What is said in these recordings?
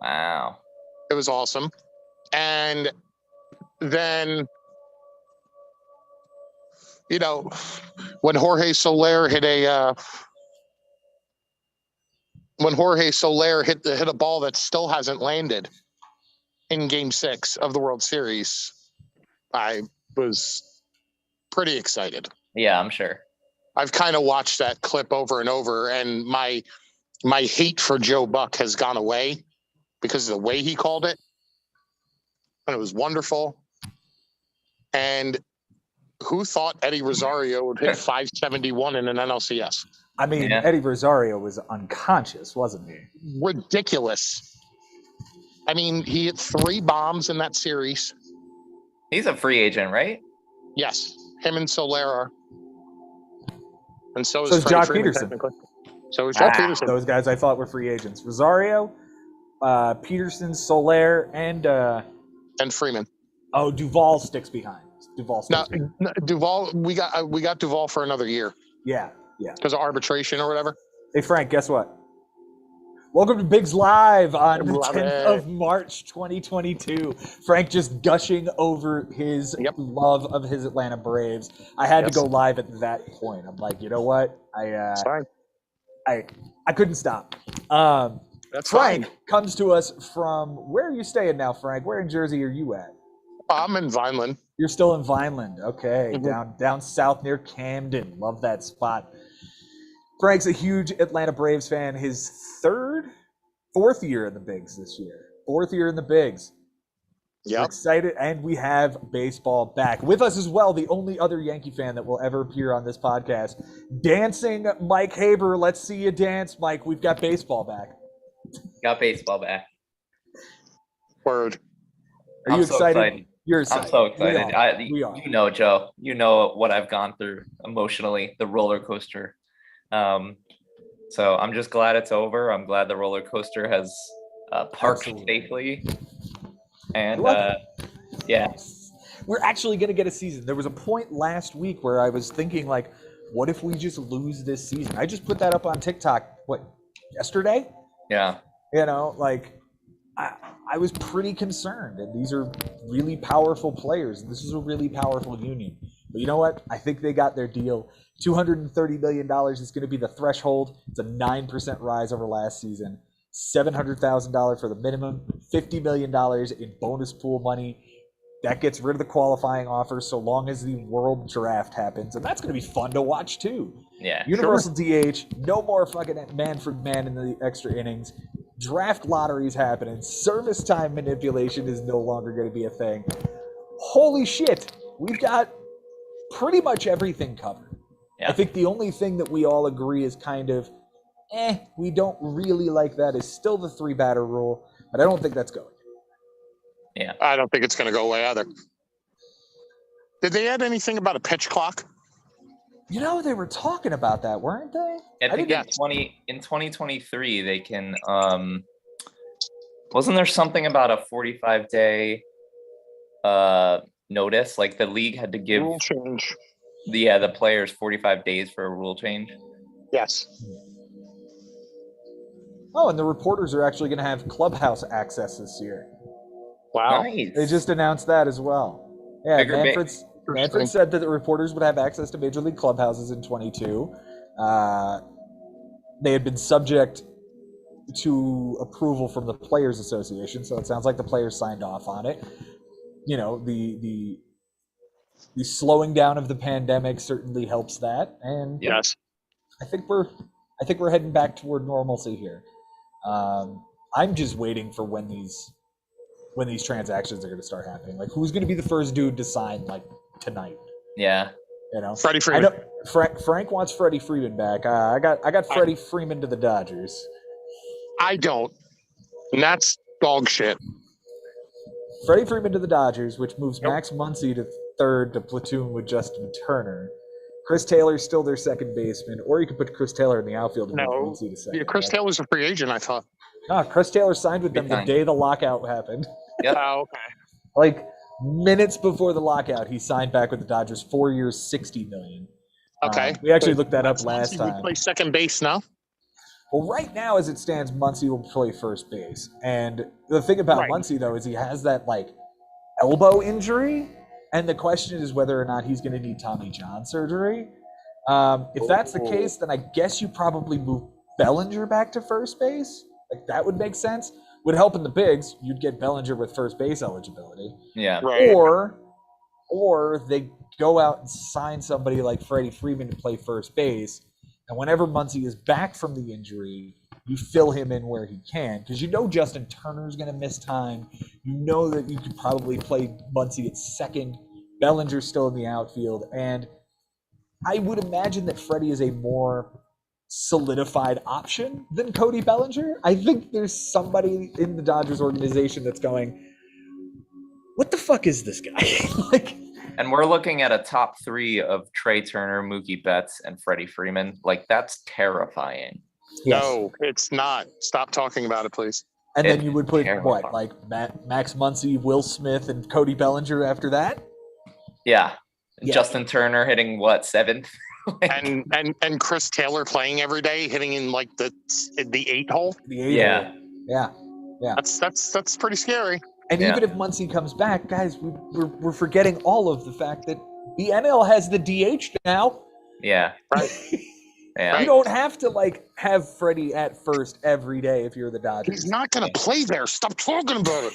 Wow. It was awesome. And then, when Jorge Soler hit a ball that still hasn't landed in Game 6 of the World Series, I was pretty excited. Yeah, I'm sure. I've kind of watched that clip over and over, and my hate for Joe Buck has gone away because of the way he called it. And it was wonderful. And who thought Eddie Rosario would hit 571 in an NLCS? I mean, Eddie Rosario was unconscious, wasn't he? Ridiculous. I mean, he hit 3 bombs in that series. He's a free agent, right? Yes. Him and Soler are. And so is Josh Peterson. So is Josh Peterson. Those guys I thought were free agents. Rosario, Peterson, Soler, and Freeman. Oh, Duvall sticks behind. No, Duvall. We got Duvall for another year. Yeah. Because of arbitration or whatever. Hey Frank, guess what? Welcome to Bigs Live on the 10th of March, 2022. Frank just gushing over his love of his Atlanta Braves. I had to go live at that point. I'm like, you know what? I couldn't stop. That's Frank fine. comes to us from, where are you staying now, Frank? Where in Jersey are you at? I'm in Vineland. You're still in Vineland. Okay. Down south near Camden. Love that spot. Frank's a huge Atlanta Braves fan. His fourth year in the Bigs this year. 4th year in the Bigs. Yeah. Excited, and we have baseball back. With us as well, the only other Yankee fan that will ever appear on this podcast, dancing Mike Haber. Let's see you dance, Mike. We've got baseball back. Got baseball back. Word. Are you excited? Excited. You're excited. I'm so excited. We are. You know, Joe. You know what I've gone through emotionally, the roller coaster. So I'm just glad it's over. I'm glad the roller coaster has parked safely. And we're actually going to get a season. There was a point last week where I was thinking, like, what if we just lose this season? I just put that up on TikTok, yesterday? Yeah. I was pretty concerned, and these are really powerful players. This is a really powerful union. But you know what? I think they got their deal. $230 million is going to be the threshold. It's a 9% rise over last season. $700,000 for the minimum, $50 million in bonus pool money. That gets rid of the qualifying offer so long as the world draft happens. And that's going to be fun to watch, too. Yeah. Universal DH, no more fucking Manfred Mann in the extra innings. Draft lotteries happening. Service time manipulation is no longer going to be a thing. Holy shit. We've got pretty much everything covered. Yeah. I think the only thing that we all agree is kind of, we don't really like that is still the 3-batter rule, but I don't think that's going. Yeah. I don't think it's going to go away either. Did they add anything about a pitch clock? You know, they were talking about that, weren't they? I think in 2023 they can wasn't there something about a 45-day notice? Like the league had to give rule change. The players 45 days for a rule change. Yes. Oh, and the reporters are actually going to have clubhouse access this year. Wow. Nice. They just announced that as well. Yeah, Manfred said that the reporters would have access to Major League clubhouses in 22. They had been subject to approval from the Players Association, so it sounds like the players signed off on it. You know, the slowing down of the pandemic certainly helps that, and yes, I think we're heading back toward normalcy here. I'm just waiting for when these transactions are going to start happening. Like, who's going to be the first dude to sign like tonight? Yeah, you know, Freddie Freeman. Frank wants Freddie Freeman back. I got Freddie Freeman to the Dodgers. I don't, and that's dog shit. Freddie Freeman to the Dodgers, which moves Max Muncy to third to platoon with Justin Turner. Chris Taylor's still their second baseman, or you could put Chris Taylor in the outfield and move Muncy to second. Yeah, Chris Taylor's a free agent, I thought. No, Chris Taylor signed with them the day the lockout happened. Yep. Oh, okay. Like minutes before the lockout, he signed back with the Dodgers, 4 years, $60 million. Okay. We actually looked that up last time. We play second base now. Well, right now, as it stands, Muncy will play first base. And the thing about Right. Muncy, though, is he has that, like, elbow injury. And the question is whether or not he's going to need Tommy John surgery. If that's the case, then I guess you probably move Bellinger back to first base. Like, that would make sense. Would help in the bigs. You'd get Bellinger with first base eligibility. Yeah. Right. Or they go out and sign somebody like Freddie Freeman to play first base. And whenever Muncy is back from the injury, you fill him in where he can. Because you know Justin Turner's going to miss time. You know that you could probably play Muncy at second. Bellinger's still in the outfield. And I would imagine that Freddie is a more solidified option than Cody Bellinger. I think there's somebody in the Dodgers organization that's going, what the fuck is this guy? Like, And we're looking at a top 3 of Trey Turner, Mookie Betts, and Freddie Freeman. Like, that's terrifying. No, it's not. Stop talking about it, please. And then It's you would put terrifying. what, like Max Muncy, Will Smith, and Cody Bellinger after that? Yeah. Yeah. Justin Turner hitting what, 7th? And Chris Taylor playing every day, hitting in like the 8 hole. The eight Yeah. hole. Yeah. That's pretty scary. And Yeah. even if Muncy comes back, guys, we're forgetting all of the fact that the NL has the DH now. Yeah. Right. Yeah. You don't have to like have Freddie at first every day if you're the Dodgers. He's not going to play there. Stop talking about it.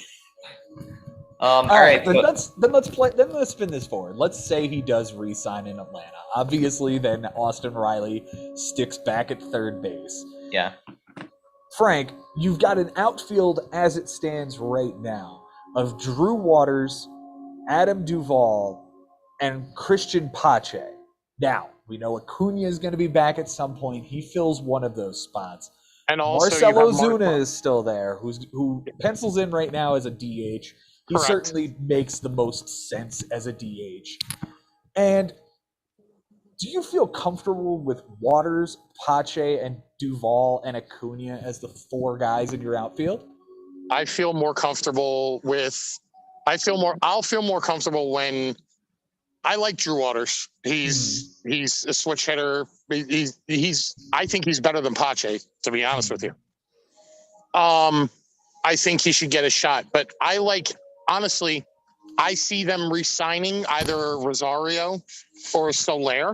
All All right. right, then but- let's spin this forward. Let's say he does re-sign in Atlanta. Obviously, then Austin Riley sticks back at third base. yeah. Frank, you've got an outfield as it stands right now of Drew Waters, Adam Duvall, and Christian Pache. Now, we know Acuna is going to be back at some point. He fills one of those spots. And also, Marcell you have Ozuna is still there, who pencils in right now as a DH. He Correct. certainly makes the most sense as a DH. And do you feel comfortable with Waters, Pache, and Duvall and Acuna as the 4 guys in your outfield? I feel more comfortable with. I'll feel more comfortable when I like Drew Waters. He's a switch hitter. I think he's better than Pache, to be honest with you. I think he should get a shot, but honestly, I see them re-signing either Rosario or Soler,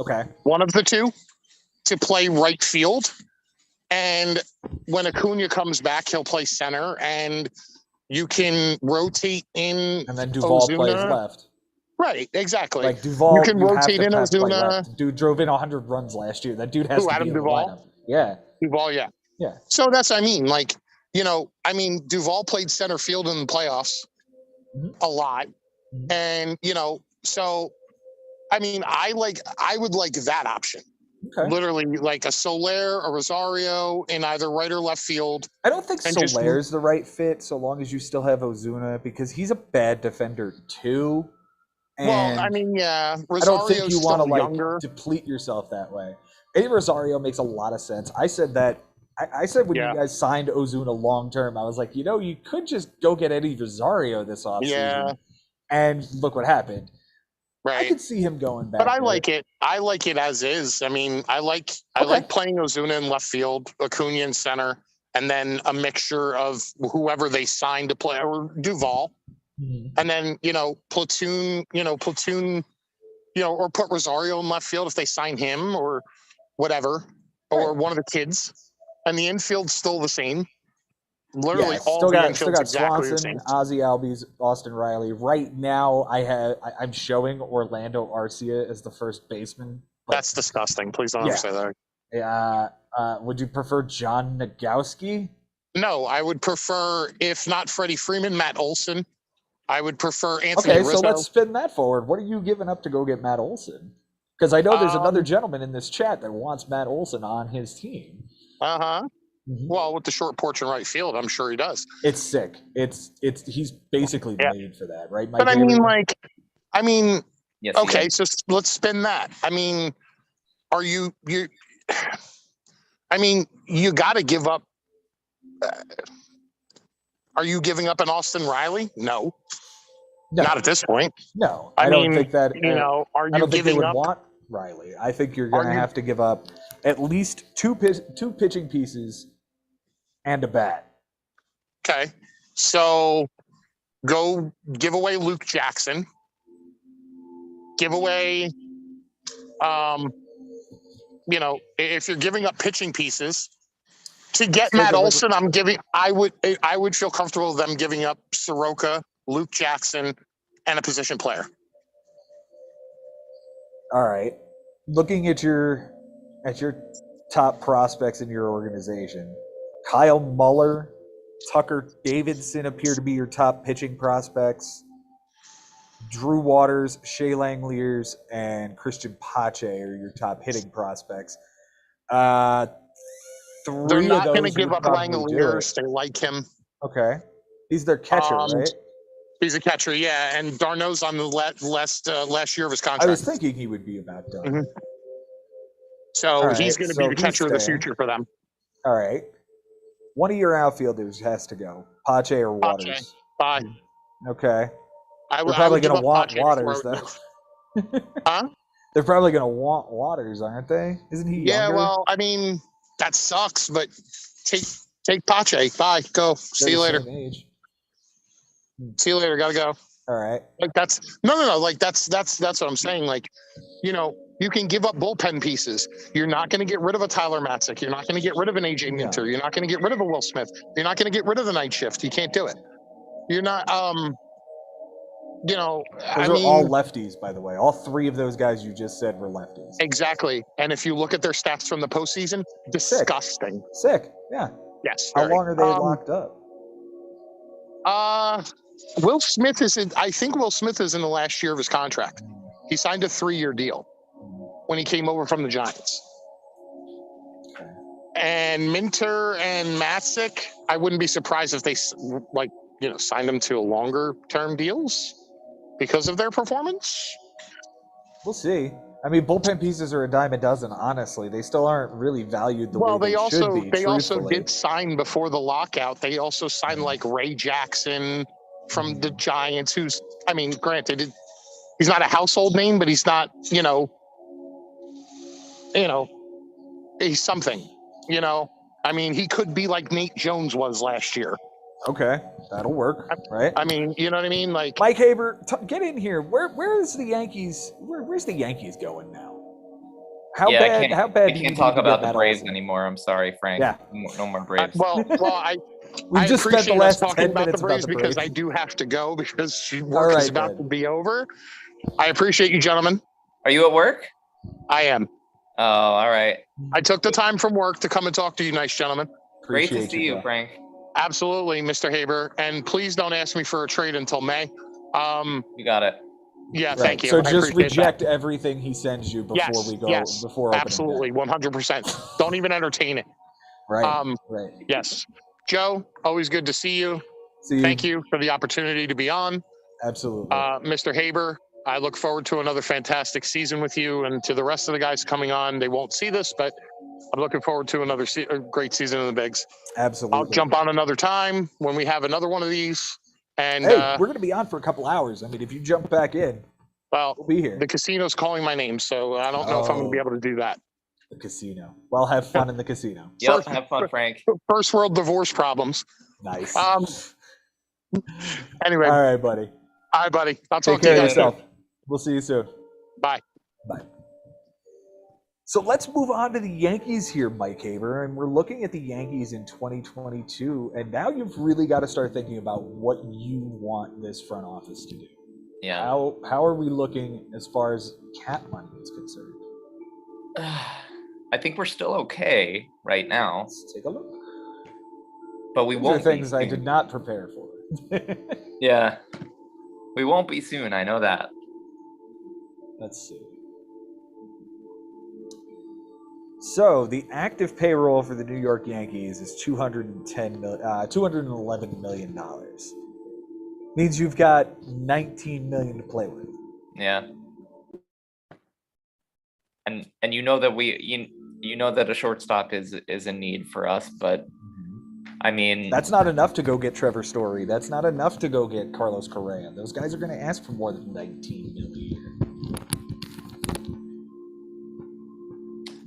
Okay. one of the two, to play right field. And when Acuna comes back, he'll play center, and you can rotate in. And then Duvall Ozuna. plays left. Right, exactly. Like Duvall, You can have rotate to in have to play Ozuna. left. Dude drove in 100 runs last year. That dude has Who, to Adam be in the Duvall? lineup. Yeah. Duvall, yeah. Yeah. So that's what I mean. Like, Duvall played center field in the playoffs Mhm. a lot. Mhm. And, so, I would like that option. Okay. Literally like a Soler, a Rosario in either right or left field. I don't think And just- Soler's the right fit so long as you still have Ozuna because he's a bad defender too. And Yeah, I don't Rosario's think you want to still like younger. deplete yourself that way. Eddie Rosario makes a lot of sense. I said that. I said when Yeah. you guys signed Ozuna long term, I was like, you could just go get Eddie Rosario this offseason. Yeah. And look what happened. I Right. could see him going back. But I there. like it. I like it as is. I like Okay. playing Ozuna in left field, Acuna in center, and then a mixture of whoever they sign to play, or Duvall, Mhm. and then platoon, or put Rosario in left field if they sign him or whatever, or Right. one of the kids, and the infield's still the same. Literally, Yeah, all still the got infield's exactly the Swanson, same. Ozzy Albies, Austin Riley. Right now, I'm showing Orlando Arcia as the first baseman. but- That's disgusting. Please don't Yeah. ever say that. Would you prefer John Nagowski? No, I would prefer, if not Freddie Freeman, Matt Olson. I would prefer Anthony Okay, Rizzo. so let's spin that forward. What are you giving up to go get Matt Olson? Because I know there's another gentleman in this chat that wants Matt Olson on his team. Uh-huh. Mhm. Well, with the short porch in right field, I'm sure he does. It's sick. He's basically Yeah. made for that, right? But Yes. he okay, is. so let's spin that. Are you you got to give up. Are you giving up an Austin Riley? No, No, not at this point. no. I I don't mean, think that. Are I you don't think they giving would up? want Riley. I think you're going Are to you- have to give up at least two pitching pieces and a bat. Okay. So go give away Luke Jackson. Give away, if you're giving up pitching pieces to get Matt Olson, I would feel comfortable with them giving up Soroka, Luke Jackson, and a position player. All right. Looking at your top prospects in your organization, Kyle Muller, Tucker Davidson appear to be your top pitching prospects. Drew Waters, Shea Langeliers, and Christian Pache are your top hitting prospects. They're not going to give up Langeliers. They like him. Okay. He's their catcher, right? He's a catcher, yeah. And Darno's on the last year of his contract. I was thinking he would be about done. Mm-hmm. So he's going to be the catcher of the future for them. All right. One of your outfielders has to go. Pache or Waters? Pache. Bye. Okay. They're probably going to want Waters, though. Huh? They're probably going to want Waters, aren't they? Isn't he younger? Yeah, well, I mean, that sucks, but take Pache. Bye. Go. See you later. See you later. Gotta go. All right. Like that's no. Like that's what I'm saying. Like, you can give up bullpen pieces. You're not going to get rid of a Tyler Matzik. You're not going to get rid of an AJ Minter. You're not going to get rid of a Will Smith. You're not going to get rid of the night shift. You can't do it. You're not. Those are all lefties, by the way. All three of those guys you just said were lefties. Exactly. And if you look at their stats from the postseason, disgusting. Sick. Yeah. Yes. How long are they locked up? Will Smith I think Will Smith is in the last year of his contract. He signed a 3-year deal when he came over from the Giants. Okay. And Minter and Matzik, I wouldn't be surprised if they signed them to longer term deals because of their performance. We'll see. I mean, bullpen pieces are a dime a dozen, honestly. They still aren't really valued the way they should be. They also did sign before the lockout. They also signed like Ray Jackson from the Giants, who's, I mean, granted, he's not a household name, but he's not, he's something, I mean, he could be like Nate Jones was last year. Okay, that'll work, right? I mean, you know what I mean? Like Mike Haber, get in here. Where's the Yankees? Where's the Yankees going now? How bad? I can't talk about the Braves anymore. I'm sorry, Frank. Yeah, no more Braves. I just spent the last 10 minutes about the Braves because I do have to go because work is about to be over. I appreciate you, gentlemen. Are you at work? I am. Oh, all right. I took the time from work to come and talk to you, nice gentlemen. Great to see you, Frank. Absolutely, Mr. Haber. And please don't ask me for a trade until May. You got it. Yeah, thank you. So just reject everything he sends you before we go. Yes, before absolutely, 100%. Don't even entertain it. Right. Right. Yes. Joe, always good to see you. Thank you for the opportunity to be on. Absolutely. Mr. Haber, I look forward to another fantastic season with you, and to the rest of the guys coming on. They won't see this, but I'm looking forward to another great season of the Bigs. Absolutely. I'll jump on another time when we have another one of these. And hey, we're going to be on for a couple hours. I mean, if you jump back in, we'll be here. The casino's calling my name, so I don't know if I'm going to be able to do that. The casino. Well, have fun in the casino. Yep, have fun, Frank. First world divorce problems. Nice. Anyway. All right, buddy. All right, buddy. I'll talk to you guys soon. We'll see you soon. Bye. Bye. So let's move on to the Yankees here, Mike Haber. And we're looking at the Yankees in 2022. And now you've really got to start thinking about what you want this front office to do. Yeah. How are we looking as far as cap money is concerned? I think we're still okay right now. Let's take a look. But we won't. These are things I did not prepare for. Yeah. We won't be soon. I know that. Let's see. So the active payroll for the New York Yankees is $211 million. Means you've got $19 million to play with. Yeah. And you know that you know that a shortstop is a need for us, but I mean, that's not enough to go get Trevor Story. That's not enough to go get Carlos Correa. Those guys are going to ask for more than $19 million a year.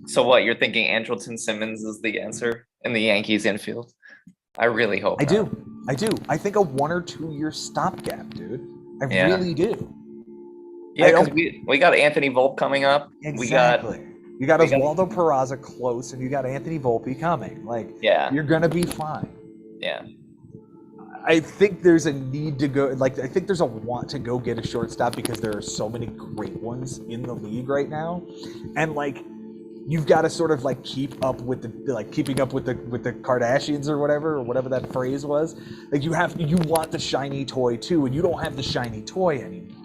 So what, you're thinking Andrelton Simmons is the answer in the Yankees infield? I really hope I not. do. I think a 1 or 2 year stopgap, dude. I Yeah. really do. Yeah, I because don't- we got Anthony Volpe coming up. Exactly. You got we got- Oswaldo Peraza close, and you got Anthony Volpe coming. Like, Yeah, you're gonna be fine. yeah. I think there's a need to go. Like, I think there's a want to go get a shortstop because there are so many great ones in the league right now, and like, you've got to sort of like keep up with keeping up with the Kardashians or whatever that phrase was. Like, you want the shiny toy too, and you don't have the shiny toy anymore.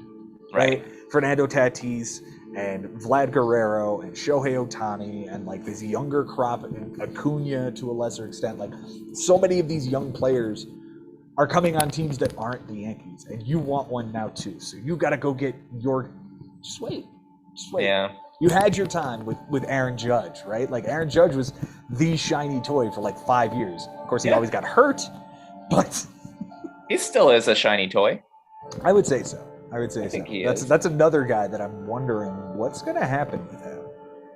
Right? Fernando Tatis and Vlad Guerrero and Shohei Ohtani and like this younger crop and Acuna to a lesser extent. Like, so many of these young players are coming on teams that aren't the Yankees, and you want one now too. So you got to go get your. Just wait. Yeah. You had your time with Aaron Judge, right? Like, Aaron Judge was the shiny toy for like 5 years. Of course, he always got hurt, but He still is a shiny toy. I would say so. I think he that's is. that's another guy that I'm wondering what's going to happen with him,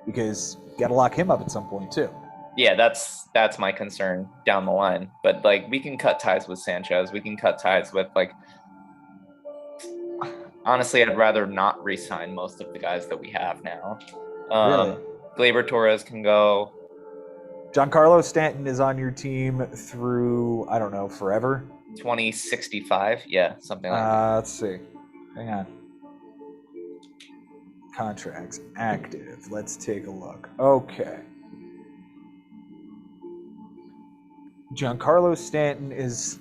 because you got to lock him up at some point too. Yeah, that's my concern down the line. But like, we can cut ties with Sanchez. We can cut ties with like. Honestly, I'd rather not re-sign most of the guys that we have now. Really? Gleyber Torres can go. Giancarlo Stanton is on your team through, I don't know, forever. 2065. Yeah, something like that. Let's see. Hang on. Contracts active. Let's take a look. Okay. Giancarlo Stanton is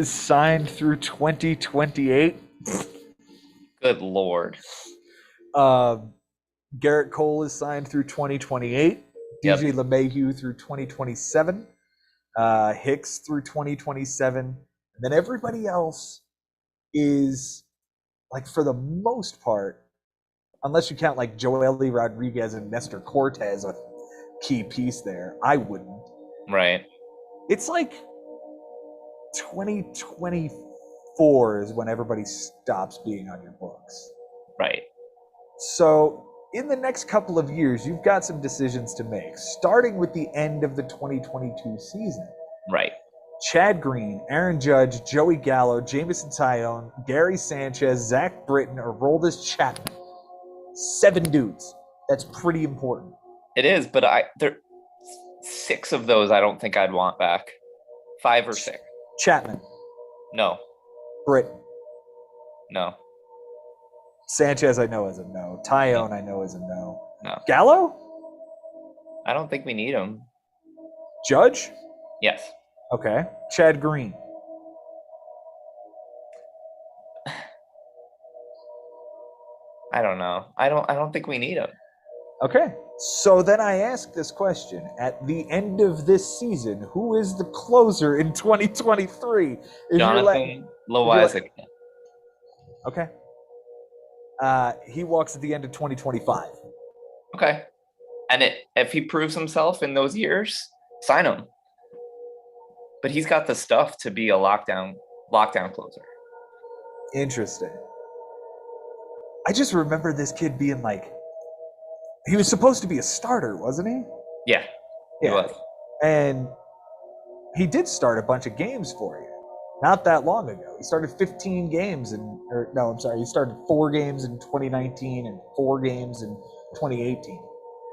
signed through 2028. Good Lord. Garrett Cole is signed through 2028. Yep. DJ LeMahieu through 2027. Hicks through 2027. And then everybody else is, like, for the most part, unless you count like Joely Rodriguez and Nestor Cortez, a key piece there, I wouldn't. Right. It's like 2024 is when everybody stops being on your books. Right. So in the next couple of years, you've got some decisions to make, starting with the end of the 2022 season. Right. Chad Green, Aaron Judge, Joey Gallo, Jameson Taillon, Gary Sanchez, Zach Britton, Aroldis Chapman. 7 dudes. That's pretty important. It is, but there 6 of those I don't think I'd want back. 5 or 6. Chapman, No. Britton, No. Sanchez I know is a no. Taillon I know is a no. No. Gallo? I don't think we need him. Judge? Yes. Okay. Chad Green. I don't know. I don't think we need him. Okay. So then I ask this question. At the end of this season, who is the closer in 2023? If you're letting- Jonathan Loizac. Okay. He walks at the end of 2025. Okay. And if he proves himself in those years, sign him. But he's got the stuff to be a lockdown closer. Interesting. I just remember this kid being like, he was supposed to be a starter, wasn't he? Yeah. He was. And he did start a bunch of games for you not that long ago. He started 15 games he started 4 games in 2019 and 4 games in 2018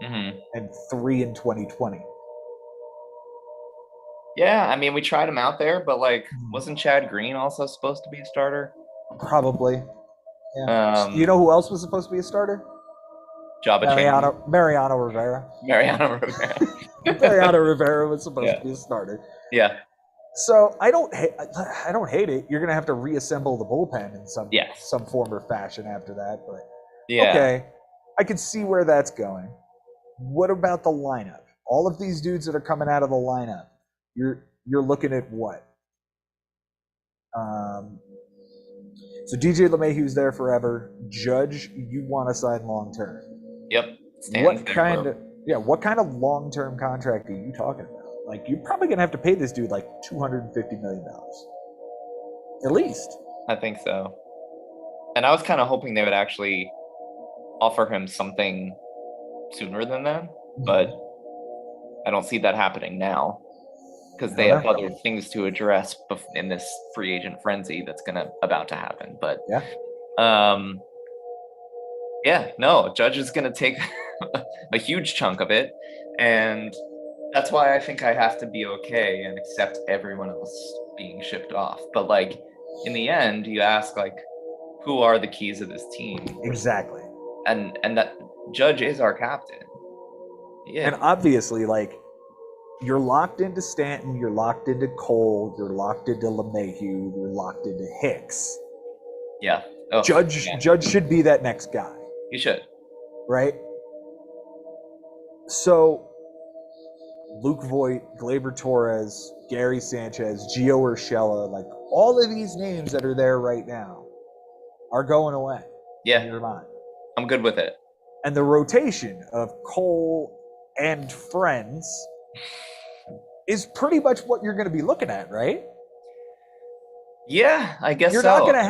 Mm-hmm. and 3 in 2020. Yeah, I mean, we tried him out there, but like, wasn't Chad Green also supposed to be a starter? Probably. Yeah. You know who else was supposed to be a starter? Jabba Mariano Rivera. Mariano Rivera. Mariano Rivera was supposed to be a starter. Yeah. So I don't hate it. You're gonna have to reassemble the bullpen in some form or fashion after that, but okay, I can see where that's going. What about the lineup? All of these dudes that are coming out of the lineup, you're looking at what? So DJ LeMahieu's there forever. Judge, you want to sign long term. Yep. What kind of long term contract are you talking about? Like, you're probably gonna have to pay this dude like $250 million. At least. I think so. And I was kind of hoping they would actually offer him something sooner than that. but I don't see that happening now because I they don't have know. other things to address in this free agent frenzy that's about to happen. But Yeah. yeah, no, Judge is gonna take a huge chunk of it, and that's why I think I have to be okay and accept everyone else being shipped off. But like in the end, you ask like, who are the keys of this team? Exactly. And that Judge is our captain. Yeah. And obviously, like, you're locked into Stanton, you're locked into Cole, you're locked into LeMahieu, you're locked into Hicks. Yeah. Oh, Judge yeah. Judge should be that next guy, You should. right? So Luke Voigt, Gleyber Torres, Gary Sanchez, Gio Urshela, like all of these names that are there right now are going away in Yeah, your mind. I'm good with it. And the rotation of Cole and friends is pretty much what you're going to be looking at, right? Yeah, I guess You're so. not going to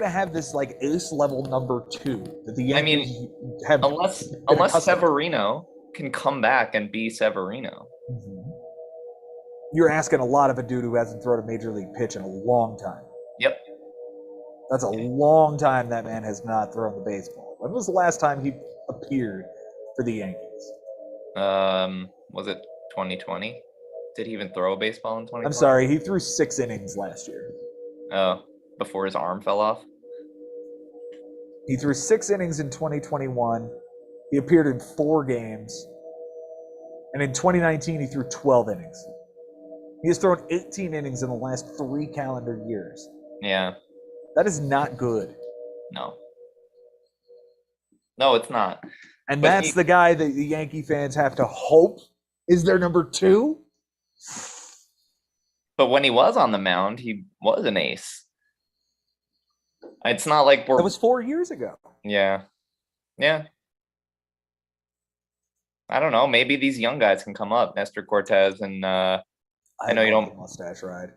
have this like ace level number 2 that the Yankees have. Unless accustomed to. Severino can come back and be Severino. Mhm. You're asking a lot of a dude who hasn't thrown a major league pitch in a long time. Yep. That's a long time that man has not thrown the baseball. When was the last time he appeared for the Yankees? Was it 2020? Did he even throw a baseball in 2020? I'm sorry, he threw 6 innings last year. Oh, before his arm fell off? He threw 6 innings in 2021. He appeared in 4 games. And in 2019, he threw 12 innings. He has thrown 18 innings in the last 3 calendar years. Yeah. That is not good. No. No, it's not. And But that's the guy that the Yankee fans have to hope is their number 2. But when he was on the mound, he was an ace. It's not like we're. That was 4 years ago. Yeah. Yeah. I don't know. Maybe these young guys can come up. Nestor Cortez and I know you love don't. the mustache ride.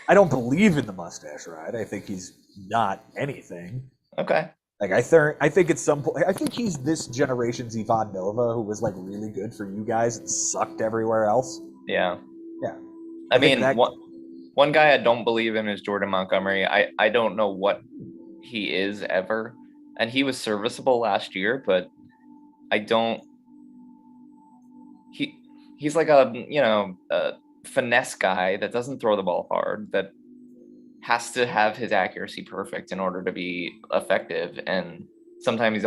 I don't believe in the mustache ride. I think he's not anything. Okay. Like I think at some point, I think he's this generation's Ivan Nova, who was like really good for you guys and sucked everywhere else. Yeah. Yeah. I mean, that- one guy I don't believe in is Jordan Montgomery. I don't know what he is ever, and he was serviceable last year, but I don't. He's like a finesse guy that doesn't throw the ball hard, that has to have his accuracy perfect in order to be effective, and sometimes he's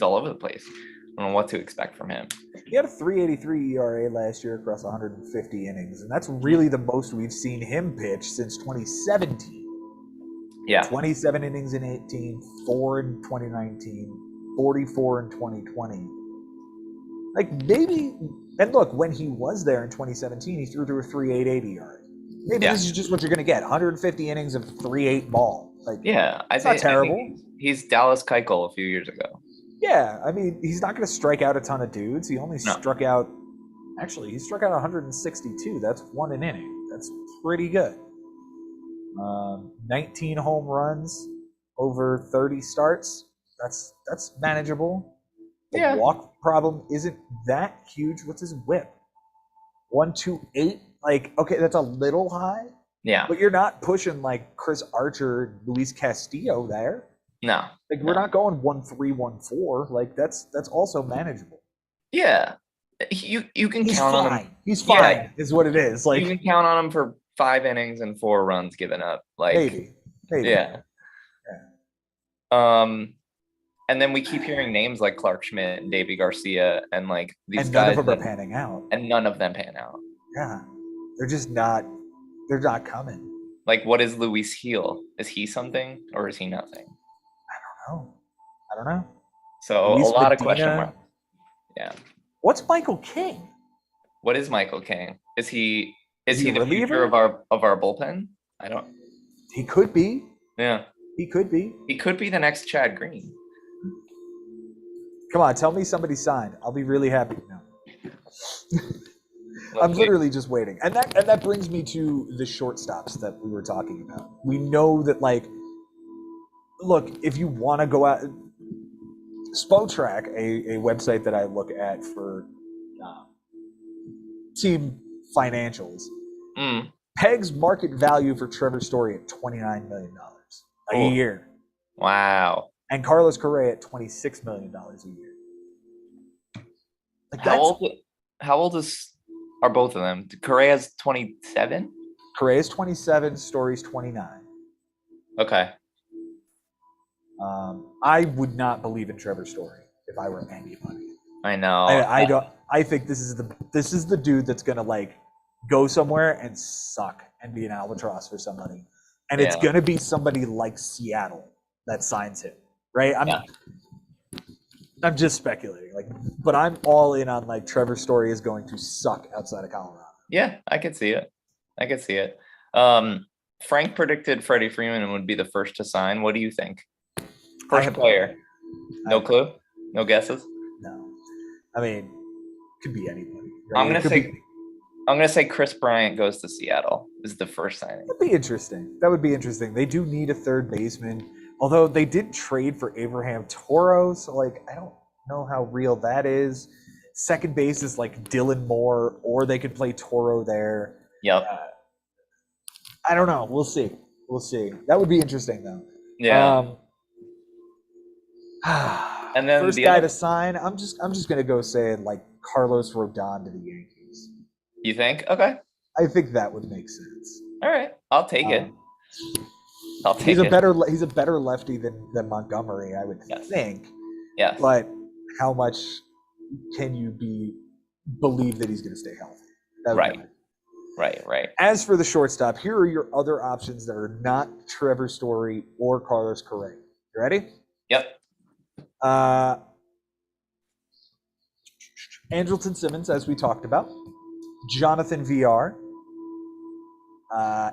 all over the place. I don't know what to expect from him. He had a 3.83 ERA last year across 150 innings, and that's really the most we've seen him pitch since 2017. Yeah. 27 innings in 18, 4 in 2019, 44 in 2020. Like maybe, and look, when he was there in 2017, he threw to a 3.88 ERA. Maybe this is just what you're going to get: 150 innings of 3.8 ball. Like, yeah, it's not terrible. I think he's Dallas Keuchel a few years ago. Yeah, I mean, he's not going to strike out a ton of dudes. He only struck out. Actually, he struck out 162. That's 1 an inning. That's pretty good. 19 home runs over 30 starts. That's manageable. The walk problem isn't that huge. What's his whip? 128. Like, okay, that's a little high. Yeah. But you're not pushing like Chris Archer, Luis Castillo there. No. Like we're not going 1.3, 1.4. Like that's also manageable. Yeah. You can count on him. He's fine, is what it is. Like you can count on him for 5 innings and 4 runs given up. Like maybe. Yeah. And then we keep hearing names like Clark Schmidt and Davey Garcia, and like these and guys none of them are panning out. And none of them pan out. Yeah. They're just not. They're not coming. Like, what is Luis Heel? Is he something or is he nothing? I don't know. So Luis a lot Medina. of question marks. Yeah. What's Michael King? What is Michael King? Is he the reliever? future of our bullpen? I don't. He could be. Yeah. He could be. He could be the next Chad Green. Come on, tell me somebody signed. I'll be really happy now. I'm literally just waiting. And that brings me to the shortstops that we were talking about. We know that, like, look, if you want to go out, Spotrac, a website that I look at for team financials. Mm. Pegs market value for Trevor Story at $29 million a Ooh. year, Wow. and Carlos Correa at $26 million a year. Like How old are both of them? Correa's 27? Correa's 27, Story's 29. Okay. I would not believe in Trevor Story if I were anybody. I know. I don't. I think this is the dude that's gonna like go somewhere and suck and be an albatross for somebody, and it's Yeah. gonna be somebody like Seattle that signs him, right? I'm just speculating, like, but I'm all in on like Trevor Story is going to suck outside of Colorado. Yeah, I could see it. Frank predicted Freddie Freeman would be the first to sign. What do you think? First player. No clue? No guesses? No. I mean, could be anybody. I'm gonna say Chris Bryant goes to Seattle is the first signing. That'd be interesting. That would be interesting. They do need a third baseman, although they did trade for Abraham Toro, so like I don't know how real that is. Second base is like Dylan Moore, or they could play Toro there. Yep. I don't know. We'll see. That would be interesting though. Yeah. And then first guy to sign, I'm just gonna go say like Carlos Rodon to the Yankees. You think? Okay. I think that would make sense. All right. I'll take it. He's a better lefty than Montgomery, I would think. Yeah. But how much can you believe that he's going to stay healthy? Right. As for the shortstop, here are your other options that are not Trevor Story or Carlos Correa. You ready? Yep. Andrelton Simmons, as we talked about. Jonathan VR. I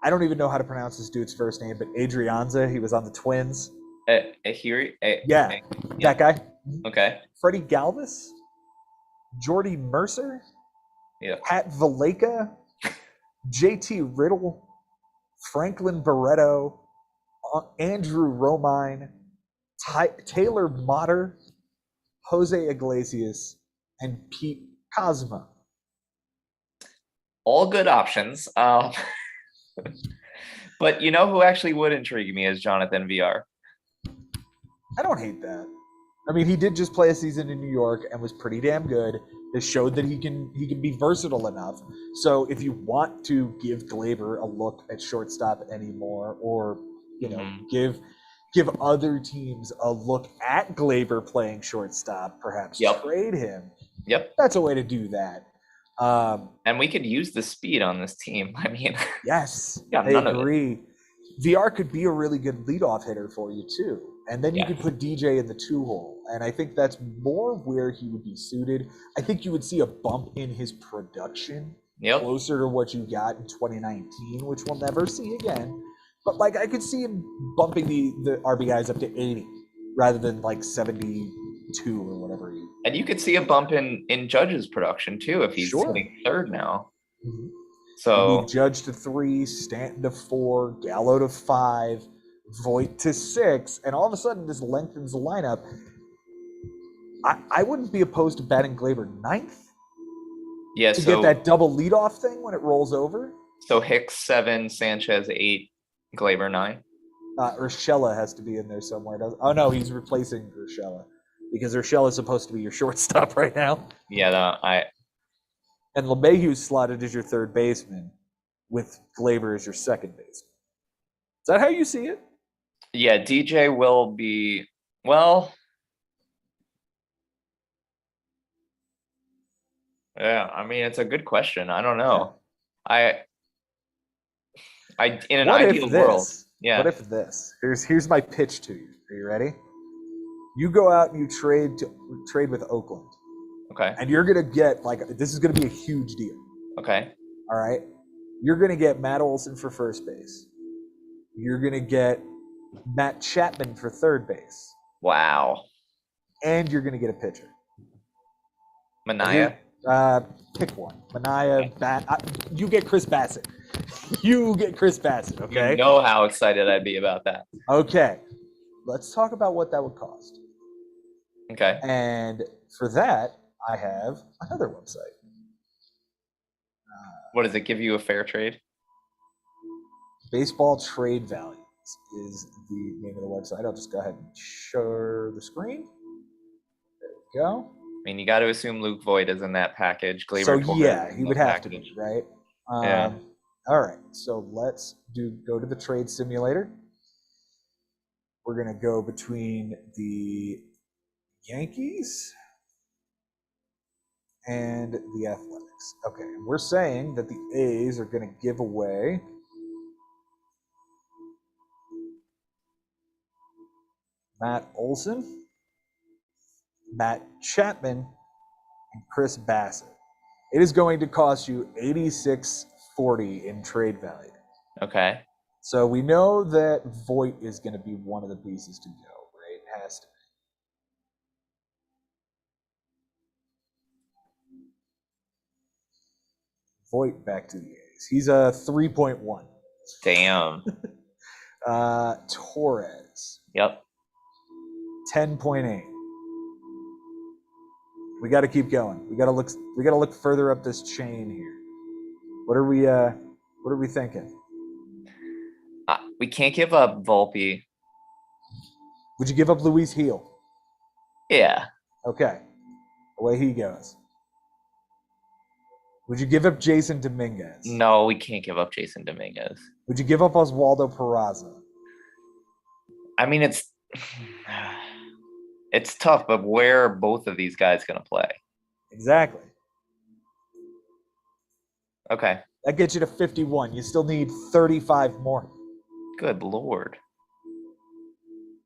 don't even know how to pronounce this dude's first name, but Adrianza. He was on the Twins. Yeah. That guy. Okay. Freddie Galvis. Jordy Mercer. Yeah. Pat Valleca. JT Riddle. Franklin Barreto. Andrew Romine. Taylor Motter. Jose Iglesias. And Pete Cosma. All good options. But you know who actually would intrigue me is Jonathan VR. I don't hate that. I mean, he did just play a season in New York and was pretty damn good. It showed that he can be versatile enough. So if you want to give Gleyber a look at shortstop anymore, or give other teams a look at Gleyber playing shortstop, perhaps trade him. Yep. That's a way to do that. And we could use the speed on this team. I mean, yes, I agree. VR could be a really good leadoff hitter for you too, and then you could put DJ in the 2-hole, and I think that's more where he would be suited. I think you would see a bump in his production, closer to what you got in 2019, which we'll never see again. But like, I could see him bumping the RBIs up to 80 rather than like 72 or whatever. And you could see a bump in Judge's production too if he's hitting third now. Mm-hmm. So Judge to 3, Stanton to 4, Gallo to 5, Voit to 6, and all of a sudden this lengthens the lineup. I wouldn't be opposed to batting Gleyber 9th. Yeah, to get that double leadoff thing when it rolls over. So Hicks 7, Sanchez 8, Gleyber 9. Urshela has to be in there somewhere. Oh no, he's replacing Urshela. Because Urshela is supposed to be your shortstop right now. Yeah, And LeMahieu's slotted as your third baseman, with Gleyber as your second baseman. Is that how you see it? Yeah, DJ will be Yeah, I mean it's a good question. I don't know. I in an ideal world. Yeah. What if this? Here's my pitch to you. Are you ready? You go out and you trade with Oakland. Okay. And you're gonna get this is gonna be a huge deal. Okay. All right. You're gonna get Matt Olson for first base. You're gonna get Matt Chapman for third base. Wow. And you're gonna get a pitcher. Manaea. Pick one. Manaea. You get Chris Bassett. Okay. You know how excited I'd be about that. Okay. Let's talk about what that would cost. Okay. And for that, I have another website. What does it give you a fair trade? Baseball Trade Values is the name of the website. I'll just go ahead and share the screen. There we go. I mean, you got to assume Luke Voigt is in that package. Gleyber So Torres yeah, is in he that would have to package. be, right? Yeah. All right, so let's go to the trade simulator. We're gonna go between the Yankees and the Athletics. Okay, and we're saying that the A's are gonna give away Matt Olson, Matt Chapman, and Chris Bassett. It is going to cost you $86.40 in trade value. Okay. So we know that Voigt is going to be one of the pieces to go, right? It has to be. Voigt back to the A's. He's a 3.1. Damn. Torres, Yep. 10.8. We got to keep going. We got to look further up this chain here. What are we thinking? We can't give up Volpe. Would you give up Luis Heel? Yeah. Okay. Away he goes. Would you give up Jason Dominguez? No, we can't give up Jason Dominguez. Would you give up Oswaldo Peraza? I mean, it's tough, but where are both of these guys going to play? Exactly. Okay. That gets you to 51. You still need 35 more. Good Lord.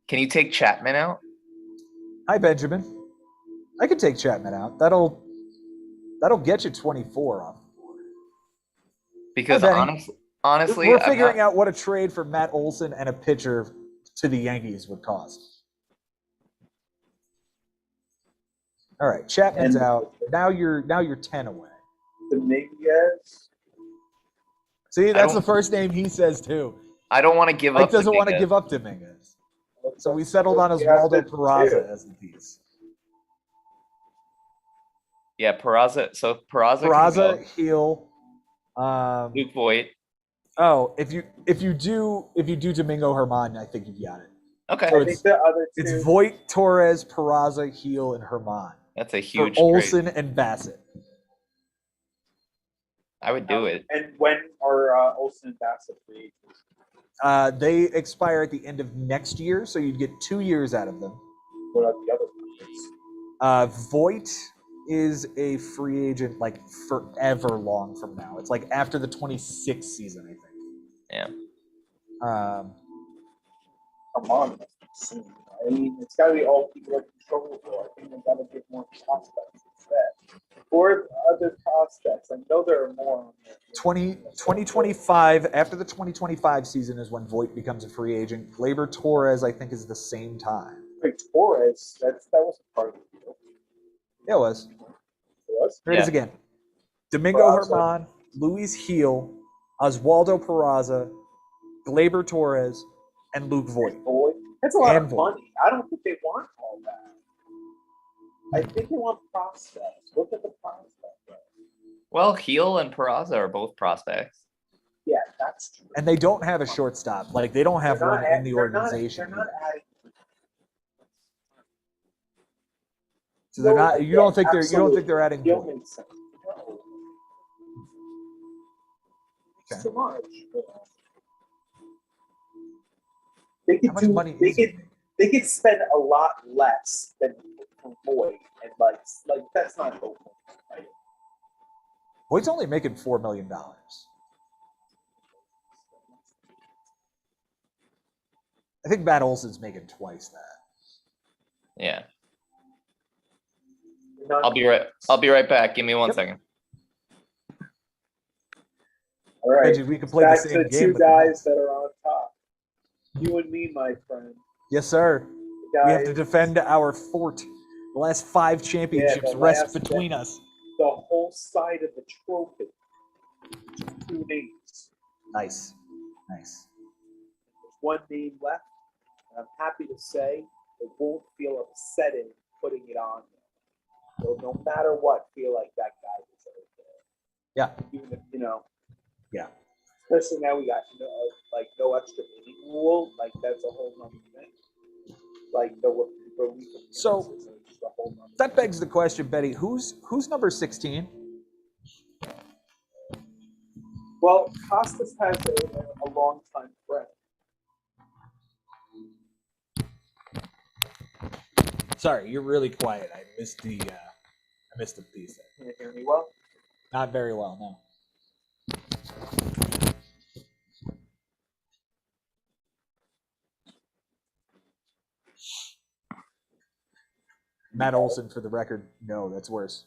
Can you take Chapman out? Hi, Benjamin. I could take Chapman out. That'll get you 24 off the board. Because Hi, Benny. honestly, we're figuring out what a trade for Matt Olson and a pitcher to the Yankees would cost. All right, Chapman's out. Now you're 10 away. Dominguez. See, that's the first name he says too. I don't want to give Mike up. doesn't want to Dominguez. give up Dominguez. So we settled on Oswaldo Peraza as the piece. Yeah, Peraza. So Peraza. Peraza, Heel. Luke Voigt. Oh, if you do Domingo Herman, I think you've got it. Okay. So I think the other two. It's Voigt, Torres, Peraza, Heel, and Herman. That's a huge for Olson trade. and Bassett. I would do it. And when are Olson and Bassett free agents? They expire at the end of next year, so you'd get 2 years out of them. What about the other players? Voigt is a free agent like forever long from now. It's like after the 26th season, I think. Yeah. Come on, I mean, it's got to be all people are controllable. I think they've got to get more prospects instead. Or other prospects. I know there are more on there. 2025, after the 2025 season is when Voigt becomes a free agent. Gleyber Torres, I think, is the same time. Wait, Torres, that was a part of the deal. Yeah, it was. It was? Here it is again. Domingo Herman, Luis Heel, Oswaldo Peraza, Gleyber Torres, and Luke Voigt. Boy, that's a lot And of Voigt. money. I don't think they want all that. I think they want prospects. Look at the prospects. Well, Heel and Peraza are both prospects. Yeah, that's true. And they don't have a shortstop. Like, they don't have They're one not in the they're not- organization. They're not adding. So they're No, not. You don't think they're. You don't absolutely. think they're adding Deal Voigt. makes sense. No. It's Okay. too much. They could How much do. money They is it? could. They could spend a lot less than for Void, and like that's not open. Right? Voigt's only making $4 million. I think Matt Olson's making twice that. Yeah. Not- I'll be right back. Give me one Yep. second. All right. Benji, we can play the Back same to game. two with the guys that are on top. You and me, my friend. Yes, sir. Guys, We have to defend our fort. The last 5 championships the rest last between us. the whole side of the trophy. 2 names. Nice. Nice. There's 1 name left. And I'm happy to say it won't feel upsetting putting it on there. They'll, no matter what, feel like that guy deserves it. Yeah. Even if, Yeah. especially now we got no extra inning rule. Like that's a whole nother thing. Like the relief of So, appearances is just a whole nother That thing. begs the question, Betty. Who's number 16? Well, Costas has a long time friend. Sorry, you're really quiet. I missed the piece there. Can you hear me well? Not very well, no. Matt Olson, for the record, no, that's worse.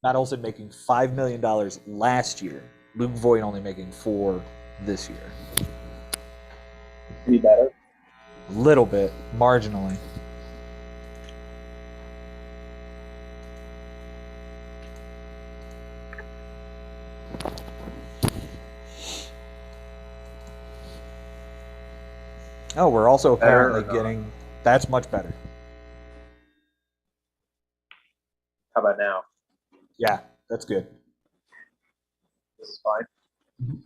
Matt Olson making $5 million last year. Luke Voigt only making $4 million this year. Any better? A little bit, marginally. Oh, we're also apparently getting. That's much better. How about now? Yeah, that's good. This is fine.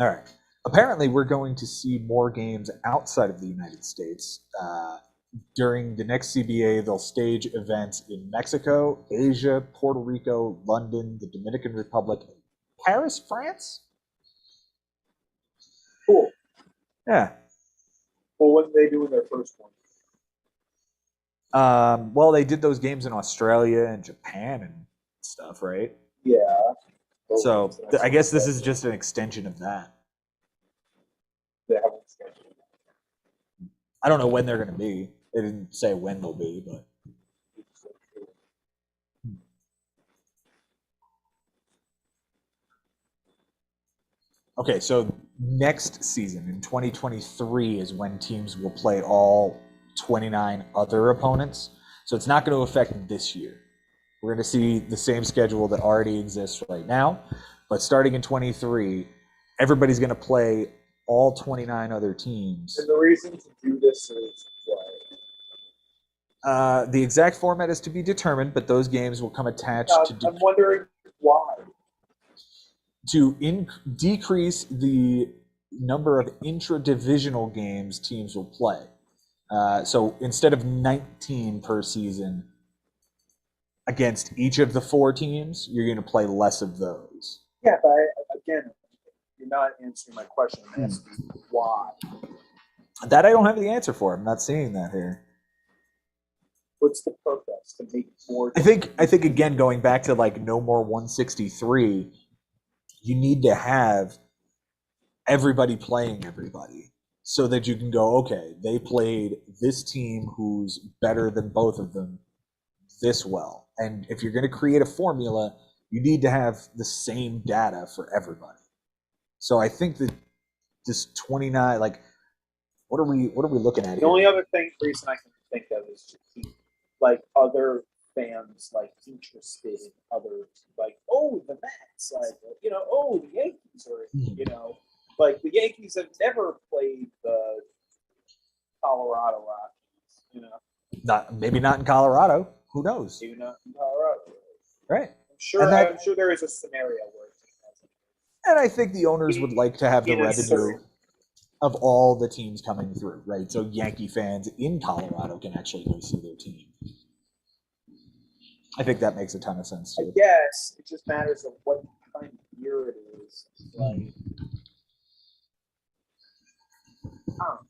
All right. Apparently, we're going to see more games outside of the United States. During the next CBA, they'll stage events in Mexico, Asia, Puerto Rico, London, the Dominican Republic, Paris, France? Cool. Yeah. Well, what did they do in their first one? Well, they did those games in Australia and Japan and stuff, right? Yeah. So I guess this is just an extension of that. They haven't scheduled. I don't know when they're going to be. They didn't say when they'll be, but. Okay, so next season in 2023 is when teams will play all 29 other opponents. So it's not going to affect this year. We're going to see the same schedule that already exists right now, but starting in 23, everybody's going to play all 29 other teams. And the reason to do this is what? The exact format is to be determined, but those games will come attached to. I'm wondering why. To decrease the number of intra-divisional games teams will play. So instead of 19 per season against each of the 4 teams, you're going to play less of those. Yeah, but again, you're not answering my question. I'm asking why. That I don't have the answer for. I'm not seeing that here. What's the purpose to make more? I think again, going back to like no more 163, you need to have everybody playing everybody so that you can go, okay, they played this team who's better than both of them this well. And if you're going to create a formula, you need to have the same data for everybody. So I think that this 29, like, what are we looking at The here? only other reason I can think of is to keep like other fans like interested in other, like, oh, the Mets, like, oh, the Yankees, or like the Yankees have never played the Colorado Rockies, Maybe not in Colorado. Who knows? maybe not in Colorado. Right. I'm sure there is a scenario where it has it. And I think the owners would like to have the In a revenue certain- of all the teams coming through, right? So Yankee fans in Colorado can actually go see their team. I think that makes a ton of sense I too. guess it just matters of what kind of year it is. Like, I don't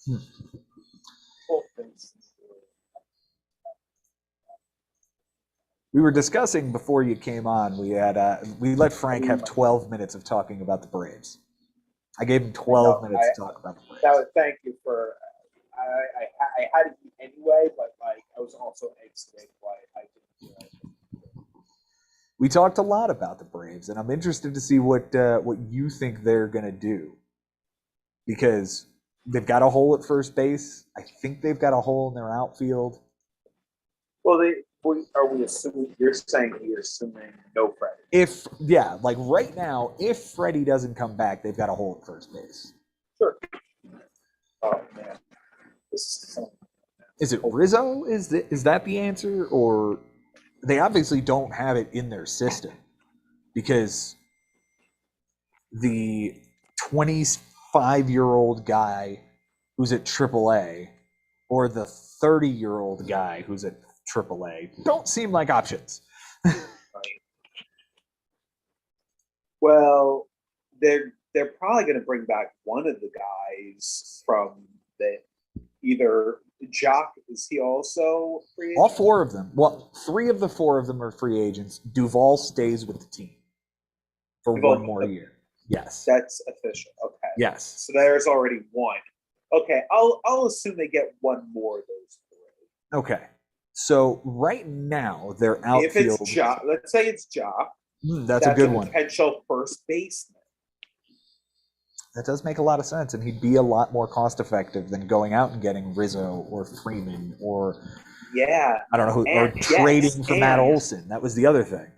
know. Both things. We were discussing before you came on. We let Frank have 12 minutes of talking about the Braves. I gave him 12 minutes to talk about the Braves. That would thank you for. I had it anyway, but like I was also exiting why I didn't. We talked a lot about the Braves, and I'm interested to see what you think they're going to do, because they've got a hole at first base. I think they've got a hole in their outfield. Well, are we assuming you're assuming no Freddie? Like right now, if Freddie doesn't come back, they've got a hole at first base. Sure. Oh man, this is fun. Is it Rizzo? Is that the answer? Or they obviously don't have it in their system because the 25-year-old guy who's at AAA or the 30-year-old guy who's at AAA don't seem like options. Well, they're probably going to bring back one of the guys from the either Jock. Is he also free? All four of them. Well, 3 of the 4 of them are free agents. Duvall stays with the team for Duvall- one more year. Yes. That's official. Okay. Yes. So there's already one. Okay, I'll assume they get one more of those 3. Okay. So right now their outfield. If it's Jock, let's say it's Jock. That's a good one. Potential first baseman. That does make a lot of sense, and he'd be a lot more cost effective than going out and getting Rizzo or Freeman or Yeah. I don't know who, or And- trading yes, for Matt and- Olson. That was the other thing.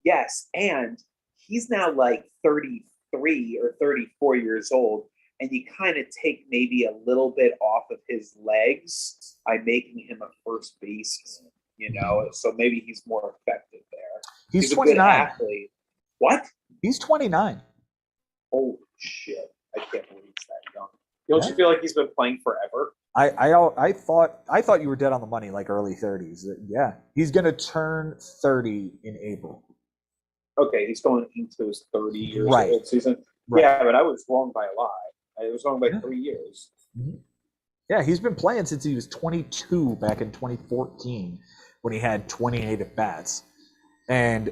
Yes, and he's now like 33 or 34 years old, and you kind of take maybe a little bit off of his legs by making him a first baseman, so maybe he's more effective there. He's a good 29. athlete. What? He's 29. Holy shit. I can't believe he's that young. Don't you feel like he's been playing forever? I thought you were dead on the money, like early 30s. Yeah, he's gonna turn 30 in April. Okay, he's going into his 30 years Right. old season. Right. Yeah, but I was wrong by a lot. I was wrong by Yeah. 3 years. Yeah, he's been playing since he was 22 back in 2014 when he had 28 at bats. And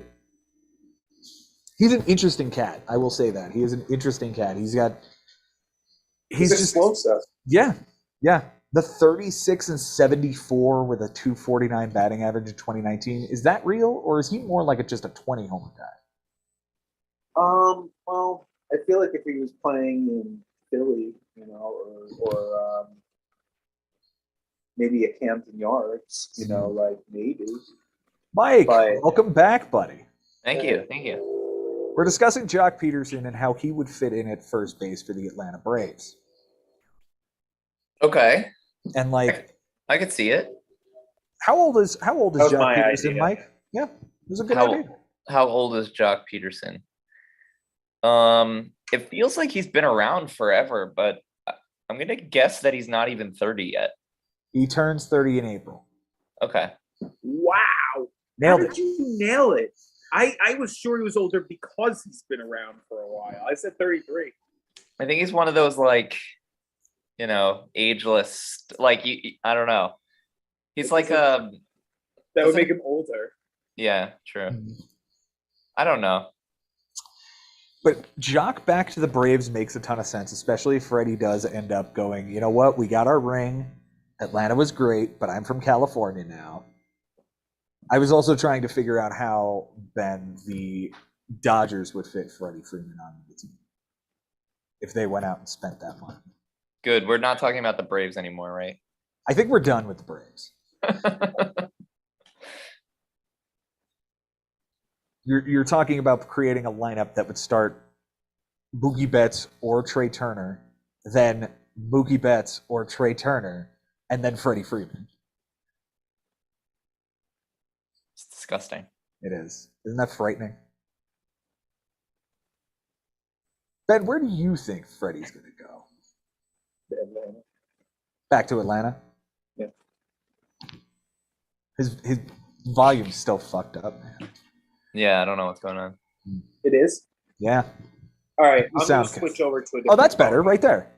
he's an interesting cat. I will say that. He is an interesting cat. He's He's just explosive. yeah. The 36 and 74 with a 249 batting average in 2019. Is that real, or is he more like just a 20 homer guy? Well, I feel like if he was playing in Philly, or maybe at Camden Yards, like maybe. Mike, But- welcome back, buddy. Thank you. We're discussing Jock Peterson and how he would fit in at first base for the Atlanta Braves. Okay, And like, I could see it. how old is That was Jock my Peterson, idea. Mike? Yeah, it was a good How- idea. How old is Jock Peterson? It feels like he's been around forever, but I'm gonna guess that he's not even 30 yet. He turns 30 in April. Okay. Wow. Nailed How it. did you nail it? I was sure he was older because he's been around for a while. I said 33. I think he's one of those ageless, I don't know. He's like That would Doesn't- make him older. yeah, true. I don't know. But Jock back to the Braves makes a ton of sense, especially if Freddie does end up going, you know what, we got our ring. Atlanta was great, but I'm from California now. I was also trying to figure out how, Ben, the Dodgers would fit Freddie Freeman on the team if they went out and spent that money. Good. We're not talking about the Braves anymore, right? I think we're done with the Braves. You're talking about creating a lineup that would start Mookie Betts or Trey Turner, then Mookie Betts or Trey Turner, and then Freddie Freeman. It's disgusting. It is. Isn't that frightening? Ben, where do you think Freddie's going to go? Back to Atlanta? Yeah. His volume's still fucked up, man. Yeah, I don't know what's going on. It is? Yeah. All right, You I'm going sound to good. switch over to a different Oh, that's better. phone. Right there.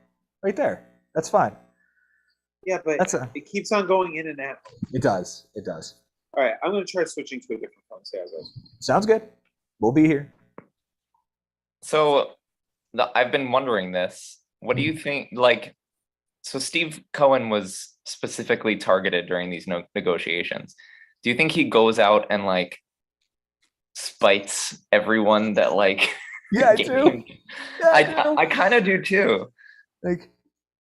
Right there. That's fine. Yeah, but it keeps on going in and out. It does. It does. All right, I'm going to try switching to a different phone. See how it goes. Sounds good. We'll be here. So I've been wondering this. What do you think? So Steve Cohen was specifically targeted during these negotiations. Do you think he goes out and spites everyone that Yeah, I gave do. him- Yeah, I do. I kind of do too. Like,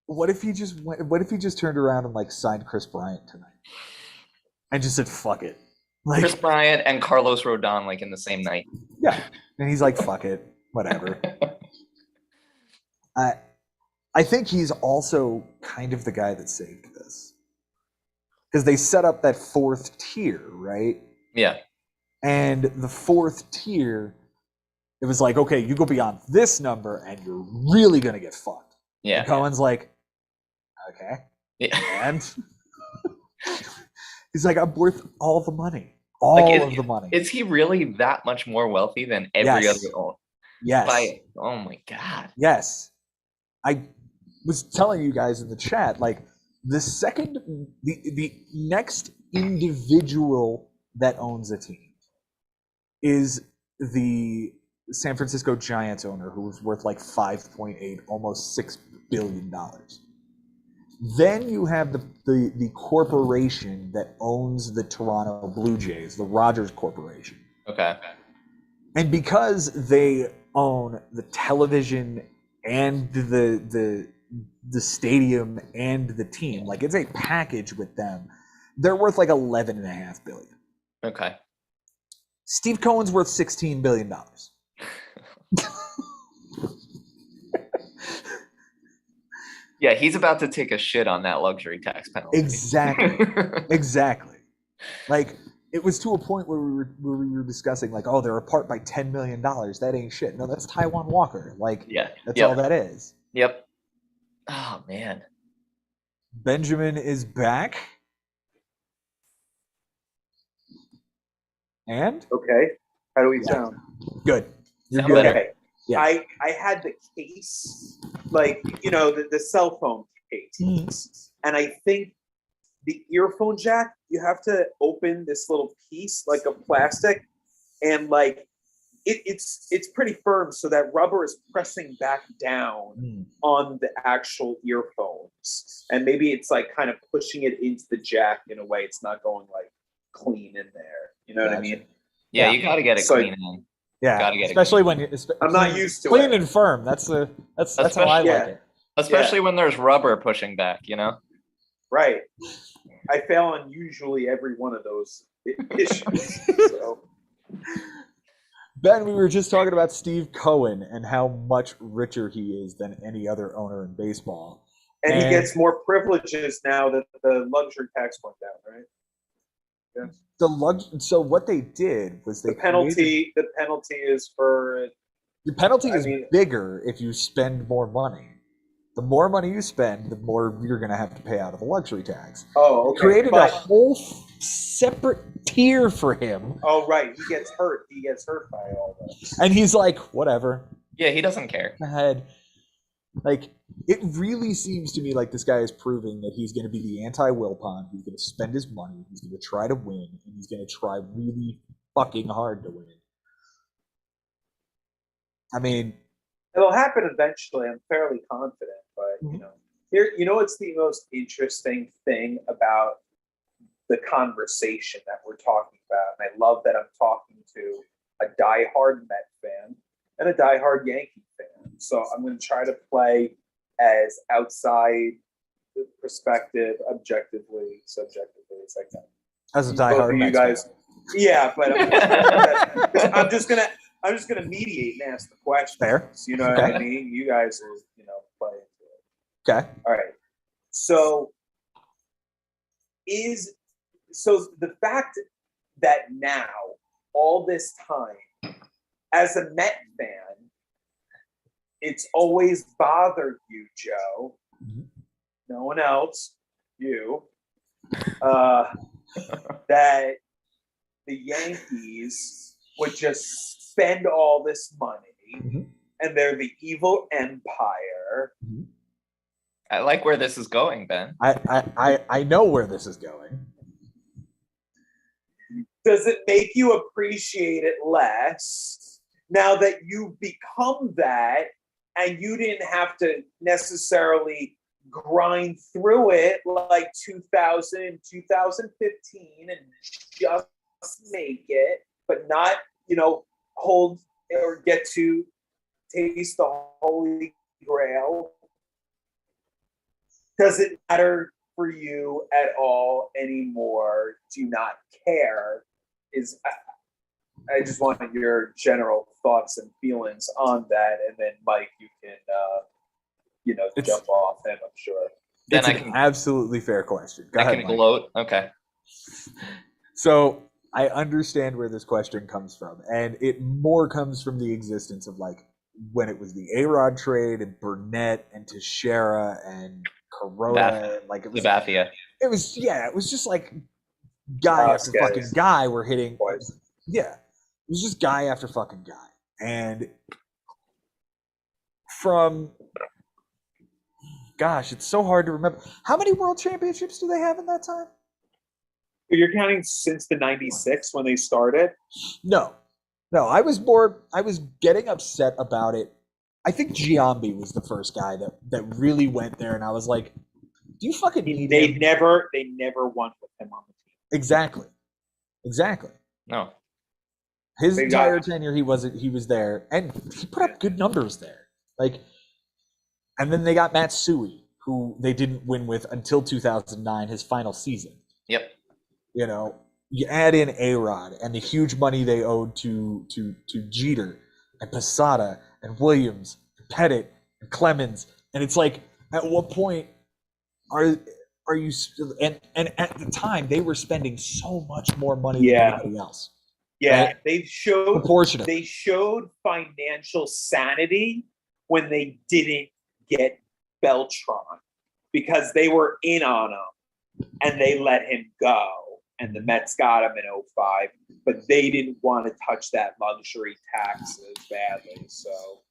what if he just turned around and signed Chris Bryant tonight, and just said fuck it, Chris Bryant and Carlos Rodon in the same night. yeah, and he's like fuck it, whatever. I think he's also kind of the guy that saved this. because they set up that fourth tier, right? Yeah. And the fourth tier, it was like, okay, you go beyond this number and you're really gonna get fucked. Yeah. And Cohen's like, okay. Yeah. And he's like, I'm worth all the money. All of the money. Is he really that much more wealthy than every Yes. other owner? Yes. Oh my God. Yes. I was telling you guys in the chat, like the next individual that owns a team is the San Francisco Giants owner, who was worth like 5.8, almost $6 billion. Then you have the corporation that owns the Toronto Blue Jays, the Rogers Corporation. Okay. And because they own the television and the stadium and the team, like it's a package with them, they're worth like $11.5 billion. Okay. Steve Cohen's worth $16 billion. Yeah, he's about to take a shit on that luxury tax penalty. Exactly. Exactly. Like it was to a point where we were discussing like, oh, they're apart by $10 million. That ain't shit. No, that's Taiwan Walker. Like, Yeah. that's Yep. all that is. Yep. Oh man. Benjamin is back. And Okay. How do we Yeah. sound? good. You're Sound good. better. Okay. Yeah. I had the case, like, the cell phone case. And I think the earphone jack, you have to open this little piece, like a plastic, and like it's pretty firm, so that rubber is pressing back down Mm. on the actual earphones. And maybe it's like kind of pushing it into the jack in a way it's not going like clean in there. You know what I Gotcha. mean? Yeah, Yeah. you got to get it So- clean in. Yeah, Gotta get it especially when you, I'm not used to clean it. and firm. That's how I Especially- like yeah. it. Especially when there's rubber pushing back, you know? Right. I fail on usually every one of those issues. So Ben, we were just talking about Steve Cohen and how much richer he is than any other owner in baseball. and he And- gets more privileges now that the luxury tax went down, right? Yes. So what they did was they The penalty is for the penalty I is mean- bigger if you spend more money. The more money you spend, the more you're going to have to pay out of the luxury tax. okay. Created a but, whole separate tier for him, oh right, he gets hurt. He gets hurt by all this. and he's like, whatever, Yeah, he doesn't care. go ahead. Like, it really seems to me like this guy is proving that he's going to be the anti-Wilpon. He's going to spend his money. He's going to try to win, and he's going to try really fucking hard to win. I mean, It'll happen eventually. I'm fairly confident, but Mhm. here, what's the most interesting thing about the conversation that we're talking about? And I love that I'm talking to a diehard Met fan and a diehard Yankee fan. So I'm going to try to play as outside the perspective, objectively, subjectively as I can. as a Both of diehard you Mets guys, fan. yeah, but I'm just gonna mediate and ask the questions. Fair. You know what I Okay. mean? You guys will, play into it. Okay. All right. So the fact that now, all this time, as a Met fan, it's always bothered you, Joe. Mhm. No one else, you. That the Yankees would just spend all this money, Mhm. and they're the evil empire. I like where this is going, Ben. I know where this is going. Does it make you appreciate it less now that you've become that and you didn't have to necessarily grind through it like 2000, 2015 and just make it, but not, hold or get to taste the holy grail? Does it matter for you at all anymore? Do you not care? I just wanted your general thoughts and feelings on that, and then Mike, you can It's- jump off him, I'm sure. Then It's I an can absolutely fair question. Go I ahead, can Mike. gloat. Okay. So I understand where this question comes from, and it more comes from the existence of like when it was the A-Rod trade and Burnett and Teixeira and Corota, and like it Sabathia. was just like guy after Vasquez. fucking guy were hitting. Twice. Yeah, it was just guy after fucking guy, and from gosh, it's so hard to remember. How many world championships do they have in that time? You're counting since the '96 when they started. No, I was getting upset about it. I think Giambi was the first guy that really went there, and I was like, "Do you fucking need They him?" never won with him on the team. Exactly. No. His They entire got- tenure, he was there, and he put up good numbers there. Like, and then they got Matsui, who they didn't win with until 2009, his final season. Yep. You know, you add in A-Rod and the huge money they owed to Jeter and Posada and Williams and Pettit and Clemens, and it's like, at what point are you? And at the time, they were spending so much more money Yeah. than anybody else, Yeah, Right. they showed proportionately. they showed financial sanity when they didn't get Beltron because they were in on him and they let him go. And the Mets got him in 05, but they didn't want to touch that luxury tax as badly. So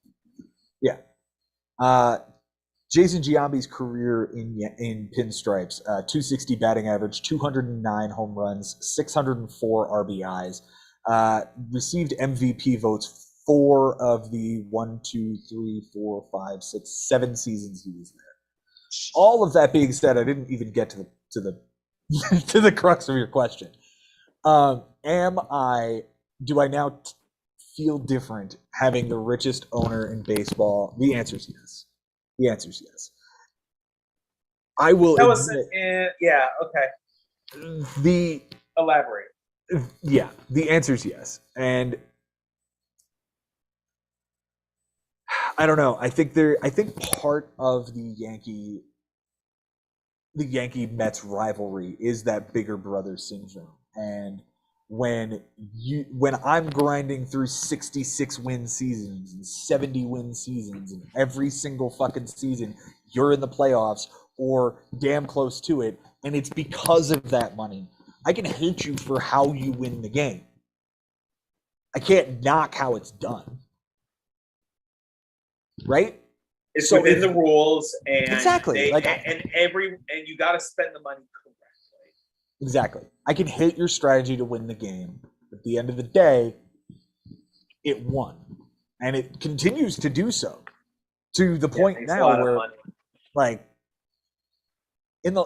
Jason Giambi's career in pinstripes, 260 batting average, 209 home runs, 604 RBIs, received MVP votes 4 of the 7 seasons he was there. All of that being said, I didn't even get to the to the crux of your question. Do I now feel different having the richest owner in baseball? The answer is yes. I will that was admit yeah, okay. the Elaborate. answer is yes. And I don't know. I think part of the Yankee Mets rivalry is that bigger brother syndrome. And when I'm grinding through 66 win seasons and 70 win seasons, and every single fucking season you're in the playoffs or damn close to it, and it's because of that money, I can hate you for how you win the game. I can't knock how it's done. Right? It's So within if- the rules, and Exactly, like and you got to spend the money correctly. Exactly. I can hate your strategy to win the game. But at the end of the day, it won. And it continues to do so. To the point Makes a now lot of where, money. like,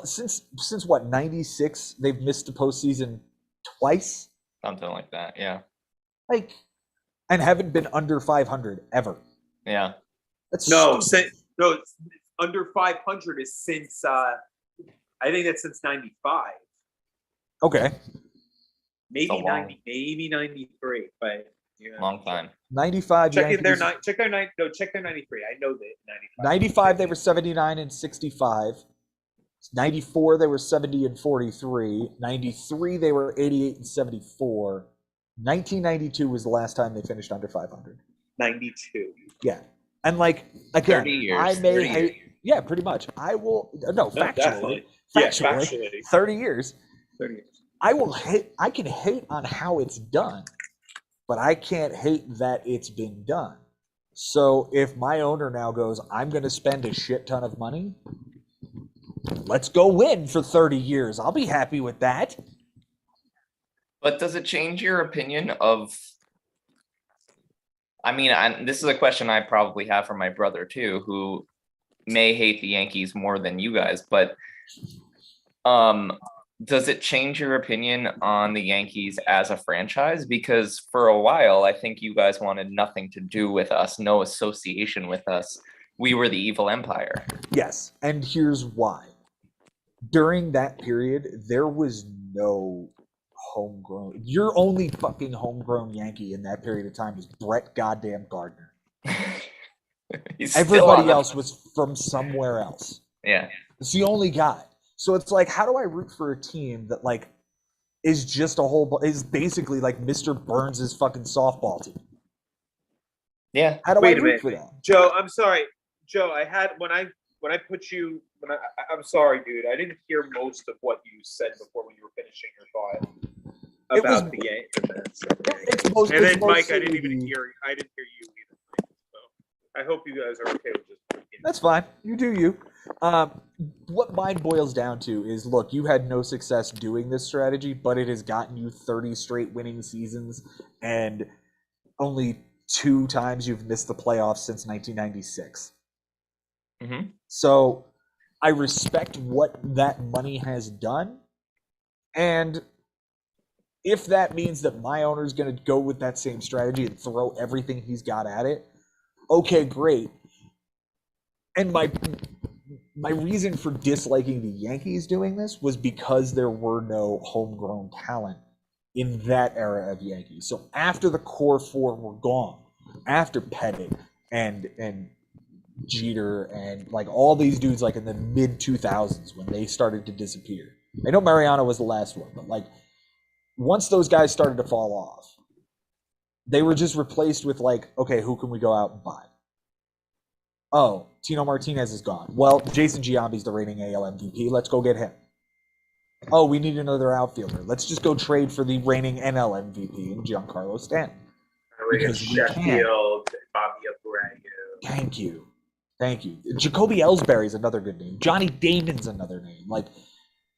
since what, 96, they've missed the postseason twice? Something like that. Yeah. Like, and haven't been under 500 ever. Yeah. That's No, stupid. it's under 500 is since I think that's since '95, Okay. maybe It's a long- 90, maybe '93, but yeah. Long time. 95 Check Yankees. their 93. I know that 95. 95 they were 79 and 65. 94 they were 70 and 43. 93 they were 88 and 74. 1992 was the last time they finished under 500. 92. Yeah. And like again, 30 years. I may 30 hate years. Yeah, pretty much. I will No, factually. definitely. Factually, 30 years. 30 years. I can hate on how it's done, but I can't hate that it's been done. So if my owner now goes, I'm going to spend a shit ton of money, let's go win for 30 years. I'll be happy with that. But does it change your opinion of? I mean, this is a question I probably have for my brother too, who may hate the Yankees more than you guys. But does it change your opinion on the Yankees as a franchise? Because for a while, I think you guys wanted nothing to do with us, no association with us. We were the evil empire. Yes, and here's why. During that period, there was no homegrown. Your only fucking homegrown Yankee in that period of time was Brett goddamn Gardner. He's still on Everybody the- else was from somewhere else. Yeah. It's the only guy. So it's like, how do I root for a team that like is just is basically like Mr. Burns' fucking softball team? Yeah. How do Wait I a root minute. for that? Joe, I'm sorry. Joe, I had when I put you I'm sorry, dude. I didn't hear most of what you said before when you were finishing your thought It was- about the game. It's And then Mike, mostly I didn't hear you either. So I hope you guys are okay with just. That's fine. You do you. What mine boils down to is, look, you had no success doing this strategy, but it has gotten you 30 straight winning seasons, and only 2 times you've missed the playoffs since 1996. Mm-hmm. So I respect what that money has done, and if that means that my owner's going to go with that same strategy and throw everything he's got at it, okay, great. And my reason for disliking the Yankees doing this was because there were no homegrown talent in that era of Yankees. So after the core 4 were gone, after Pettit and Jeter and like all these dudes like in the mid 2000s when they started to disappear. I know Mariano was the last one, but like once those guys started to fall off, they were just replaced with like, okay, who can we go out and buy? Oh, Tino Martinez is gone. Well, Jason Giambi's the reigning AL MVP. Let's go get him. Oh, we need another outfielder. Let's just go trade for the reigning NL MVP in Giancarlo Stanton. Because we can. Sheffield, Bobby Abreu. Thank you. Jacoby Ellsbury is another good name. Johnny Damon's another name. Like,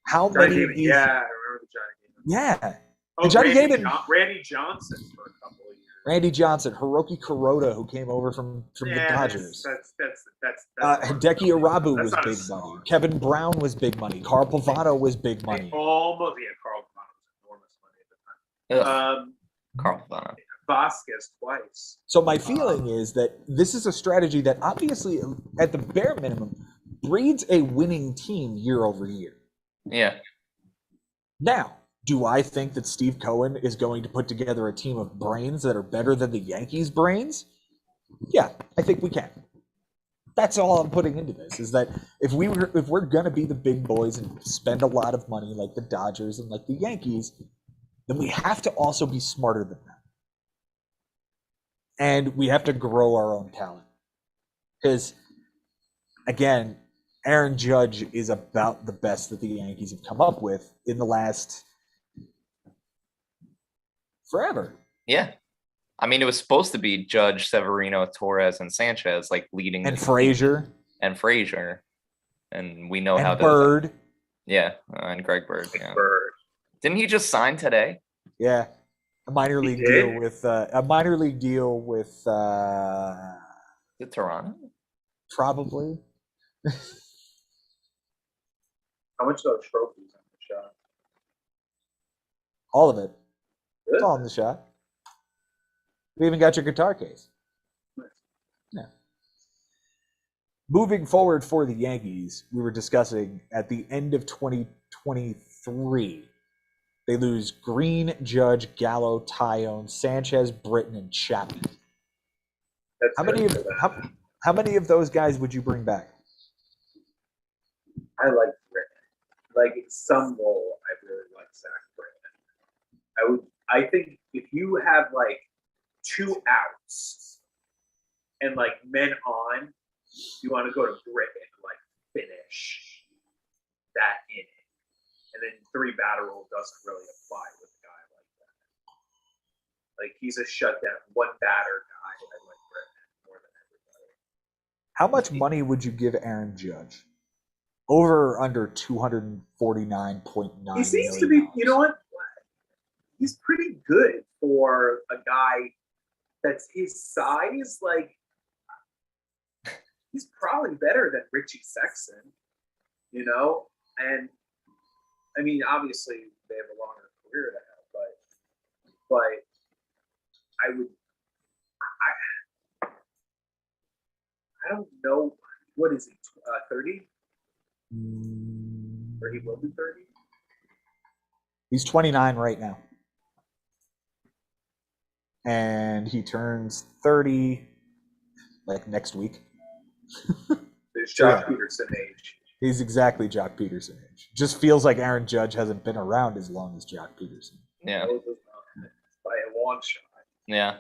how many of these? Yeah, I remember Johnny Damon. Yeah. Oh, Johnny Damon. Randy Johnson for a couple of years. Randy Johnson, Hiroki Kuroda, who came over from the Dodgers. That's Hideki Arabu was not a big song. money. Kevin Brown was big money. Carl Pavano was big money. Almost, yeah, Carl Pavano was enormous money at the time. Ugh, Carl Pavano. Vasquez twice. So my feeling is that this is a strategy that obviously, at the bare minimum, breeds a winning team year over year. Yeah. Now, do I think that Steve Cohen is going to put together a team of brains that are better than the Yankees' brains? Yeah, I think we can. That's all I'm putting into this, is that if we're going to be the big boys and spend a lot of money like the Dodgers and like the Yankees, then we have to also be smarter than that. And we have to grow our own talent. Because, again, Aaron Judge is about the best that the Yankees have come up with in the last forever. Yeah. I mean, it was supposed to be Judge, Severino, Torres, and Sanchez, like leading. And Frazier. And Frazier. And we know and how Bird. Yeah, and Greg Bird. Yeah. Bird. Didn't he just sign today? Yeah. A minor league deal with Is it Toronto? Probably. How much are those trophies on the shot? All of it. Good. It's all in the shot. We even got your guitar case. Yeah. Moving forward for the Yankees, we were discussing at the end of 2023, they lose Green, Judge, Gallo, Tyone, Sanchez, Britton, and Chapman. How many of those guys would you bring back? I like Britton. Like in some role, I really like Zach Britton. I think if you have like 2 outs and like men on, you want to go to Britton, like finish that inning. And then 3 batter rule doesn't really apply with a guy like that. Like he's a shutdown, 1 batter guy. I like Britton more than everybody. How much money would you give Aaron Judge? Over or under $249.9 He seems to be, you know what? He's pretty good for a guy that's his size. Like, he's probably better than Richie Sexton, you know? And, I mean, obviously, they have a longer career now, but I don't know. What is he, 30? Or he will be 30? He's 29 right now. And he turns 30 like next week. There's Josh Peterson age. He's exactly Jock Peterson age. Just feels like Aaron Judge hasn't been around as long as Jock Peterson. Yeah. No, it does not. By a long shot. Yeah.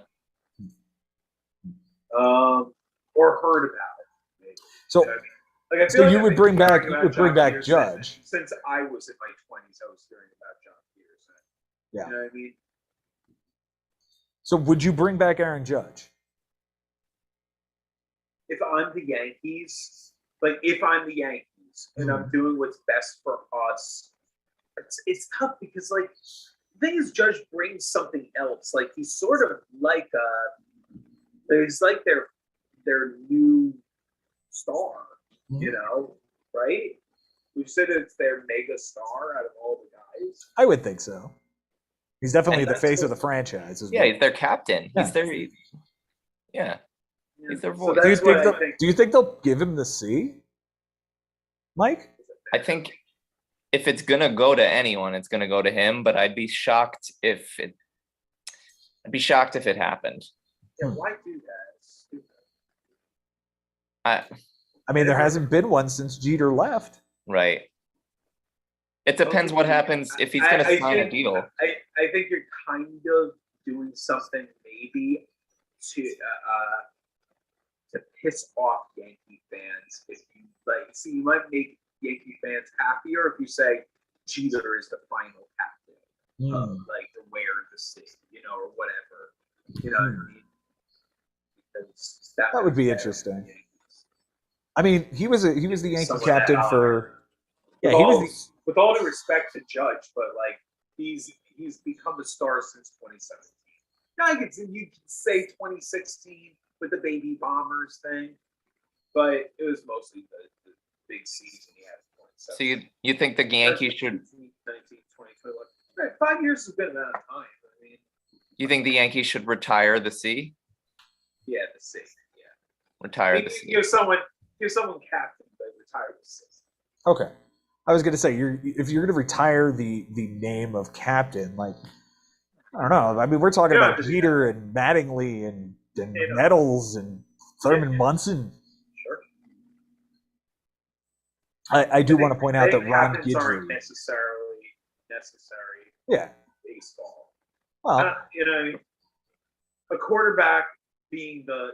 Or heard about it. Maybe. So, You know what I mean? Like, I so feel like you I've would been bring back hearing about Jock Peterson Judge. since I was in my 20s. I was hearing about Jock Peterson. Yeah. You know what I mean? So would you bring back Aaron Judge? If I'm the Yankees, and I'm doing what's best for us, it's tough because like the thing is, Judge brings something else. Like he's sort of like he's like their new star, you know, right? We said it's their mega star out of all the guys. I would think so. He's definitely And the that's face of what- the franchise. As Yeah, well. he's their captain. Yeah. He's their. Yeah. He's their voice. Do you that's think what they'll, I think. do you think they'll give him the C, Mike? I think if it's gonna go to anyone, it's gonna go to him. But I'd be shocked if it. I'd be shocked if it happened. Yeah, why do that? It's stupid. I mean, there hasn't been one since Jeter left. Right. It depends what happens if he's gonna sign a think- deal. I think you're kind of doing something maybe to piss off Yankee fans. If you like, see, you might make Yankee fans happier if you say Jeter is the final captain of like the wear the city, you know, or whatever. You know what I mean? Because That would be interesting. I mean, he was the Yankee Someone captain that for. Yeah, with he all, was. with all due respect to Judge, but like he's become a star since 2017. Now you can say 2016 with the baby bombers thing, but it was mostly the big season he had in 2017. So you think the Yankees should? 19, 20, 21. Right, 5 years has been a amount of time. I mean, You think the Yankees should retire the C? yeah, the sixth. Yeah, Retire the C. give someone captain, but retire the sixth. Okay, I was gonna say if you're gonna retire the name of captain, like I don't know. I mean, we're talking Yeah, about just- Jeter and Mattingly and Yeah. Nettles and Thurman Yeah. Munson. Sure. I do want to point out that think Ron captains aren't Guidry. necessarily necessary Yeah. baseball. Well, You know, a quarterback being the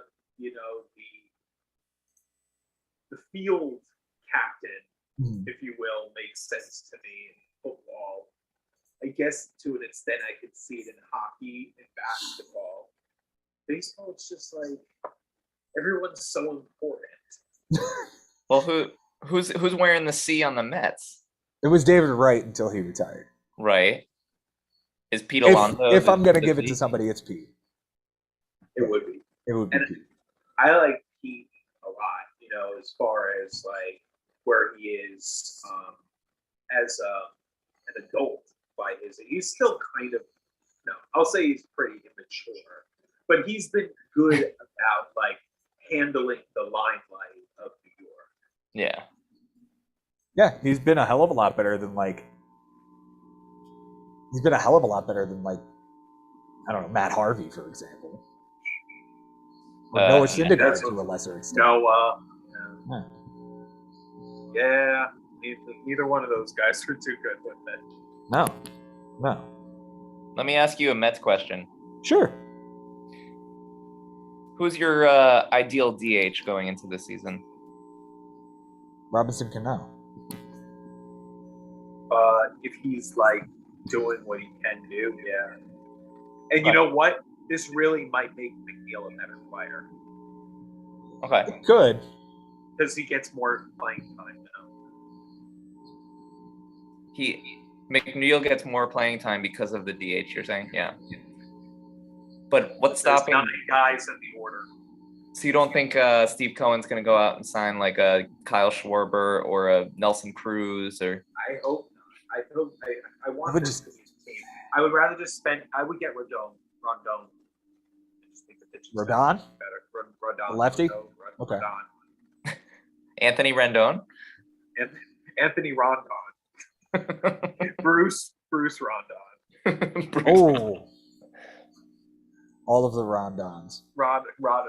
field captain, if you will, makes sense to me in football. I guess to an extent I could see it in hockey and basketball. Baseball, it's just like everyone's so important. Well, who's wearing the C on the Mets? it was David Wright until he retired. Right. Is Pete Alonso? If I'm gonna the give it C? to somebody, it's Pete. It would be. It would be And Pete. I like Pete a lot, you know, as far as like where he is as an adult by his. He's still kind of I'll say he's pretty immature, but he's been good about like handling the limelight of New York. Yeah. Yeah, he's been a hell of a lot better than like. He's been a hell of a lot better than like, I don't know, Matt Harvey, for example, or Noah Syndergaard that's to a lesser extent. Noah, Yeah. yeah, neither one of those guys are too good with it. No. Let me ask you a Mets question. Sure. Who's your ideal DH going into the season? Robinson Cano. If he's like doing what he can do, yeah. And you know what? This really might make McNeil a better player Okay. Good. because he gets more playing time now. McNeil gets more playing time because of the DH. You're saying, yeah. But what's There's stopping? 9 guys in the order. So you don't think Steve Cohen's going to go out and sign like a Kyle Schwarber or a Nelson Cruz or? I hope not. I want would this just- to be a team. I would rather just spend. I would get Rondon. I just think the pitch is Rodon? better. Rodon. The lefty? Rodon. Okay. Rodon. Anthony Rendon? Anthony Rondon. Bruce Rondon. Bruce Oh. All of the Rondons. Ramadan.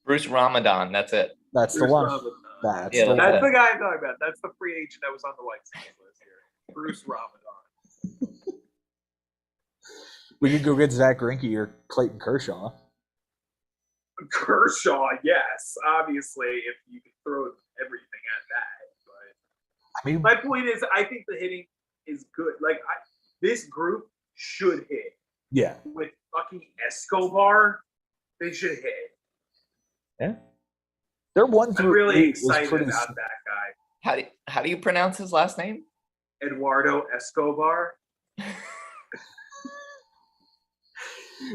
Bruce Ramadan. That's it. That's the Bruce one. Ramadan. That's Yeah, the that's That's one. the guy I'm talking about. That's the free agent that was on the White Sox list here. Bruce Ramadan. We could go get Zach Greinke or Clayton Kershaw. Kershaw, yes, obviously, if you can throw everything at that. I mean, But my point is, I think the hitting is good. Like this group should hit yeah. with fucking Escobar. They should hit. Yeah. Their 1 I'm through really 8 was excited pretty. about that guy, How do you pronounce his last name? Eduardo Escobar.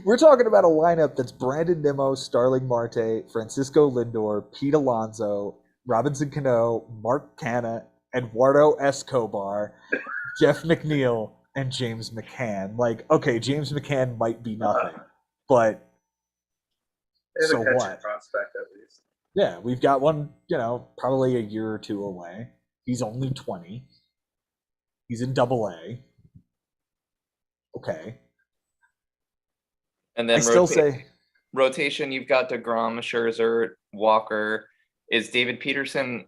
We're talking about a lineup that's Brandon Nimmo, Starling Marte, Francisco Lindor, Pete Alonso, Robinson Cano, Mark Canha, Eduardo Escobar, Jeff McNeil, and James McCann. Like, okay, James McCann might be nothing, but They have So a catching what? prospect at least. yeah, we've got one, probably a year or two away. He's only 20. He's in AA. Okay. And I then still say rotation. You've got DeGrom, Scherzer, Walker. Is David Peterson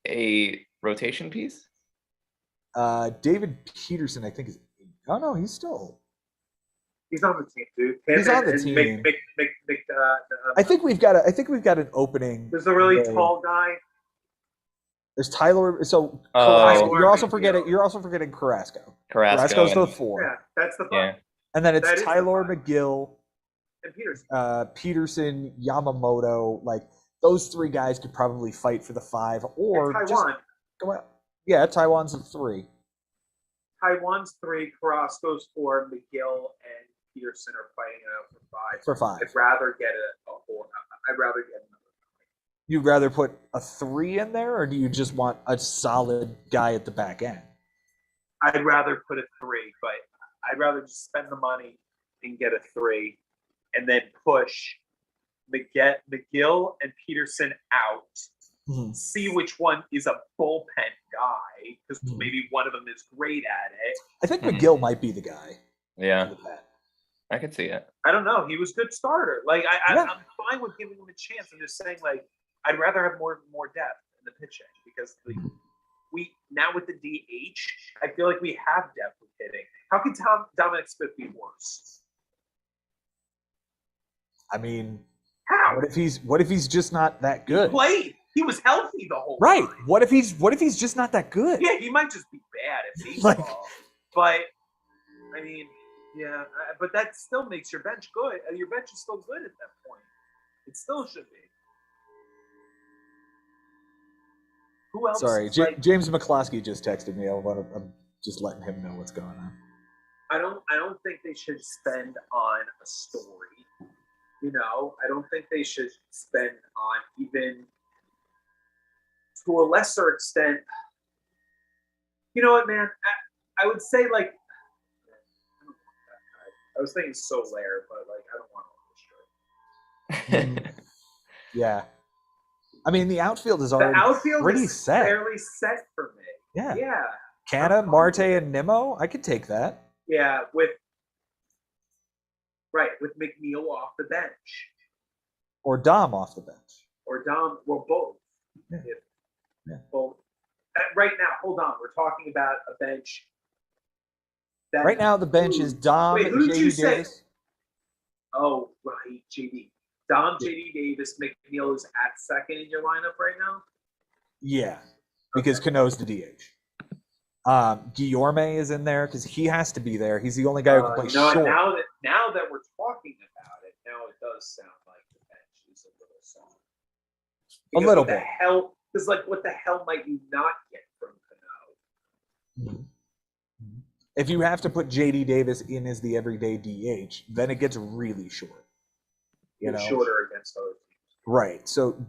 a rotation piece? David Peterson, I think is. Oh no, he's still. He's on the team, dude. He's on the and team. I think we've got an opening. there's a really there. tall guy. There's Tyler. So Oh. Carrasco, you're also forgetting Carrasco. Carrasco. Carrasco's the and- 4, Yeah, that's the yeah. fun. and then that it's is the Tyler five. McGill, And Peterson. Peterson, Yamamoto. Like those 3 guys could probably fight for the 5, or And just Taiwan. go out. Yeah, Taiwan's the 3. Taiwan's 3, Carrasco's 4, McGill and Peterson are fighting it out for 5. For 5. I'd rather get a 4. I'd rather get another. You'd rather put a 3 in there, or do you just want a solid guy at the back end? I'd rather put a 3, but I'd rather just spend the money and get a 3, and then push McGill and Peterson out. Mhm. See which one is a bullpen guy, because Mhm. maybe one of them is great at it. I think Mhm. McGill might be the guy. Yeah, for that. I could see it. I don't know. He was a good starter. Like Yeah. I'm fine with giving him a chance. I'm just saying, like, I'd rather have more depth in the pitching because we now with the DH, I feel like we have depth with hitting. How can Dominic Smith be worse? I mean, How? what if he's just not that good? Played. He was healthy the whole Right. time. What if he's just not that good? Yeah, he might just be bad at baseball. Like- but I mean, yeah, but that still makes your bench good. Your bench is still good at that point. It still should be. Who else? Sorry, Like, James McCloskey just texted me. I'm just letting him know what's going on. I don't think they should spend on a story. You know, I don't think they should spend on even to a lesser extent. You know what, man? I would say like I don't want that guy. I was thinking Soler, but like I don't want Orchestra. Yeah. I mean, the outfield is The already outfield pretty is set. fairly set for me. Yeah. Yeah. Canha, Marte, and Nimmo. I could take that. Yeah, with McNeil off the bench. Or Dom off the bench. Or Dom, well, both. Yeah. Yeah. Well, right now, hold on. We're talking about a bench. That, Right now, the bench is Dom, Wait, who did you J.D. say? Davis. Oh, right, JD. Dom, JD Davis, McNeil is at second in your lineup right now? Yeah, because Cano's the DH. Guillorme is in there because he has to be there. He's the only guy who can play You know what, short. now that we're talking about it, now it does sound like the bench is a little soft. A little what the bit. hell? Because like, what the hell might you not get from Cano? If you have to put JD Davis in as the everyday DH, then it gets really short. You know, Shorter against other teams. right? So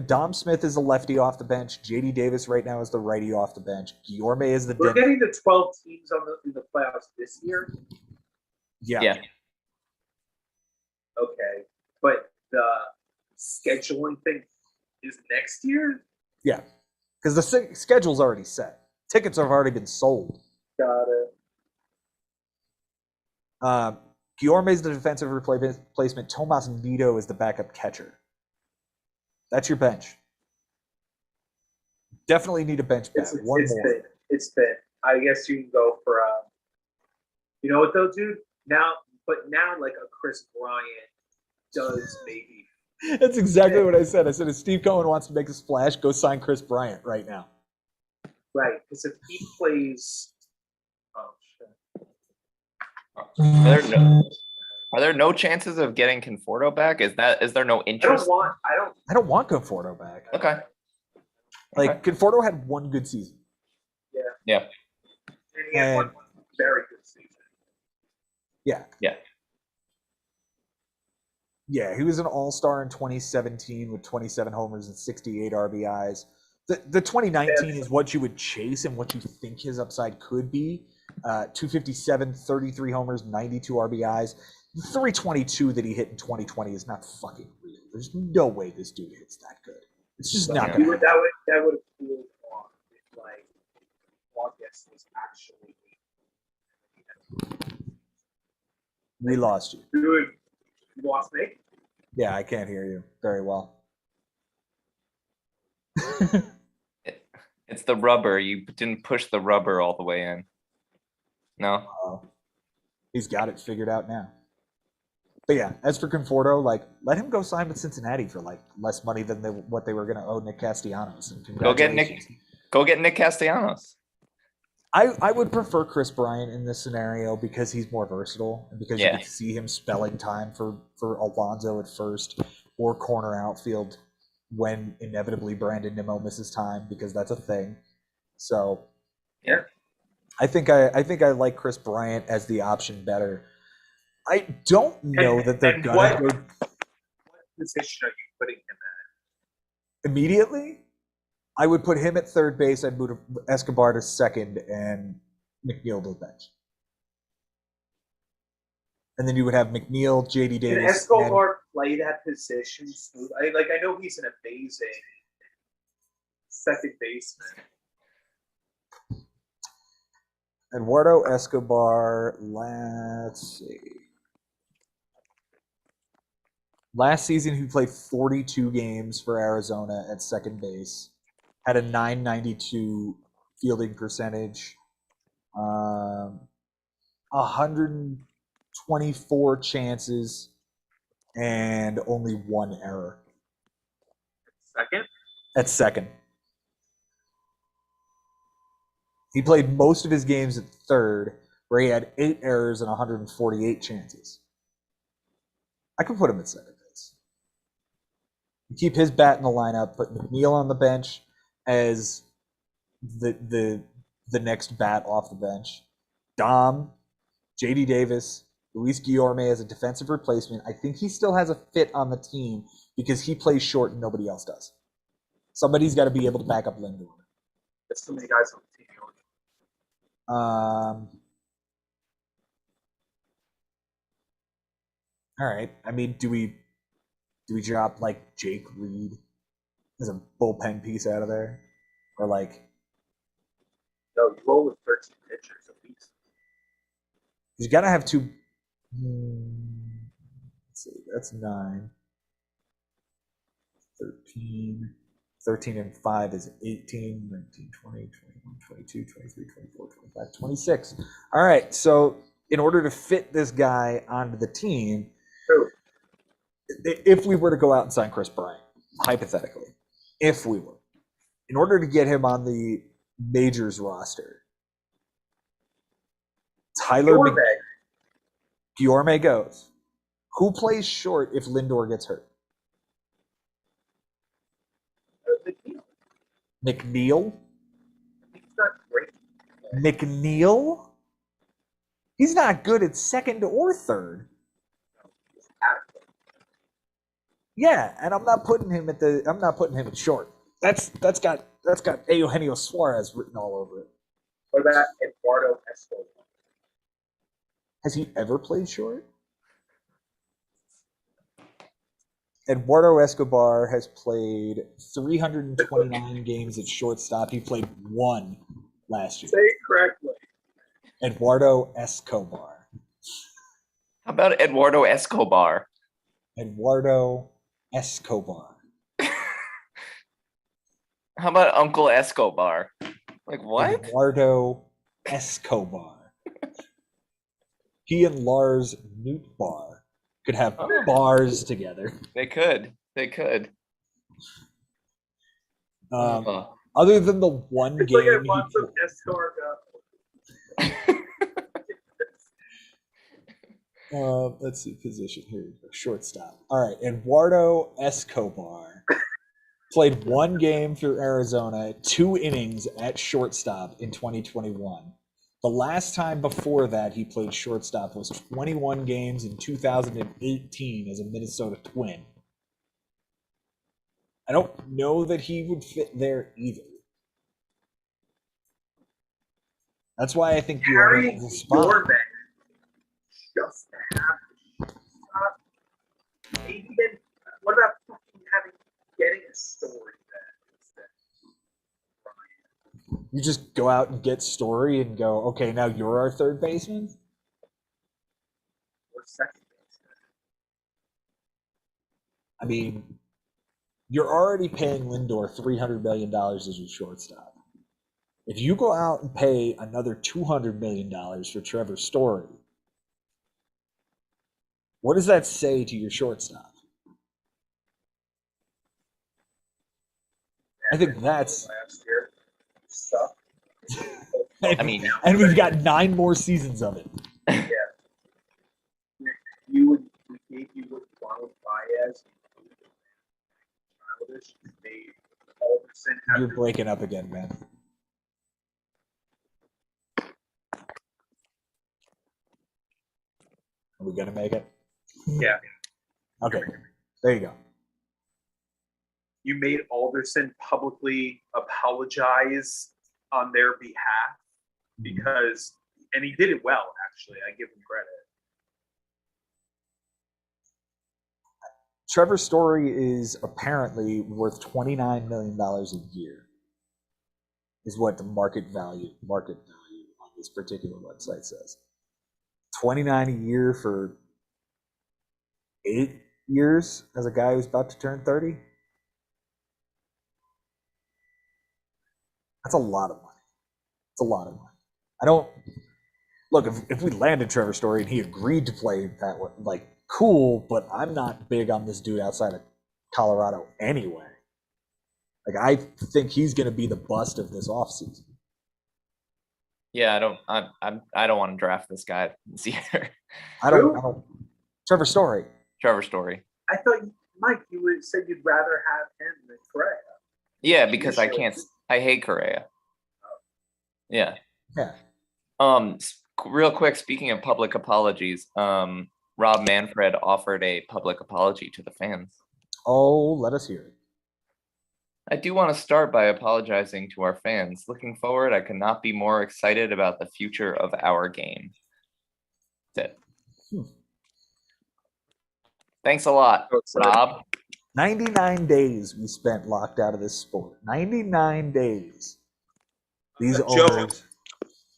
Dom Smith is the lefty off the bench. JD Davis right now is the righty off the bench. Guillorme is the We're den- getting the 12 teams in the playoffs this year. yeah. Yeah. Okay, but the scheduling thing is next year. Yeah, because the schedule's already set. Tickets have already been sold. Got it. Guillorme is the defensive replacement. Tomas Nido is the backup catcher. That's your bench. Definitely need a bench bat. One more. Been. It's been. I guess you can go for you know what though, dude? Now like a Chris Bryant does maybe. That's exactly what I said. I said if Steve Cohen wants to make a splash, go sign Chris Bryant right now. Right, because if he plays, oh shit. Are there no chances of getting Conforto back? Is there no interest? I don't want Conforto back. Okay. Like Conforto had one good season. Yeah. And he had one very good season. Yeah. Yeah. Yeah, he was an all-star in 2017 with 27 homers and 68 RBIs. The 2019 is what you would chase and what you think his upside could be. 257, 33 homers, 92 RBIs. The 322 that he hit in 2020 is not fucking real. There's no way this dude hits that good. It's just not going to happen. That would have cooled off if like August was actually. We lost you. Dude, you lost me? Yeah, I can't hear you very well. It's the rubber. You didn't push the rubber all the way in. No. He's got it figured out now. But yeah, as for Conforto, like let him go sign with Cincinnati for like less money than what they were going to owe Nick Castellanos. And Go get Nick Castellanos. I would prefer Chris Bryant in this scenario because he's more versatile and because you can see him spelling time for Alonso at first or corner outfield when inevitably Brandon Nimmo misses time because that's a thing. So yeah, I think I like Chris Bryant as the option better. I don't know that they're gonna go. What position are you putting him at? Immediately, I would put him at third base. I'd move Escobar to second and McNeil to the bench. And then you would have McNeil, JD Davis. Can Escobar play that position smooth? I know he's an amazing second baseman. Eduardo Escobar, let's see. Last season, he played 42 games for Arizona at second base. Had a .992 fielding percentage. 124 chances and only one error. Second? At second. He played most of his games at third, where he had 8 errors and 148 chances. I could put him at second base. Keep his bat in the lineup, put McNeil on the bench as the next bat off the bench. Dom, JD Davis, Luis Guillorme as a defensive replacement. I think he still has a fit on the team because he plays short and nobody else does. Somebody's got to be able to back up Lindor. There's so many guys on the team. All right. I mean, do we drop like Jake Reed as a bullpen piece out of there, or like? No, you roll with 13 pitchers at least. You got to have two. Let's see. That's 9. 13. 13 and 5 is 18, 19, 20, 21, 22, 23, 24, 25, 26. All right. So in order to fit this guy onto the team, if we were to go out and sign Chris Bryant, hypothetically, if we were, in order to get him on the majors roster, Guillorme goes. Who plays short if Lindor gets hurt? McNeil? He's not great. McNeil? He's not good at second or third. Yeah, and I'm not putting him at short. That's got Eugenio Suarez written all over it. What about Eduardo Escobar? Has he ever played short? Eduardo Escobar has played 329 games at shortstop. He played 1 last year. Say it correctly. Eduardo Escobar. How about Eduardo Escobar? Eduardo Escobar. How about Uncle Escobar? Like what? Eduardo Escobar. He and Lars Nootbaar could have Oh. bars together. They could. They could. Oh. Other than the one It's like I game he want some escargot. let's see, position here. Shortstop. All right, Eduardo Escobar played one game for Arizona, 2 innings at shortstop in 2021. The last time before that he played shortstop was 21 games in 2018 as a Minnesota Twin. I don't know that he would fit there either. That's why I think you are Carrying in the your spot. man just to have maybe then what about fucking getting a story then instead? You just go out and get Story and go, okay, now you're our third baseman? Or second baseman? I mean, you're already paying Lindor $300 million as your shortstop. If you go out and pay another $200 million for Trevor Story, what does that say to your shortstop? I think that's... Last year sucked. I mean, and we've got 9 more seasons of it. We gave you what Ronald Baez childish. You made Alderson have You're to breaking up again, man. Are we going to make it? Yeah. Okay, there you go. You made Alderson publicly apologize on their behalf because, and he did it well, actually. I give him credit. Trevor Story is apparently worth $29 million a year, is what the market value on this particular website says. 29 a year for 8 years as a guy who's about to turn 30. That's a lot of money. It's a lot of money. I don't look if we landed Trevor Story and he agreed to play that way, like cool, but I'm not big on this dude outside of Colorado anyway. Like I think he's going to be the bust of this offseason. Yeah, I don't want to draft this guy this year. I don't. Trevor Story. Trevor Story. I thought, Mike, you said you'd rather have him than Correa. Yeah, because I can't. I hate Correa. Yeah. Yeah. Real quick, speaking of public apologies, Rob Manfred offered a public apology to the fans. Oh, let us hear it. I do want to start by apologizing to our fans. Looking forward, I could not be more excited about the future of our game. That's it. Thanks a lot, Rob. 99 days we spent locked out of this sport. 99 days. These Joe, owners.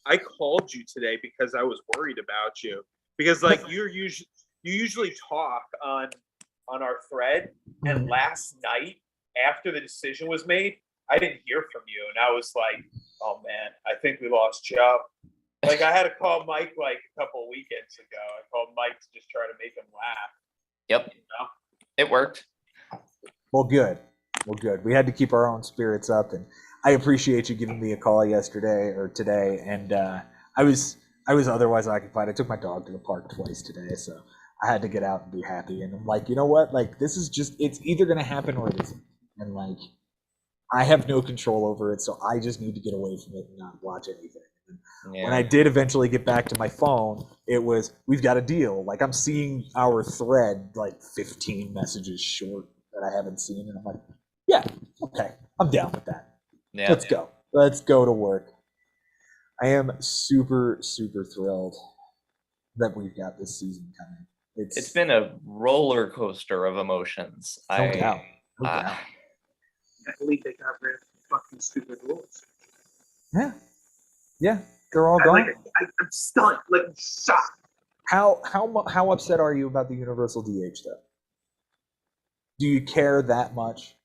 I called you today because I was worried about you. Because like you usually talk on our thread, and last night after the decision was made, I didn't hear from you, and I was like, "Oh man, I think we lost Joe." Like I had to call Mike like a couple of weekends ago. I called Mike to just try to make him laugh. Yep, You know? it worked. Well, good. Well, good. We had to keep our own spirits up, and I appreciate you giving me a call yesterday or today. And I was otherwise occupied. I took my dog to the park twice today, so I had to get out and be happy. And I'm like, you know what? Like, this is just—it's either going to happen or it isn't. And like, I have no control over it, so I just need to get away from it and not watch anything. Yeah. When I did eventually get back to my phone, it was, we've got a deal. Like, I'm seeing our thread like 15 messages short that I haven't seen, and I'm like, yeah, okay, I'm down with that. Yeah. Let's go. Let's go to work. I am super, super thrilled that we've got this season coming. It's been a roller coaster of emotions. No doubt. No doubt. I believe they got rid of fucking stupid rules. Yeah. Yeah. They're all I'm gone. stunned. Like I'm shocked. How upset are you about the universal DH though? Do you care that much?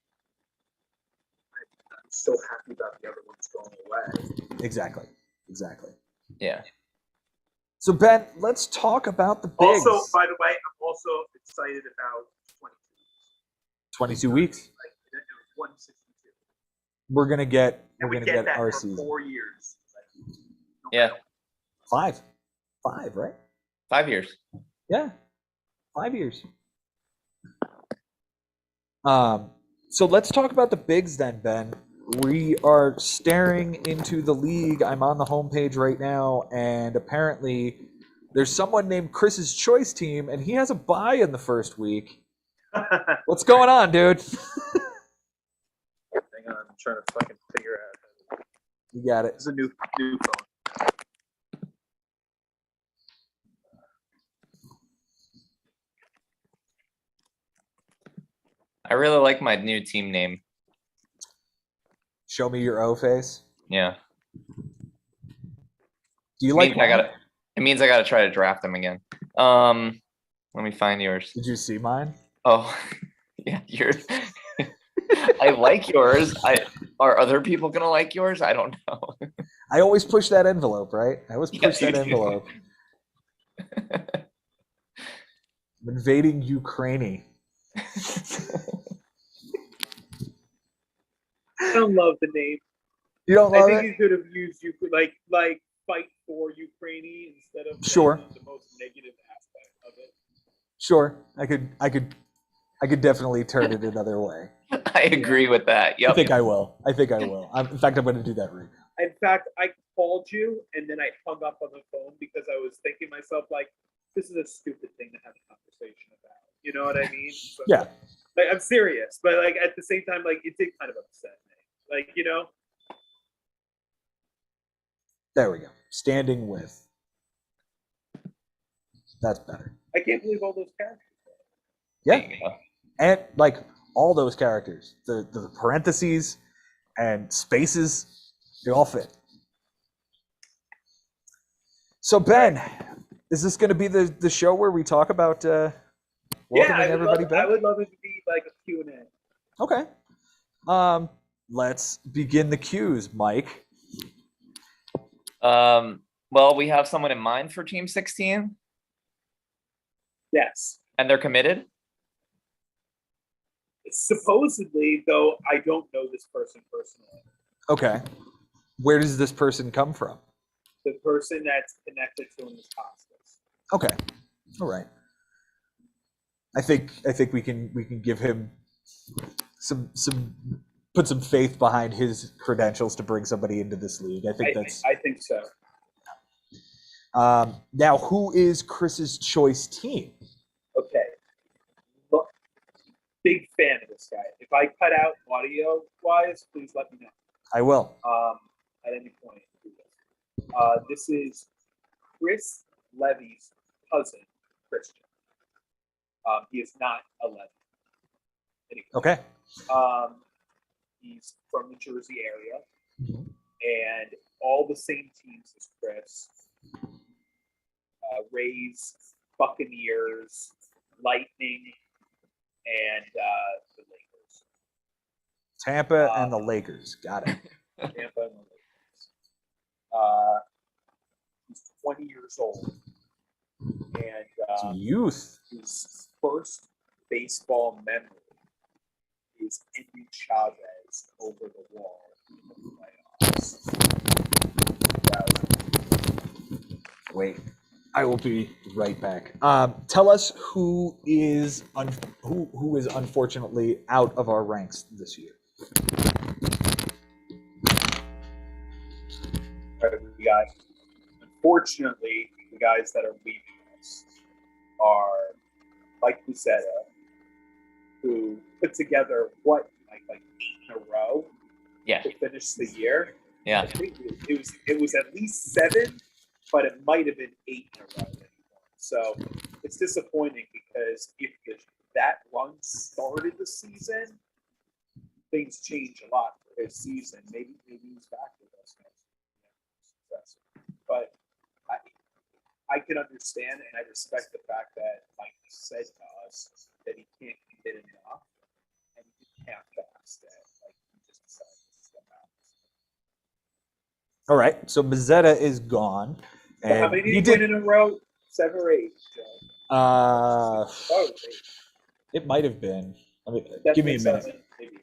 so happy about the other ones going away. Exactly. Yeah. So Ben, let's talk about the bigs. Also, by the way, I'm also excited about 22 22. weeks. Like, it was 162. We're gonna get And we gonna get get that our for season. 4 years. Like, no Yeah. matter 5, right? 5 years. Yeah, 5 years. So let's talk about the bigs then, Ben. We are staring into the league. I'm on the homepage right now, and apparently there's someone named Chris's Choice Team, and he has a bye in the first week. what. What's going on, dude? Hang on, I'm trying to fucking figure out. You got it. It's a new phone. I really like my new team name. Show me your O face. Yeah. Do you like Means I mine? gotta, it means I gotta try to draft them again. Let me find yours. Did you see mine? Oh, yeah, yours. I like yours. Are other people gonna like yours? I don't know. I always push that envelope, right? I always Yes, push you that do. envelope. I'm invading Ukraine. I don't love the name. You don't I love think it? you could have used like fight for Ukraine instead of Sure. the most negative aspect of it. Sure, I could definitely turn it another way. I agree with that. I Yep. think I will. In fact, I'm going to do that right now. In fact, I called you and then I hung up on the phone because I was thinking to myself like, this is a stupid thing to have a conversation about. You know what I mean? So, Yeah. like, I'm serious, but like at the same time, like it did kind of upset me. Like, you know, There we go. Standing with. That's better. I can't believe all those characters. Yeah, There you go. and like all those characters, the parentheses and spaces, they all fit. So Ben, is this going to be the show where we talk about welcoming everybody back? I would love it to be like a Q&A. Okay. Let's begin the cues, Mike. Well, we have someone in mind for Team 16, Yes. and they're committed. Supposedly, though, I don't know this person personally. Okay. Where does this person come from? The person that's connected to him is hospice. Okay. All right. I think we can give him some put some faith behind his credentials to bring somebody into this league. I think that's I think so. now who is Chris's Choice Team? Okay. Look, big fan of this guy. If I cut out audio wise, please let me know. I will. At any point. This is Chris Levy's cousin, Christian. He is not 11. Anyway, Okay. he's from the Jersey area, and all the same teams as Chris. Rays, Buccaneers, Lightning, and the Lakers. Tampa and the Lakers. Got it. Tampa and the Lakers. He's 20 years old, and It's youth. his first baseball memory is Andy Chavez over the wall in the playoffs. Wait. I will be right back. Tell us who is who is unfortunately out of our ranks this year. We got, unfortunately, the guys that are leaving us are Mike Buceta, who put together like 8 in a row Yeah. to finish the year. Yeah. I think it was at least 7, but it might have been 8 in a row anymore. So it's disappointing because if that run started the season, things change a lot for his season. Maybe he's back with us next year. But I can understand and I respect the fact that Mike said to us that he can't commit enough and he didn't have fast that like he just decided to step All right, so Mazzetta is gone. So how And many he did you did. win in a row? 7 or 8, Joe? Uh, Oh, 8. it might have been. Give me Definitely a minute. 7, maybe.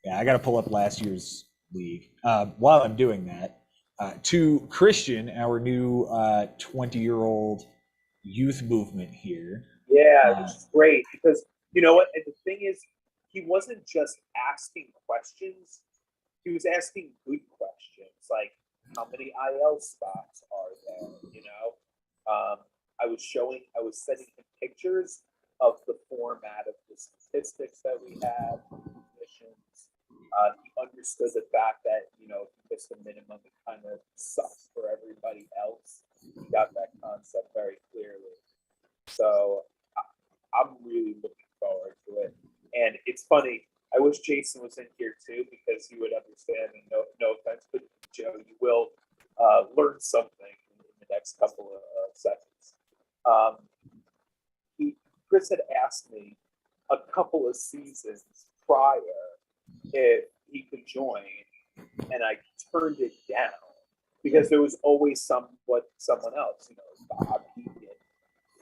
Yeah, I got to pull up last year's league. While I'm doing that, to Christian, our new 20-year-old youth movement here. Yeah, which is great because you know what? And the thing is, he wasn't just asking questions; he was asking good questions, like how many IL spots are there? I was sending him pictures of the format of the statistics that we have, positions. He understood the fact that if you miss the minimum, it kind of sucks for everybody else. He got that concept very clearly. So I'm really looking forward to it. And it's funny. I wish Jason was in here too because he would understand. And no offense, but Joe, you will learn something in the next couple of seconds. Chris had asked me a couple of seasons prior if he could join, and I turned it down because there was always someone else, Bob Keegan,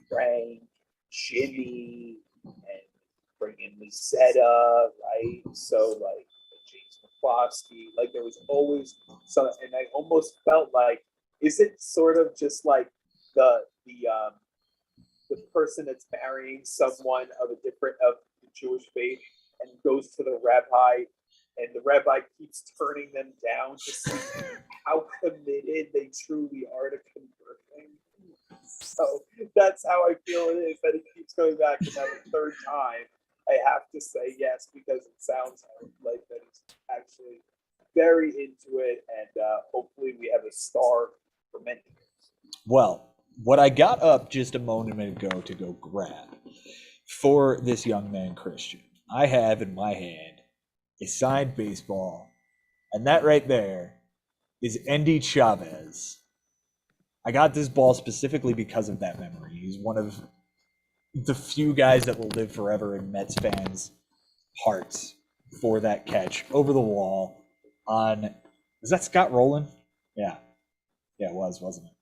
Frank, Jimmy, and bringing Mazzetta, right? So like James McCloskey, like there was always some, and I almost felt like, is it sort of just like the person that's marrying someone of the Jewish faith and goes to the rabbi, and the rabbi keeps turning them down to see how committed they truly are to converting. So that's how I feel it is, that he keeps going back, and now the third time I have to say yes because it sounds like that he's actually very into it, and hopefully we have a star for many years. Well, what I got up just a moment ago to go grab for this young man, Christian, I have in my hand a signed baseball, and that right there is Endy Chavez. I got this ball specifically because of that memory. He's one of the few guys that will live forever in Mets fans' hearts for that catch over the wall on, was that Scott Rowland? Yeah. Yeah, it was, wasn't it?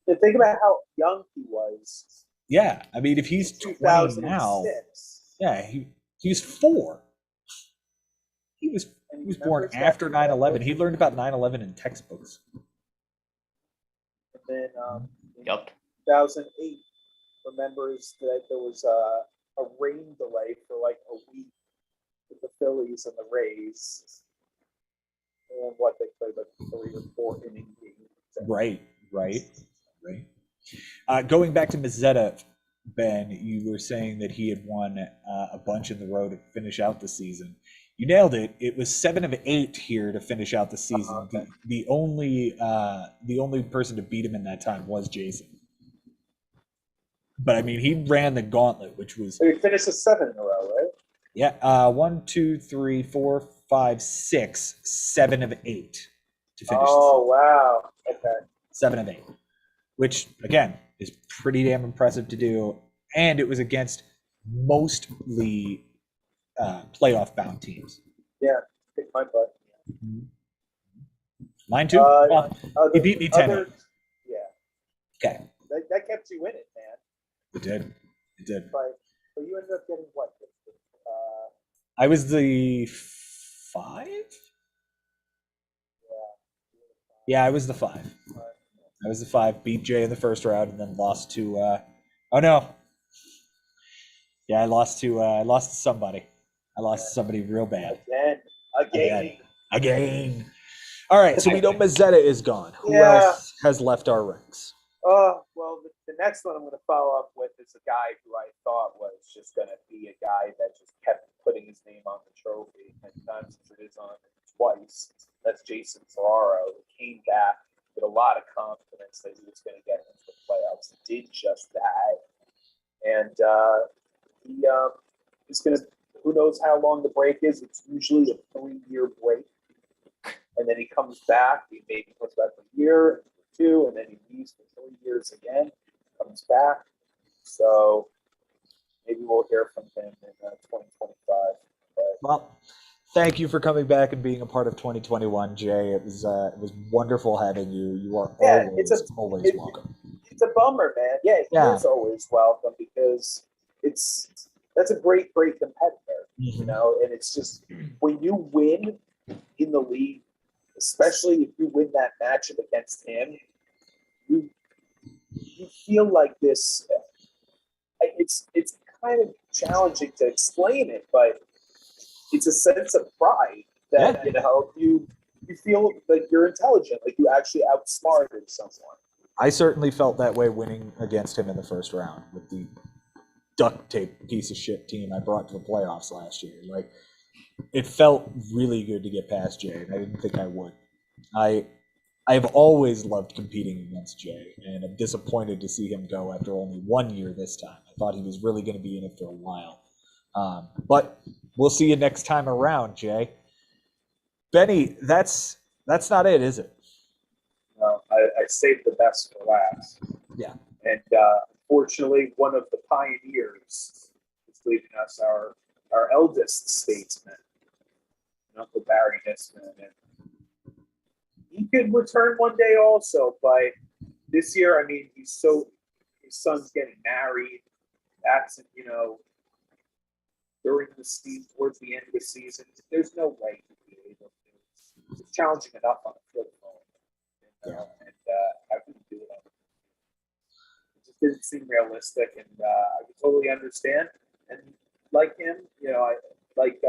To think about how young he was. Yeah, I mean, if he's 20 now, yeah, he was 4. He was born after 9/11. He learned about 9/11 in textbooks. And then Yep. 2008 remembers that there was a rain delay for like a week with the Phillies and the Rays. And what they played like 3 or 4 inning games. Right. Going back to Mazzetta, Ben, you were saying that he had won a bunch in the row to finish out the season. You nailed it. It was 7 of 8 here to finish out the season. Okay. The only person to beat him in that time was Jason. But I mean, he ran the gauntlet, which was. So he finished a 7 in a row, right? Yeah. 1, 2, 3, 4, 5, 6, 7 of 8 to finish. Oh wow! Okay. 7 of 8, which again is pretty damn impressive to do, and it was against mostly playoff bound teams. Yeah, kick my butt. Mine too. Well, he beat me 10. Yeah. Okay. That kept you in it, man. It did. But you ended up getting what? I was the 5. Yeah, I was the 5. I was the 5. Beat Jay in the first round, and then lost to. Oh no. Yeah, I lost to somebody. I lost to somebody real bad. Again. All right, so we know Mazzetta is gone. Who else has left our ranks? Well, the next one I'm going to follow up with is a guy who I thought was just going to be a guy that just kept putting his name on the trophy, and times as it is on it twice. That's Jason Ferraro, who came back with a lot of confidence that he was going to get into the playoffs. He did just that, and he's going to. Who knows how long the break is? It's usually a 3-year break. And then he comes back. He maybe comes back for a year, or 2, and then he leaves for 3 years again. Comes back. So maybe we'll hear from him in 2025. But Well, Thank you for coming back and being a part of 2021, Jay. It was wonderful having you. You are Yeah, always it- welcome. It's a bummer, man. Yeah, he Yeah. is always welcome because that's a great competitor, you Mhm. know. And it's just when you win in the league, especially if you win that matchup against him, you feel like this. It's kind of challenging to explain it, but it's a sense of pride that Yeah. you know you feel like you're intelligent, like you actually outsmarted someone. I certainly felt that way winning against him in the first round with the duct tape piece of shit team I brought to the playoffs last year. Like, it felt really good to get past Jay, and I didn't think I would. I've always loved competing against Jay, and I'm disappointed to see him go after only 1 year this time. I thought he was really going to be in it for a while. But we'll see you next time around, Jay. Benny, that's not it, is it? I saved the best for last. Yeah. And unfortunately, one of the pioneers is leaving us, our eldest statesman, Uncle Barry Nisman. And he could return one day also, but this year, I mean, his son's getting married. That's, you know, during the season, towards the end of the season, there's no way he'd be able to. It's challenging enough on a flip phone. And I couldn't do it on it just didn't seem realistic, and I could totally understand. And like him, you know, I like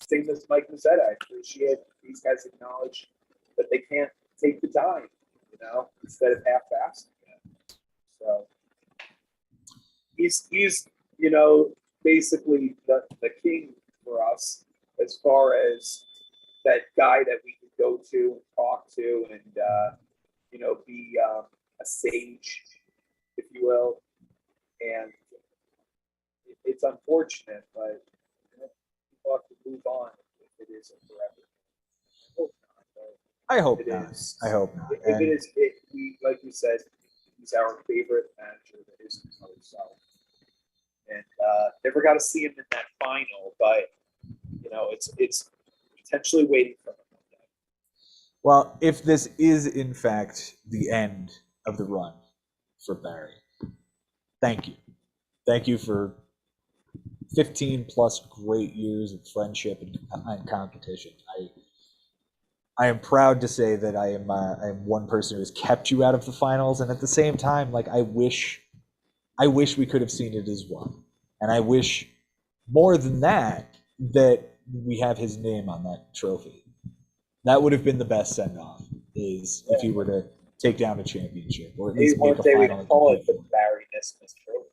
same as Mike Mazzetta. I appreciate these guys acknowledge that they can't take the time, you know, instead of half-assing it. So he's you know basically the king for us as far as that guy that we could go to and talk to and you know be a sage, if you will. And it's unfortunate, but people have to move on if it isn't forever. I hope It not. is. I hope not. If it is, we like we said, he's our favorite manager that isn't himself. And never got to see him in that final, but you know, it's potentially waiting for him one day. Well, if this is in fact the end of the run for Barry, thank you. Thank you for 15 plus great years of friendship and competition. I am proud to say that I am one person who has kept you out of the finals, and at the same time, like I wish we could have seen it as one, and I wish more than that we have his name on that trophy. That would have been the best send off, is if he were to take down a championship or at least Maybe make one a day we final. can call it the Barry Nisman Trophy.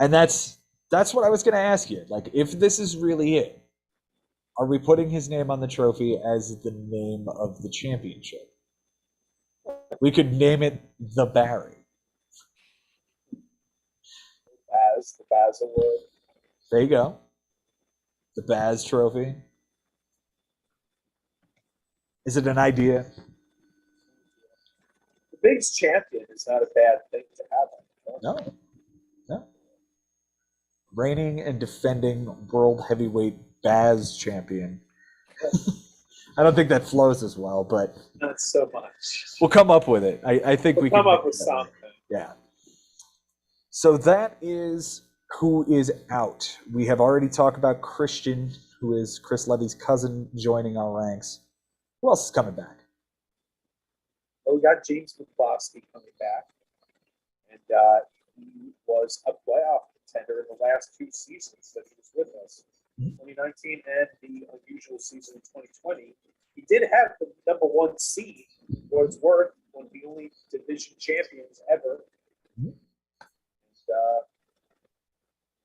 And that's what I was going to ask you. Like, if this is really it, are we putting his name on the trophy as the name of the championship? We could name it the Barry. The Baz Award. There you go. The Baz Trophy. Is it an idea? The Bigs champion is not a bad thing to have. No. Reigning and defending world heavyweight Baz champion. I don't think that flows as well, but Not so much. we'll come up with it. I think we We'll can come up make with it that way. something. Yeah. So that is who is out. We have already talked about Christian, who is Chris Levy's cousin, joining our ranks. Who else is coming back? Well, we got James McCloskey coming back, and he was a playoff contender in the last two seasons that he was with us, 2019 and the unusual season in 2020. He did have the number one seed, for its worth, one of the only division champions ever. And,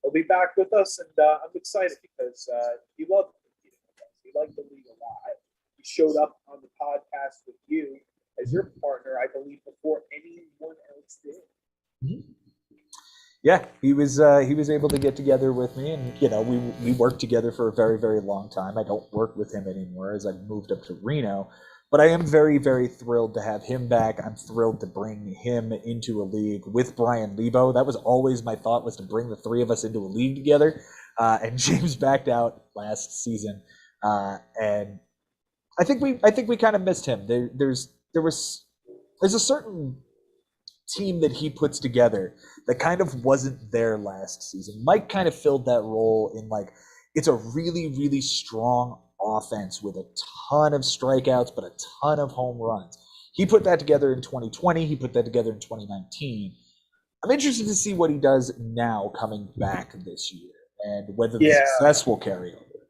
he'll be back with us, and I'm excited because he loved competing with us. He liked the league a lot. He showed up on the podcast with you as your partner, I believe, before anyone else did. Yeah, he was able to get together with me, and you know we worked together for a very, very long time. I don't work with him anymore as I've moved up to Reno, but I am very, very thrilled to have him back. I'm thrilled to bring him into a league with Brian Lebo. That was always my thought, was to bring the three of us into a league together, and James backed out last season. And I think we kind of missed him. There's a certain team that he puts together that kind of wasn't there last season. Mike kind of filled that role in like it's a really, really strong offense with a ton of strikeouts, but a ton of home runs. He put that together in 2020. He put that together in 2019. I'm interested to see what he does now coming back this year and whether the Yeah. success will carry over.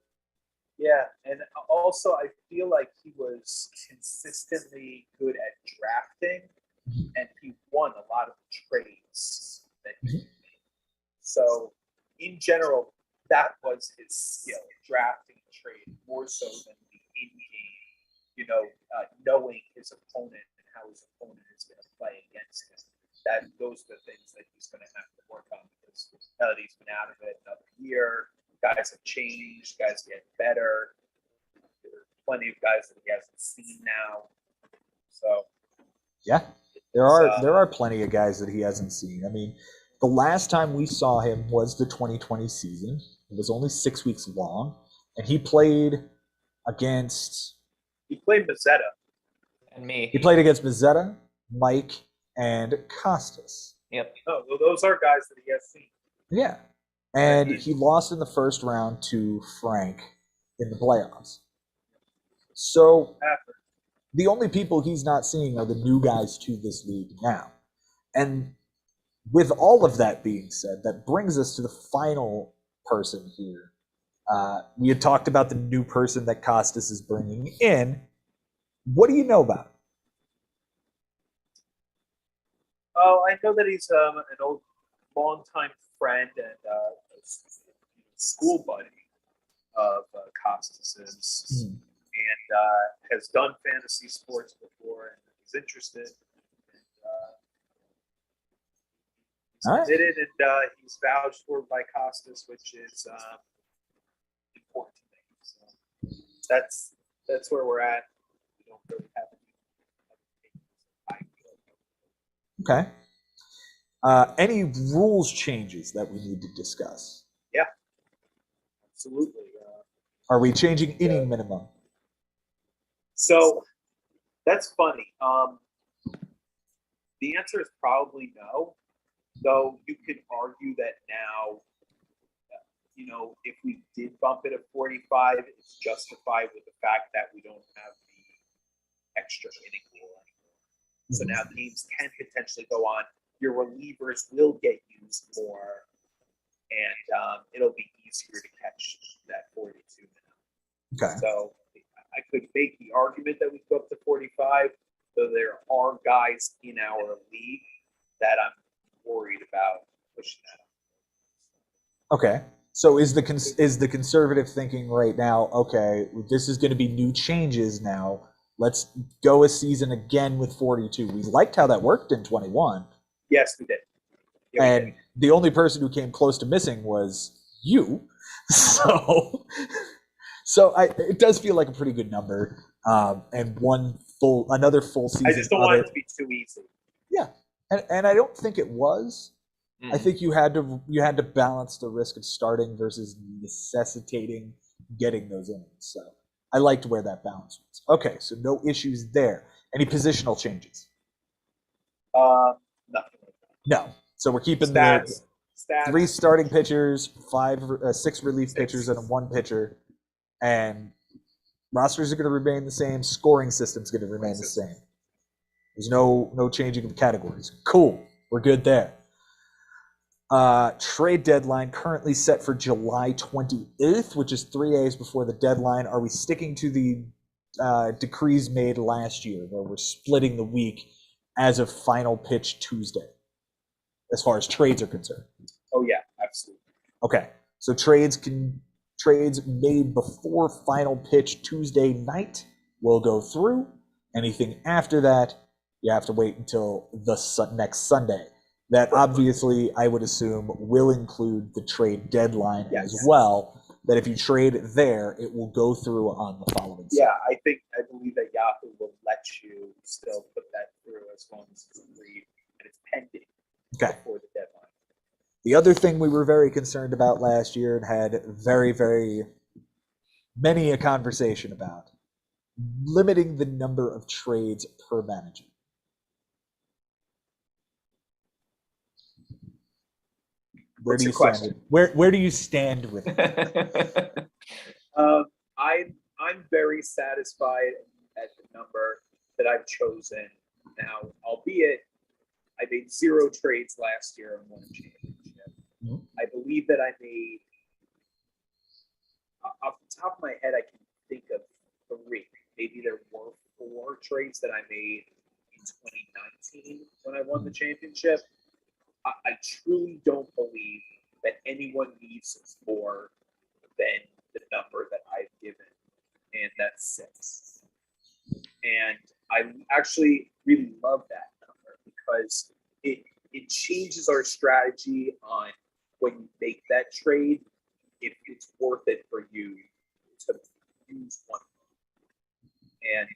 Yeah, and also I feel like he was consistently good at drafting, and he won a lot of trades that he made. So, in general, that was his skill, drafting and trade, more so than the in-game, knowing his opponent and how his opponent is going to play against him. Those are the things that he's going to have to work on because now that he's been out of it another year, guys have changed, guys get better. There are plenty of guys that he hasn't seen now. So Yeah, there are plenty of guys that he hasn't seen. I mean, the last time we saw him was the 2020 season. It was only 6 weeks long, and he played against. he played Mazzetta. And me. He played against Mazzetta, Mike, and Costas. Yep. Oh, well, those are guys that he has seen. Yeah, and he lost in the first round to Frank in the playoffs. So After. the only people he's not seeing are the new guys to this league now. And with all of that being said, that brings us to the final person here. We had talked about the new person that Costas is bringing in. What do you know about him? Oh, I know that he's an old, longtime friend and school buddy of Costas's, and has done fantasy sports before, and he's interested. He's All right. committed, and he's vouched for by Costas, which is important to me. So that's where we're at. We don't really have any. Okay. Any rules changes that we need to discuss? Absolutely. Are we changing inning minimum? So that's funny. The answer is probably no, though you could argue that now, if we did bump it at 45, it's justified with the fact that we don't have the extra inning rule anymore. So now teams can potentially go on. Your relievers will get used more, and it'll be easier to catch that 42 minute. Okay. So I could make the argument that we go up to 45, though there are guys in our league that I'm worried about pushing that up. Okay. So is the conservative thinking right now, okay, this is going to be new changes now. Let's go a season again with 42. We liked how that worked in 21. Yes, we did. Yeah, we And did. the only person who came close to missing was you. So it does feel like a pretty good number. And another full season. I just don't want it to be too easy. Yeah. And I don't think it was. I think you had to balance the risk of starting versus necessitating getting those innings. So I liked where that balance was. Okay, so no issues there. Any positional changes? Nothing like that. No. So we're keeping Stats. 3 starting pitchers, 6 relief pitchers, and 1 pitcher. And rosters are going to remain the same. Scoring system's going to remain the same. There's no changing of categories. Cool. We're good there. Trade deadline currently set for July 28th, which is 3 days before the deadline. Are we sticking to the decrees made last year where we're splitting the week as of final pitch Tuesday, as far as trades are concerned? Oh yeah, absolutely. Okay, so trades made before final pitch Tuesday night will go through. Anything after that, you have to wait until the next Sunday. That obviously, I would assume, will include the trade deadline as well. That if you trade there, it will go through on the following Sunday. Yeah, I believe that Yahoo will let you still put that through as long as it's agreed and it's pending before the deadline. The other thing we were very concerned about last year and had very, very many a conversation about limiting the number of trades per manager. Where What's do your you stand? question? Where do you stand with it? I'm very satisfied at the number that I've chosen now, albeit I made 0 trades last year and won a championship. Mhm. I believe that I made, off the top of my head, I can think of 3. Maybe there were 4 trades that I made in 2019 when I won the championship. I truly don't believe that anyone needs more than the number that I've given, and that's 6. And I actually really love that number because it changes our strategy on when you make that trade, if it's worth it for you to use one. And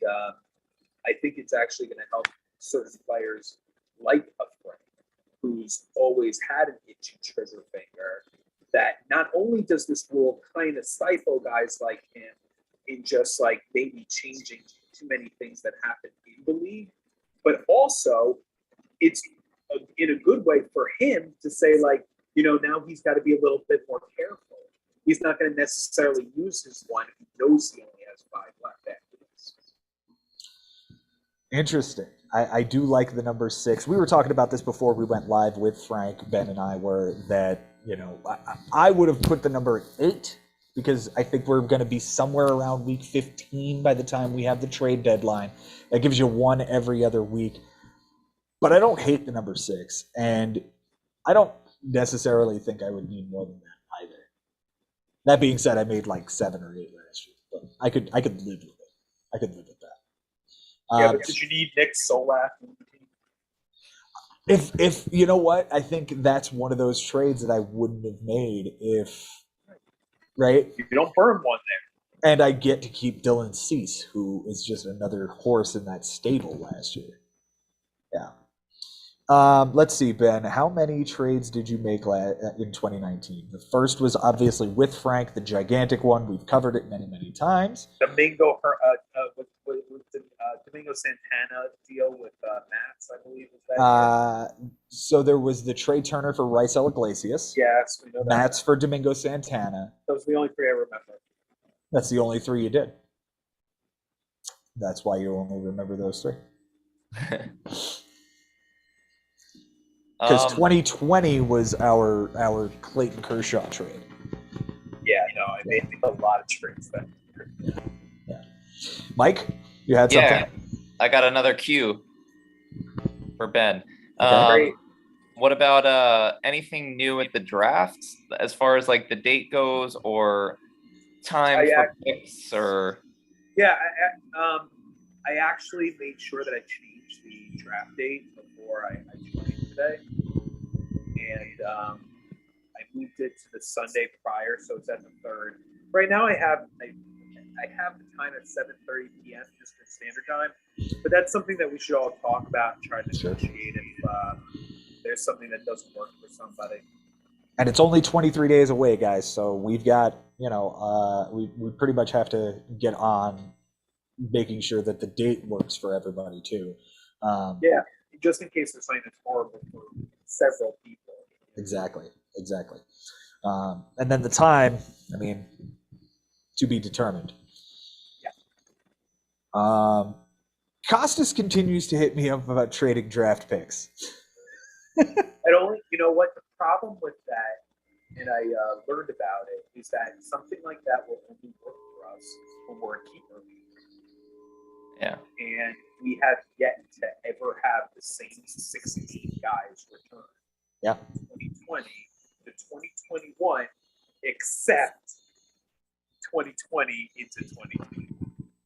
I think it's actually going to help certain players like a Frank, who's always had an itchy trigger finger, that not only does this rule kind of stifle guys like him in just like maybe changing too many things that happen in the league, but also it's in a good way for him to say, like, you know, now he's got to be a little bit more careful. He's not going to necessarily use his one if he knows he only has 5 left after this. Interesting. I do like the number 6. We were talking about this before we went live with Frank. Ben and I were that, you know, I would have put the number 8 because I think we're going to be somewhere around week 15 by the time we have the trade deadline. That gives you 1 every other week. But I don't hate the number 6, and I don't necessarily think I would need more than that either. That being said, I made like 7 or 8 last year, but I could live with it. I could live with that. Yeah, but did you need Nick Solak? If you know what, I think that's one of those trades that I wouldn't have made if, right? You don't burn one there. And I get to keep Dylan Cease, who is just another horse in that stable last year. Yeah. Let's see, Ben. How many trades did you make in 2019? The first was obviously with Frank, the gigantic one. We've covered it many, many times. Domingo, with the Domingo Santana deal with Mats, I believe. Was that So there was the Trey Turner for Raisel Iglesias. yes, we know that. Mats for Domingo Santana. Those are the only 3 I remember. That's the only 3 you did. That's why you only remember those 3. Because 2020 was our Clayton Kershaw trade. Yeah, no, I made a lot of trades then. Yeah. Mike, you had something? Yeah, I got another cue for Ben. Okay. What about anything new at the draft as far as like the date goes, or time for picks, or? Yeah, I actually made sure that I changed the draft date before I joined today, and I moved it to the Sunday prior, so it's at the 3rd. Right now, I have the time at 7:30 p.m. Eastern Standard Time, but that's something that we should all talk about and try to negotiate if there's something that doesn't work for somebody. And it's only 23 days away, guys. So we've got, you know, we pretty much have to get on making sure that the date works for everybody too. Yeah, just in case there's something that's horrible for several people. Exactly. And then the time, I mean, to be determined. Yeah. Costas continues to hit me up about trading draft picks. You know what, the problem with that, and I learned about it, is that something like that will only work for us when we're a keeper. Yeah. And we have yet to ever have the same 16 guys return. Yeah. 2020 to 2021, except 2020 into 2020.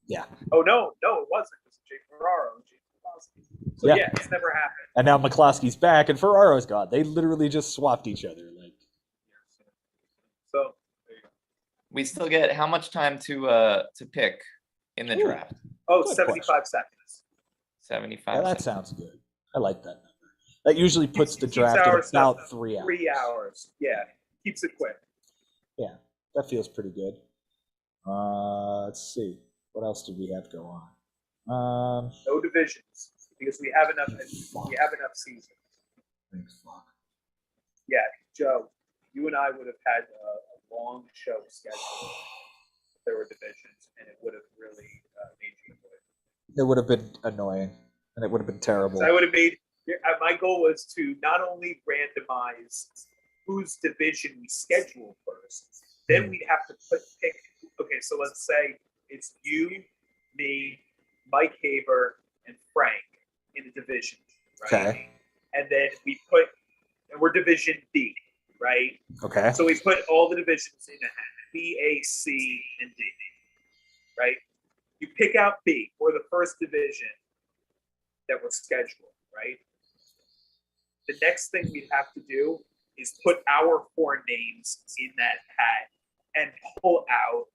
Yeah. Oh, no, it wasn't. It was Jay Ferraro and Jay McCloskey. So, yeah, it's never happened. And now McCloskey's back and Ferraro's gone. They literally just swapped each other. Like. So, there you go. We still get how much time to pick in the draft? Oh, Good 75 question. seconds. 75. Yeah, that sounds good. I like that number. That usually puts the Keeps draft our at stuff about 3 hours. 3 hours. Yeah, keeps it quick. Yeah, that feels pretty good. Let's see. What else did we have go on? No divisions because we have enough. We have enough seasons. Thanks, fuck. Yeah, Joe, you and I would have had a long show scheduled if there were divisions, and it would have really made you annoyed. It would have been annoying, and it would have been terrible. So I would have made. My goal was to not only randomize whose division we schedule first, then we'd have to pick. Okay, so let's say it's you, me, Mike Haber, and Frank in the division, right? Okay. And then and we're Division B, right? Okay. So we put all the divisions in a hat: B, A, C, and D, right? You pick out B, or the first division that we're scheduled, right? The next thing we'd have to do is put our 4 names in that hat and pull out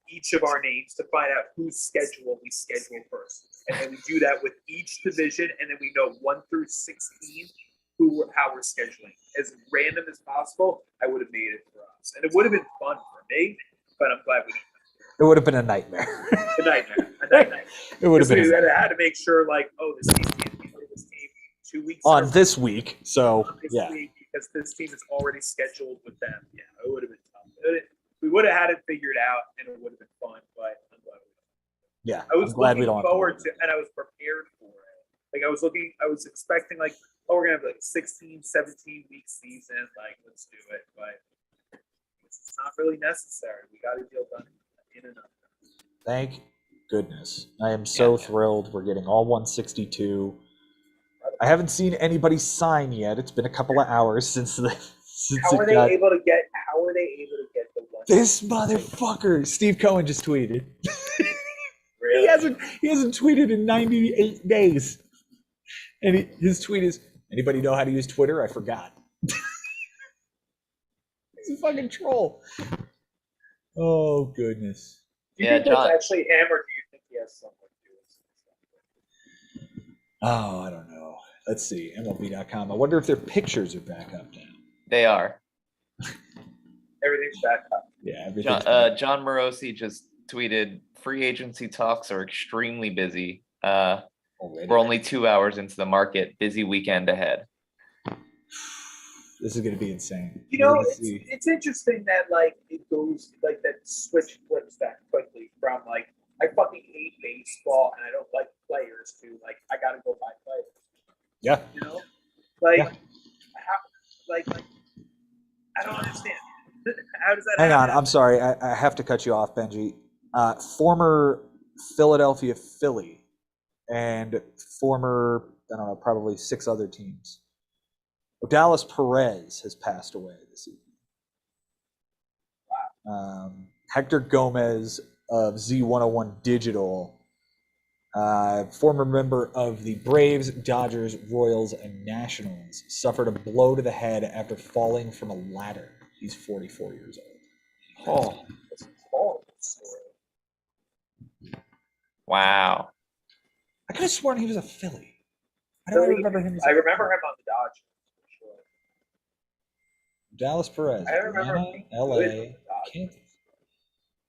each of our names to find out whose schedule we schedule first. And then we do that with each division, and then we know 1 through 16 how we're scheduling. As random as possible, I would have made it for us. And it would have been fun for me, but I'm glad we didn't. It would have been a nightmare. A nightmare. It would have been. We had to make sure, like, this team can't play this team 2 weeks on from this week, so this yeah. week because this team is already scheduled with them. Yeah, it would have been tough. We would have had it figured out, and it would have been fun. But I'm glad we Yeah, I was I'm glad we looking don't have to forward worry to, and I was prepared for it. Like I was expecting like, we're gonna have like 16, 17 week season. Like, let's do it. But it's not really necessary. We got a deal done in and out. Thank goodness. I am so Yeah. thrilled we're getting all 162. I haven't seen anybody sign yet. It's been a couple of hours since How are they able to get the one? This motherfucker, Steve Cohen just tweeted. Really? He hasn't tweeted in 98 days. And his tweet is, anybody know how to use Twitter? I forgot. He's a fucking troll. Oh, goodness. Do you Yeah, think that's John- actually him, or do you think he has someone to do it? Oh, I don't know. Let's see. MLB.com. I wonder if their pictures are back up now. They are. Everything's back up. Yeah, everything's John Morosi just tweeted, free agency talks are extremely busy. already. We're only 2 hours into the market. Busy weekend ahead. This is going to be insane. You know, We're gonna it's, see. it's interesting that like it goes like that switch flips that quickly from like I fucking hate baseball and I don't like players to like I gotta go buy players. Yeah. You know, like Yeah. how, like I don't understand. How does that Hang on. happen? I'm sorry. I have to cut you off, Benji. Former Philadelphia Philly and former, I don't know, probably 6 other teams. Dallas Perez has passed away this evening. Hector Gomez of Z101 Digital, former member of the Braves, Dodgers, Royals, and Nationals, suffered a blow to the head after falling from a ladder. He's 44 years old. Oh, It's a horrible story. wow. I could have sworn he was a Philly. I don't remember him as I a remember him on the Dodgers for sure. Dallas Perez. I remember Atlanta, him being good LA, with the Dodgers. Kansas.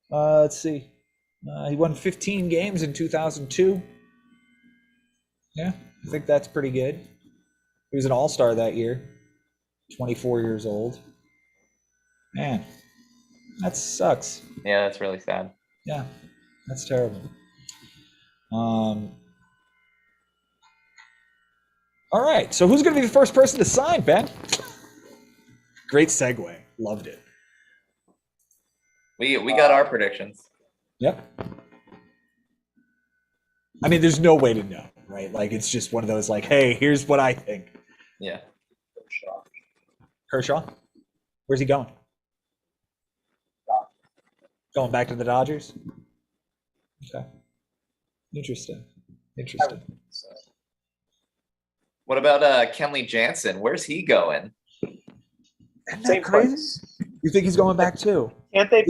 Let's see. He won 15 games in 2002. Yeah, I think that's pretty good. He was an all-star that year. 24 years old. Man, that sucks. Yeah, that's really sad. Yeah, that's terrible. All right, so who's going to be the first person to sign, Ben? Great segue. Loved it. We got our predictions. Yep. I mean, there's no way to know, right? Like, it's just one of those, like, hey, here's what I think. Yeah. Kershaw. Kershaw? Where's he going? Going back to the Dodgers? Okay. Interesting. Interesting. So, What about Kenley Jansen? Where's he going? Isn't same that crazy? place. You think he's going back too? Can't they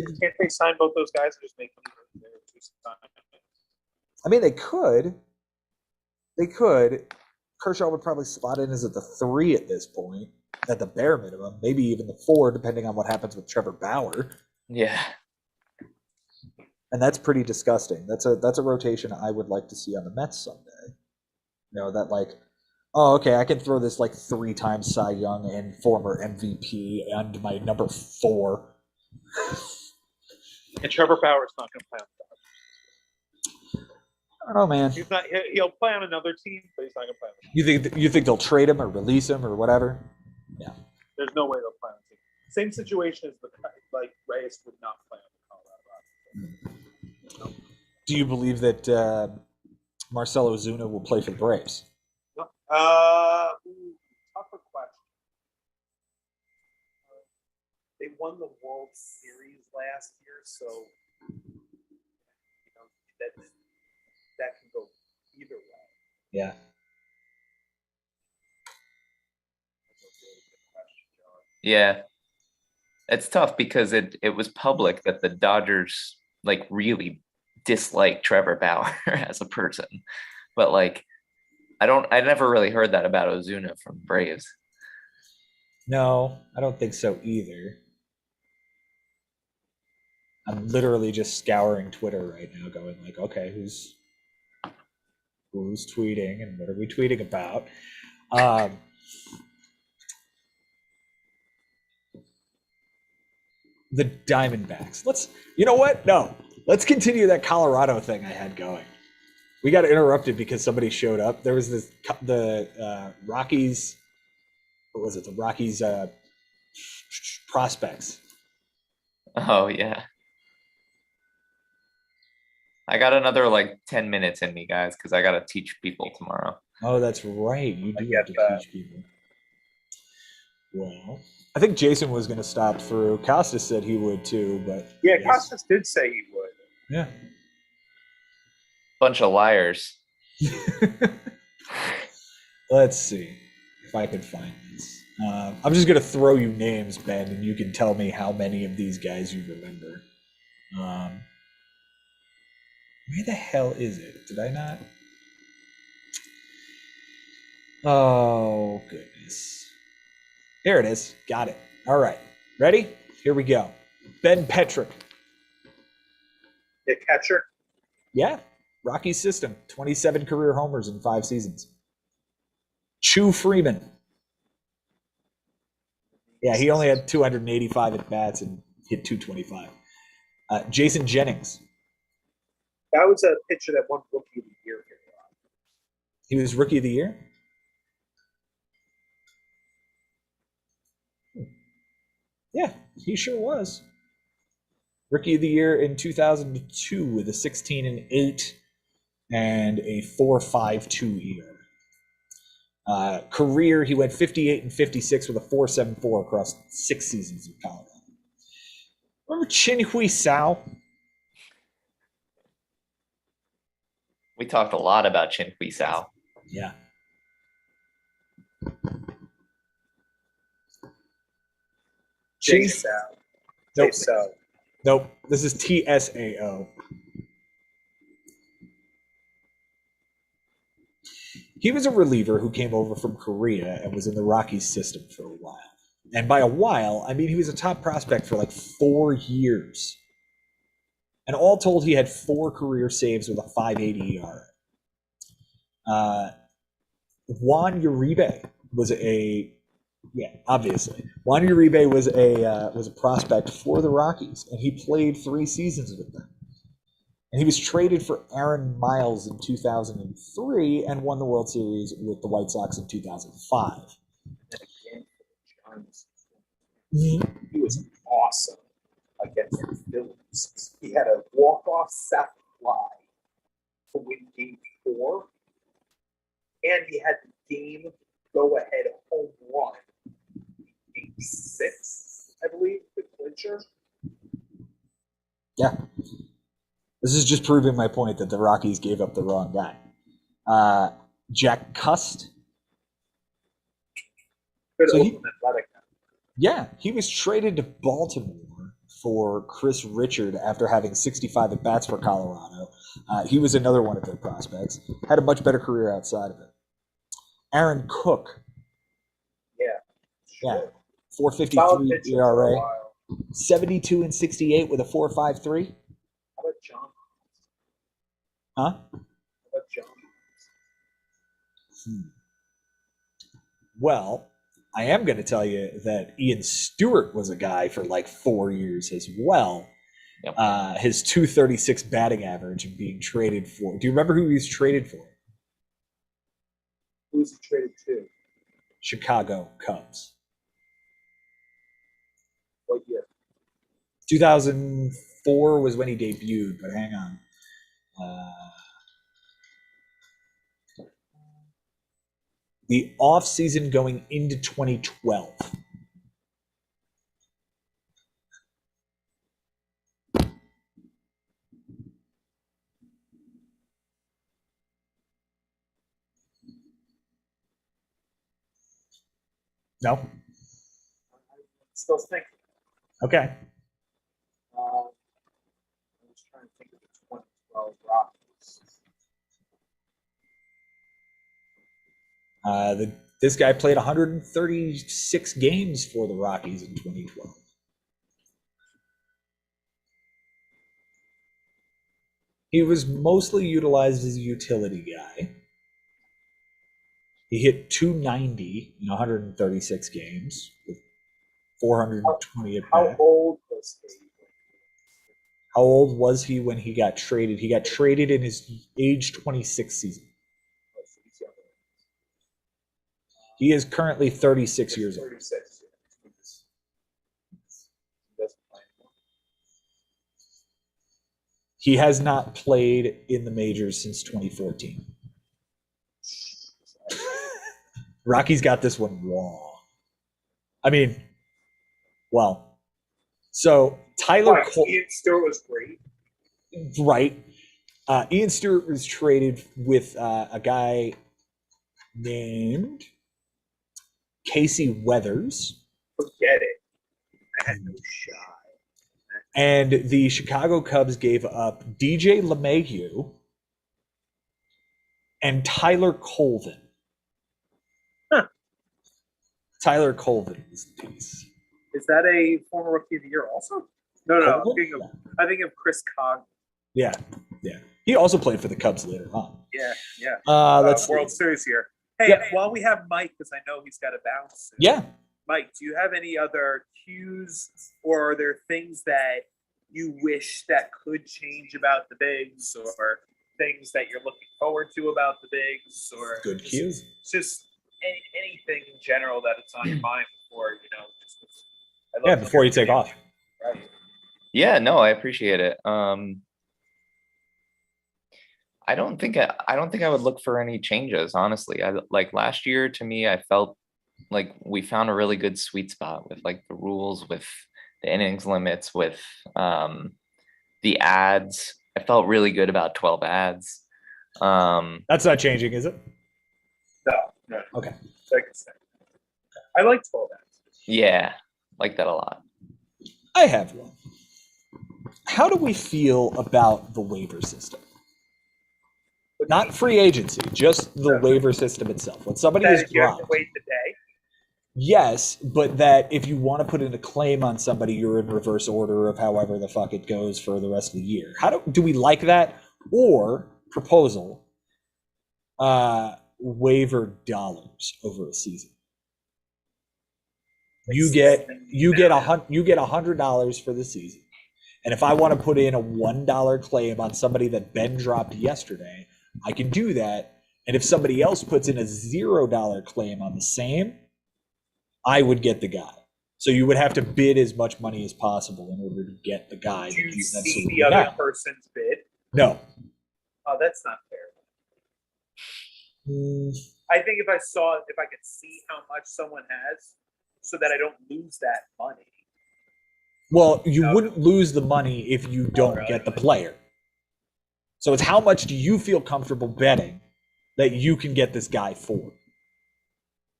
sign both those guys and just make them their two sign? I mean, they could. They could. Kershaw would probably slot in as at the 3 at this point, at the bare minimum, maybe even the 4, depending on what happens with Trevor Bauer. Yeah. And that's pretty disgusting. That's a rotation I would like to see on the Mets someday. That like, oh, okay, I can throw this like 3 times Cy Young and former MVP and my number 4. And Trevor Bauer's not going to play on the Dodgers. I don't know, man. He's not. He'll play on another team, but he's not going to play on the You think they'll trade him or release him or whatever? There's no way they'll play on the team. Same situation as like Reyes would not play on the Colorado Rockies. Do you believe that Marcelo Ozuna will play for the Braves? Tougher question. They won the World Series last year, so that can go either way. Yeah. That's a really good question, John. Yeah. It's tough because it was public that the Dodgers like really dislike Trevor Bauer as a person. But like I never really heard that about Ozuna from Braves. No, I don't think so either. I'm literally just scouring Twitter right now, going like, okay, who's tweeting and what are we tweeting about? The Diamondbacks. You know what? No, let's continue that Colorado thing I had going. We got interrupted because somebody showed up. There was the Rockies. What was it? The Rockies prospects. Oh yeah. I got another like 10 minutes in me, guys, because I gotta teach people tomorrow. Oh, that's right. You do have to get that. teach people. Well, I think Jason was going to stop through. Costas said he would too, but Yeah, yes. Costas did say he would. Yeah. Bunch of liars. Let's see if I can find this. I'm just going to throw you names, Ben, and you can tell me how many of these guys you remember. Where the hell is it? Did I not? Oh, goodness. There it is. Got it. All right. Ready? Here we go. Ben Petrick. The catcher. Yeah. Rockies system. 27 career homers in 5 seasons. Chu Freeman. Yeah, he only had 285 at bats and hit 225. Jason Jennings. That was a pitcher that won Rookie of the Year here. He was Rookie of the Year? Yeah, he sure was. Rookie of the Year in 2002 with a 16-8 and a 4.52 ERA. Career, he went 58 and 56 with a 4.74 across 6 seasons in Colorado. Remember Chin Hui Sao? We talked a lot about Chin Hui Sao. Yeah. Chase Nope. Sao. Nope. This is TSAO. He was a reliever who came over from Korea and was in the Rockies system for a while. And by a while, I mean he was a top prospect for like 4 years. And all told, he had 4 career saves with a 5.80 ERA. Juan Uribe was obviously. Juan Uribe was a prospect for the Rockies, and he played 3 seasons with them. And he was traded for Aaron Miles in 2003 and won the World Series with the White Sox in 2005. He was awesome against the Phillies. He had a walk-off sac fly to win Game 4, and he had the game go-ahead home run in Game 6, I believe, the clincher. Yeah. This is just proving my point that the Rockies gave up the wrong guy. Jack Cust. Good So open athletic. Yeah, he was traded to Baltimore for Chris Richard after having 65 at bats for Colorado. He was another one of their prospects. Had a much better career outside of it. Aaron Cook. Yeah. Yeah. Solid 4.53 pitcher for a ERA. while. 72 and 68 with a 4.53. How about John Huh? About John. Well, I am going to tell you that Ian Stewart was a guy for like 4 years as well. Yep. His 236 batting average and being traded for. Do you remember who he was traded for? Who's he traded to? Chicago Cubs. What year? 2004 was when he debuted, but hang on. The off season going into 2012. No? Still thinking. Okay. I was trying to think of the 2012 Rockies. This guy played 136 games for the Rockies in 2012. He was mostly utilized as a utility guy. He hit 290 in 136 games with 420 at How bat. old was he? How old was he when he got traded? He got traded in his age 26 season. Oh, so he's younger. He is currently 36 years old. 36. Yeah. He doesn't play anymore. He has not played in the majors since 2014. Rocky's got this one wrong. I mean, well, so Tyler Why, Cole, Ian Stewart was great. right? Ian Stewart was traded with a guy named Casey Weathers, Forget it. I had no shot. and the Chicago Cubs gave up DJ LeMahieu and Tyler Colvin. Huh. Tyler Colvin is the piece. Is that a former Rookie of the Year also? No. I'm Colvin? thinking of Chris Cog. Yeah. He also played for the Cubs later on. Yeah. Let's World see. Series here. Hey, Yeah. while we have Mike, because I know he's got to bounce soon. Yeah. Mike, do you have any other cues, or are there things that you wish that could change about the Bigs, or things that you're looking forward to about the Bigs, or Good cues. just anything in general that it's on your mind before Yeah, before you take off. Right. Yeah, no, I appreciate it. I don't think I would look for any changes, honestly. I like last year to me, I felt like we found a really good sweet spot with like the rules, with the innings limits, with the ads. I felt really good about 12 ads. That's not changing, is it? No. Okay. Second step. I like 12 ads. Yeah, like that a lot. I have one. How do we feel about the waiver system? Not free agency, just the waiver system itself. When somebody That is is, you have to dropped, wait the day. yes, but that if you want to put in a claim on somebody, you're in reverse order of however the fuck it goes for the rest of the year. How do we like that? Or proposal, waiver dollars over a season. You get $100 for the season, and if I want to put in a $1 claim on somebody that Ben dropped yesterday, I can do that. And if somebody else puts in a $0 claim on the same, I would get the guy. So you would have to bid as much money as possible in order to get the guy. Do you that's see what the we other got. person's bid? No. Oh, that's not fair. I think if I could see how much someone has, so that I don't lose that money. Well, you wouldn't lose the money if you don't get the player. So it's how much do you feel comfortable betting that you can get this guy for?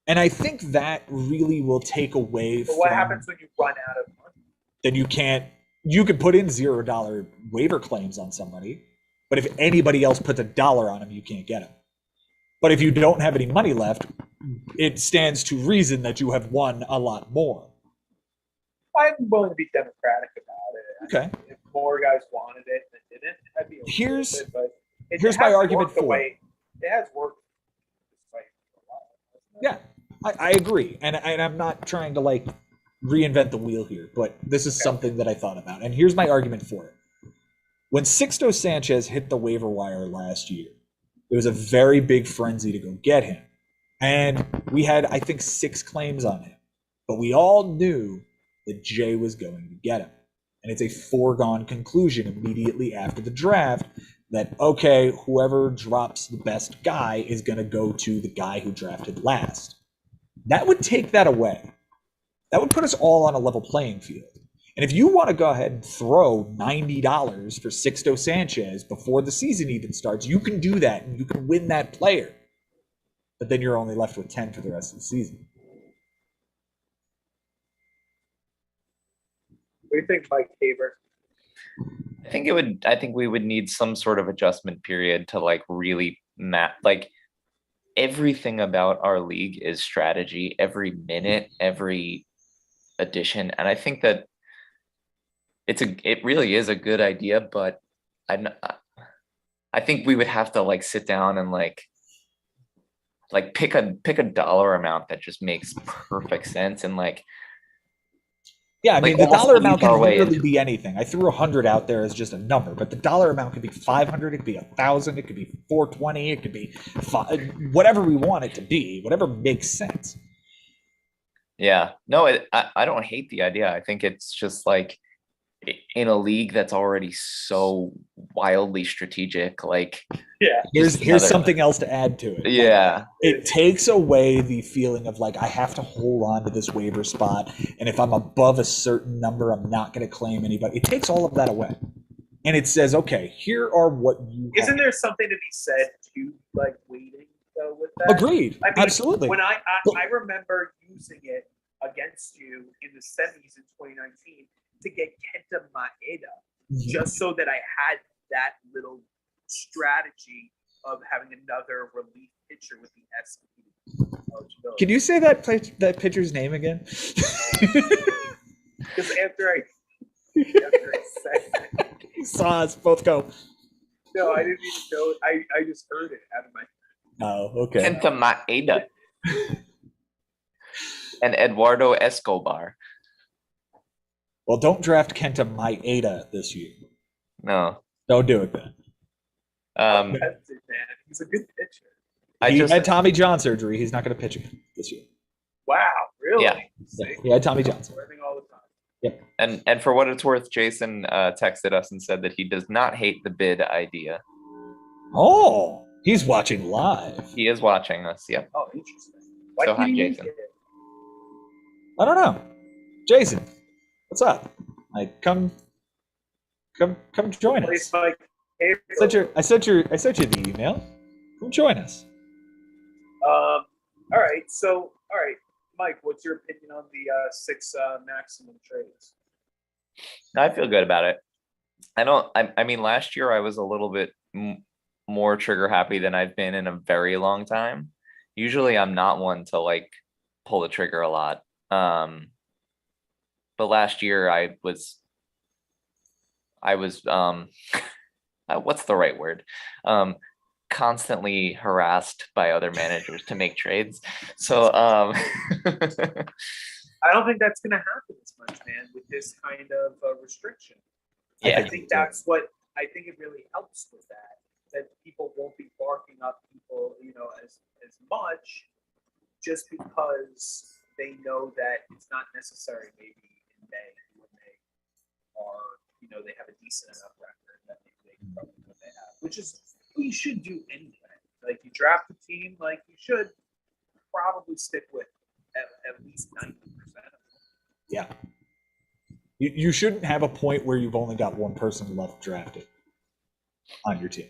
And I think that really will take away But from... what happens when you run out of money? Then you can put in $0 waiver claims on somebody, but if anybody else puts $1 on him, you can't get him. But if you don't have any money left, it stands to reason that you have won a lot more. I'm willing to be democratic about it. Okay. If more guys wanted it than didn't, I'd be okay Here's- with it, but Here's my has argument worked the for way it has worked. this way for a while, hasn't it? Yeah, I agree, and I'm not trying to like reinvent the wheel here, but this is Okay. something that I thought about, and here's my argument for it. When Sixto Sanchez hit the waiver wire last year, it was a very big frenzy to go get him, and we had I think 6 claims on him, but we all knew that Jay was going to get him, and it's a foregone conclusion immediately after the draft that okay, whoever drops the best guy is going to go to the guy who drafted last. That would take that away. That would put us all on a level playing field. And if you want to go ahead and throw $90 for Sixto Sanchez before the season even starts, you can do that and you can win that player. But then you're only left with 10 for the rest of the season. What do you think, Mike Haber? I think we would need some sort of adjustment period to like really map like everything about our league is strategy, every minute, every addition. And I think that it really is a good idea, but I think we would have to like sit down and like pick a dollar amount that just makes perfect sense and like Yeah, I mean, like, the dollar almost amount ease our can way literally into- be anything. I threw 100 out there as just a number, but the dollar amount could be 500, it could be 1,000, it could be 420, it could be whatever we want it to be, whatever makes sense. Yeah, no, I don't hate the idea. I think it's just like in a league that's already so wildly strategic, like Yeah. Here's another- something else to add to it. yeah, It takes away the feeling of like I have to hold on to this waiver spot, and if I'm above a certain number, I'm not going to claim anybody. It takes all of that away, and it says, okay, here are what you. Isn't have. there something to be said to like waiting though with that? Agreed? I mean, Absolutely. When I remember using it against you in the semis in 2019 to get Kenta Maeda, just so that I had that little strategy of having another relief pitcher with the SP eligibility. Can you say that pitcher's name again? Because after I said it, You saw us both go. no, I didn't even know. I just heard it out of my. Oh, okay. Kenta Maeda and Eduardo Escobar. Well, don't draft Kenta Maeda this year. No, Don't do it then. That's it, man. He's a good pitcher. I He just had Tommy John surgery. He's not going to pitch again this year. Wow, really? Yeah. See? He had Tommy John surgery. Learning all the time. and for what it's worth, Jason texted us and said that he does not hate the bid idea. Oh, he's watching live. He is watching us. Yep. Oh, interesting. Why So, hi, can't you Jason. get it? I don't know. Jason, what's up? Like, come join Place us. Mike Haber. I sent you the email. Come join us. All right, Mike. What's your opinion on the 6 maximum trades? I feel good about it. I mean, last year I was a little bit more trigger happy than I've been in a very long time. Usually I'm not one to like pull the trigger a lot. But last year I was what's the right word? Constantly harassed by other managers to make trades. So I don't think that's going to happen as much, man, with this kind of restriction. yeah, I think that's what I think it really helps with that. That people won't be barking up people, as much, just because they know that it's not necessary. Maybe in May when they are, they have a decent enough record that maybe they can probably what they have, which is what you should do anyway. Like you draft a team, like you should probably stick with at least 90% of them. Yeah. You shouldn't have a point where you've only got one person left drafted on your team.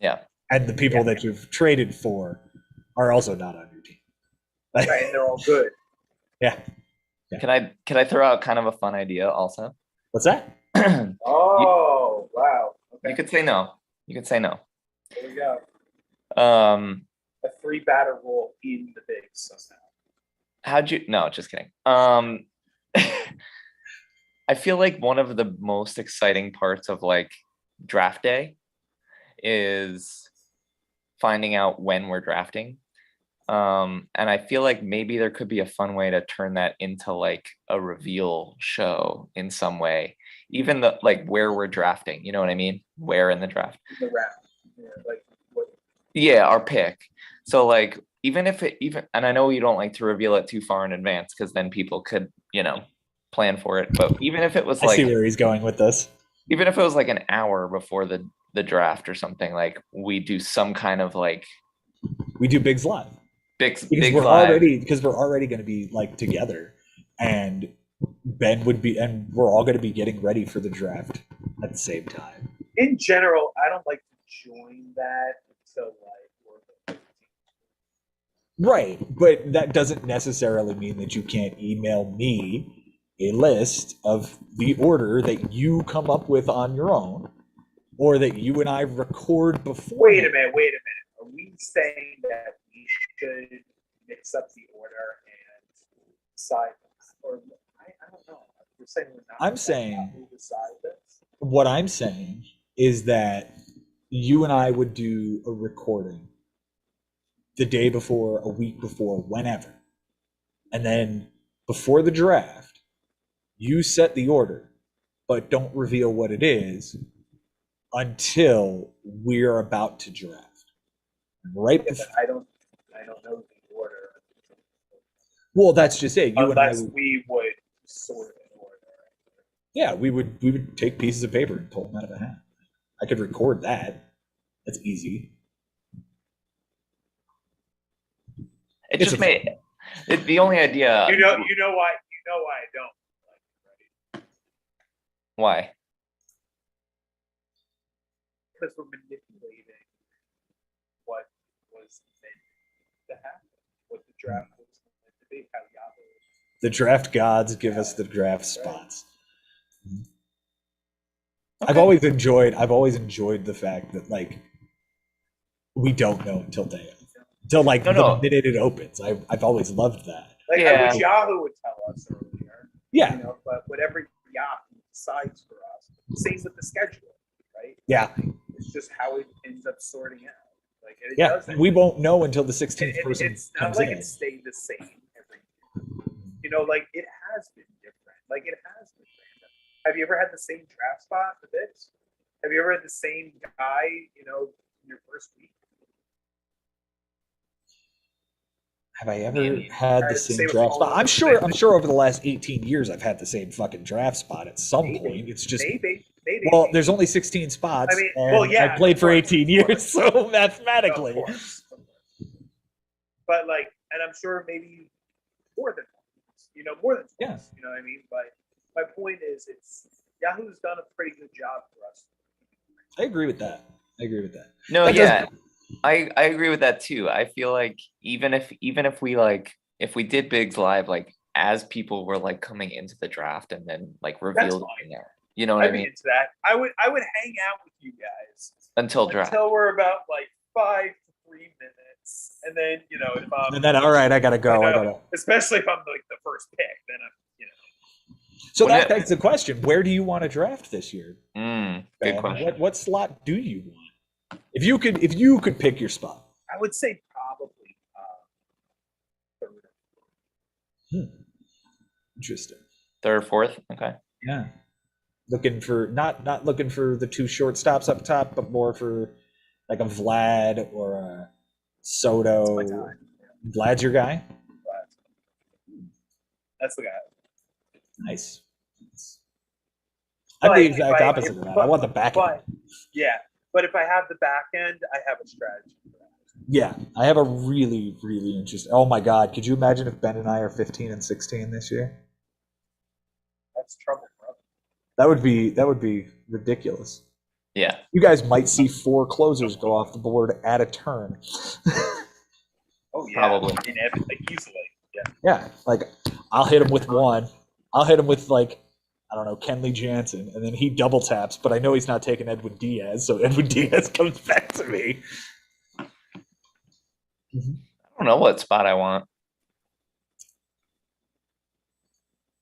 yeah. And the people that you've traded for are also not on your team. Right, and they're all good. Yeah. Can I throw out kind of a fun idea also? What's that? Oh, wow. Okay, You could say no. You could say no. there we go. Um, A 3-batter rule in the bigs somehow. no, just kidding. I feel like one of the most exciting parts of like draft day is finding out when we're drafting. And I feel like maybe there could be a fun way to turn that into like a reveal show in some way. Even the like where we're drafting, you know what I mean? Where in the draft. The round. Yeah, like what? Yeah, our pick. So like even if it even and I know you don't like to reveal it too far in advance because then people could, you know, plan for it. But even if it was I see like where he's going with this. even if it was like an hour before the draft or something, like we do some kind of like We do Bigs Live. big Because we're already going to be like together, and Ben would be, and we're all going to be getting ready for the draft at the same time. In general, I don't like to join that until like we're the 15th. Right, but that doesn't necessarily mean that you can't email me a list of the order that you come up with on your own, or that you and I record before. Wait a minute. Are we saying that we should mix up the order and decide, or I don't know. You're saying we're not. I'm saying- how we decide this. What I'm saying is that you and I would do a recording the day before, a week before, whenever. And then before the draft, you set the order, but don't reveal what it is until we're about to draft. Right Yeah, before, but I don't know the order. well, that's just it. You and I Unless would, we would sort it in order. yeah, we would take pieces of paper and pull them out of a hat. I could record that. That's easy. it It's just a- made the only idea You know why I don't like it, right? why. Because we're manipulating what was meant to happen, what the draft was meant to be, how Yahoo. The draft gods give us the draft spots. I've always enjoyed the fact that like we don't know until day of. Until like No, the no. minute it opens. I've always loved that. Like I Yeah. wish Yahoo would tell us earlier, Yeah. you know, but whatever Yahoo decides for us, same with the schedule, right? Yeah. It's just how it ends up sorting out. Like it Yeah. doesn't. We won't know until the And 16th person it's not comes like in. it stayed the same every year. You know, like it has been different. Like it has been random. Have you ever had the same draft spot for this? Have you ever had the same guy, you know, in your first week? Have I ever Maybe. had the Alright, same same with draft all spot? of I'm them. sure over the last 18 years I've had the same fucking draft spot at some Maybe. point. It's just Maybe. well, there's only 16 spots. I mean, and well, yeah, I played of for course, 18 of years, course. so mathematically. Of course. But like, and I'm sure maybe more than once, you know, more than once, Yeah. you know what I mean? But my point is, it's Yahoo's done a pretty good job for us. I agree with that. No, That yeah, doesn't- I agree with that too. I feel like even if we like if we did Bigs Live like as people were like coming into the draft and then like revealed fine. in there, you know what I I'd be mean? into that. I would hang out with you guys Until draft. until we're about like 5 to 3 minutes, and then you know if I'm And then all right, I gotta go. I I know. gotta. especially if I'm like the first pick, then I'm you know So When that it- begs the question: where do you want to draft this year? Good Ben? question. What slot do you want? If you could pick your spot. I would say probably third. Interesting. Third or fourth? Okay. Yeah. Looking for not looking for the two shortstops up top, but more for like a Vlad or a Soto. That's my guy. Vlad's your guy? That's the guy. Nice. I'm But the if exact I- opposite if- of that. I want the back end. But yeah, but if I have the back end, I have a strategy for that. Yeah, I have a really, really interesting. Oh my God, could you imagine if Ben and I are 15 and 16 this year? That's trouble, bro. That would be ridiculous. Yeah. You guys might see 4 closers go off the board at a turn. Oh yeah, Probably. inevitably, easily. Yeah. Yeah, like I'll hit him with one. I'll hit him with like I don't know Kenley Jansen, and then he double taps. But I know he's not taking Edwin Diaz, so Edwin Diaz comes back to me. I don't know what spot I want.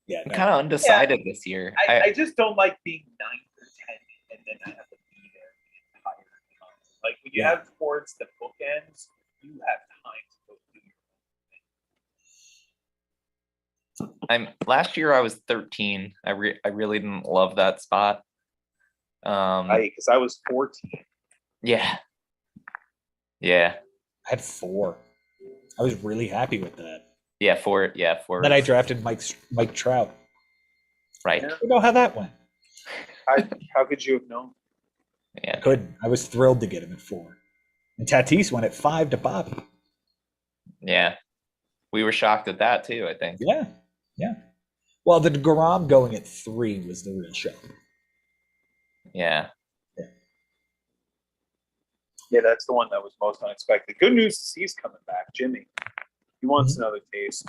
Yeah, I'm no. kind of undecided this year. I just don't like being 9th or 10th, and then I have to be there the entire time. When you Yeah. have towards the bookends, you have time to go through your Last year I was 13. I really didn't love that spot. because I was 14. Yeah. Yeah. I had 4. I was really happy with that. Yeah, for Then I drafted Mike Trout. right. Yeah. You know how that went. How could you have known? I Yeah. couldn't. I was thrilled to get him at 4. And Tatis went at 5 to Bobby. Yeah. We were shocked at that too, I think. Yeah. Yeah. Well, the DeGrom going at 3 was the real shock. Yeah. Yeah, that's the one that was most unexpected. Good news is he's coming back, Jimmy. He wants another taste.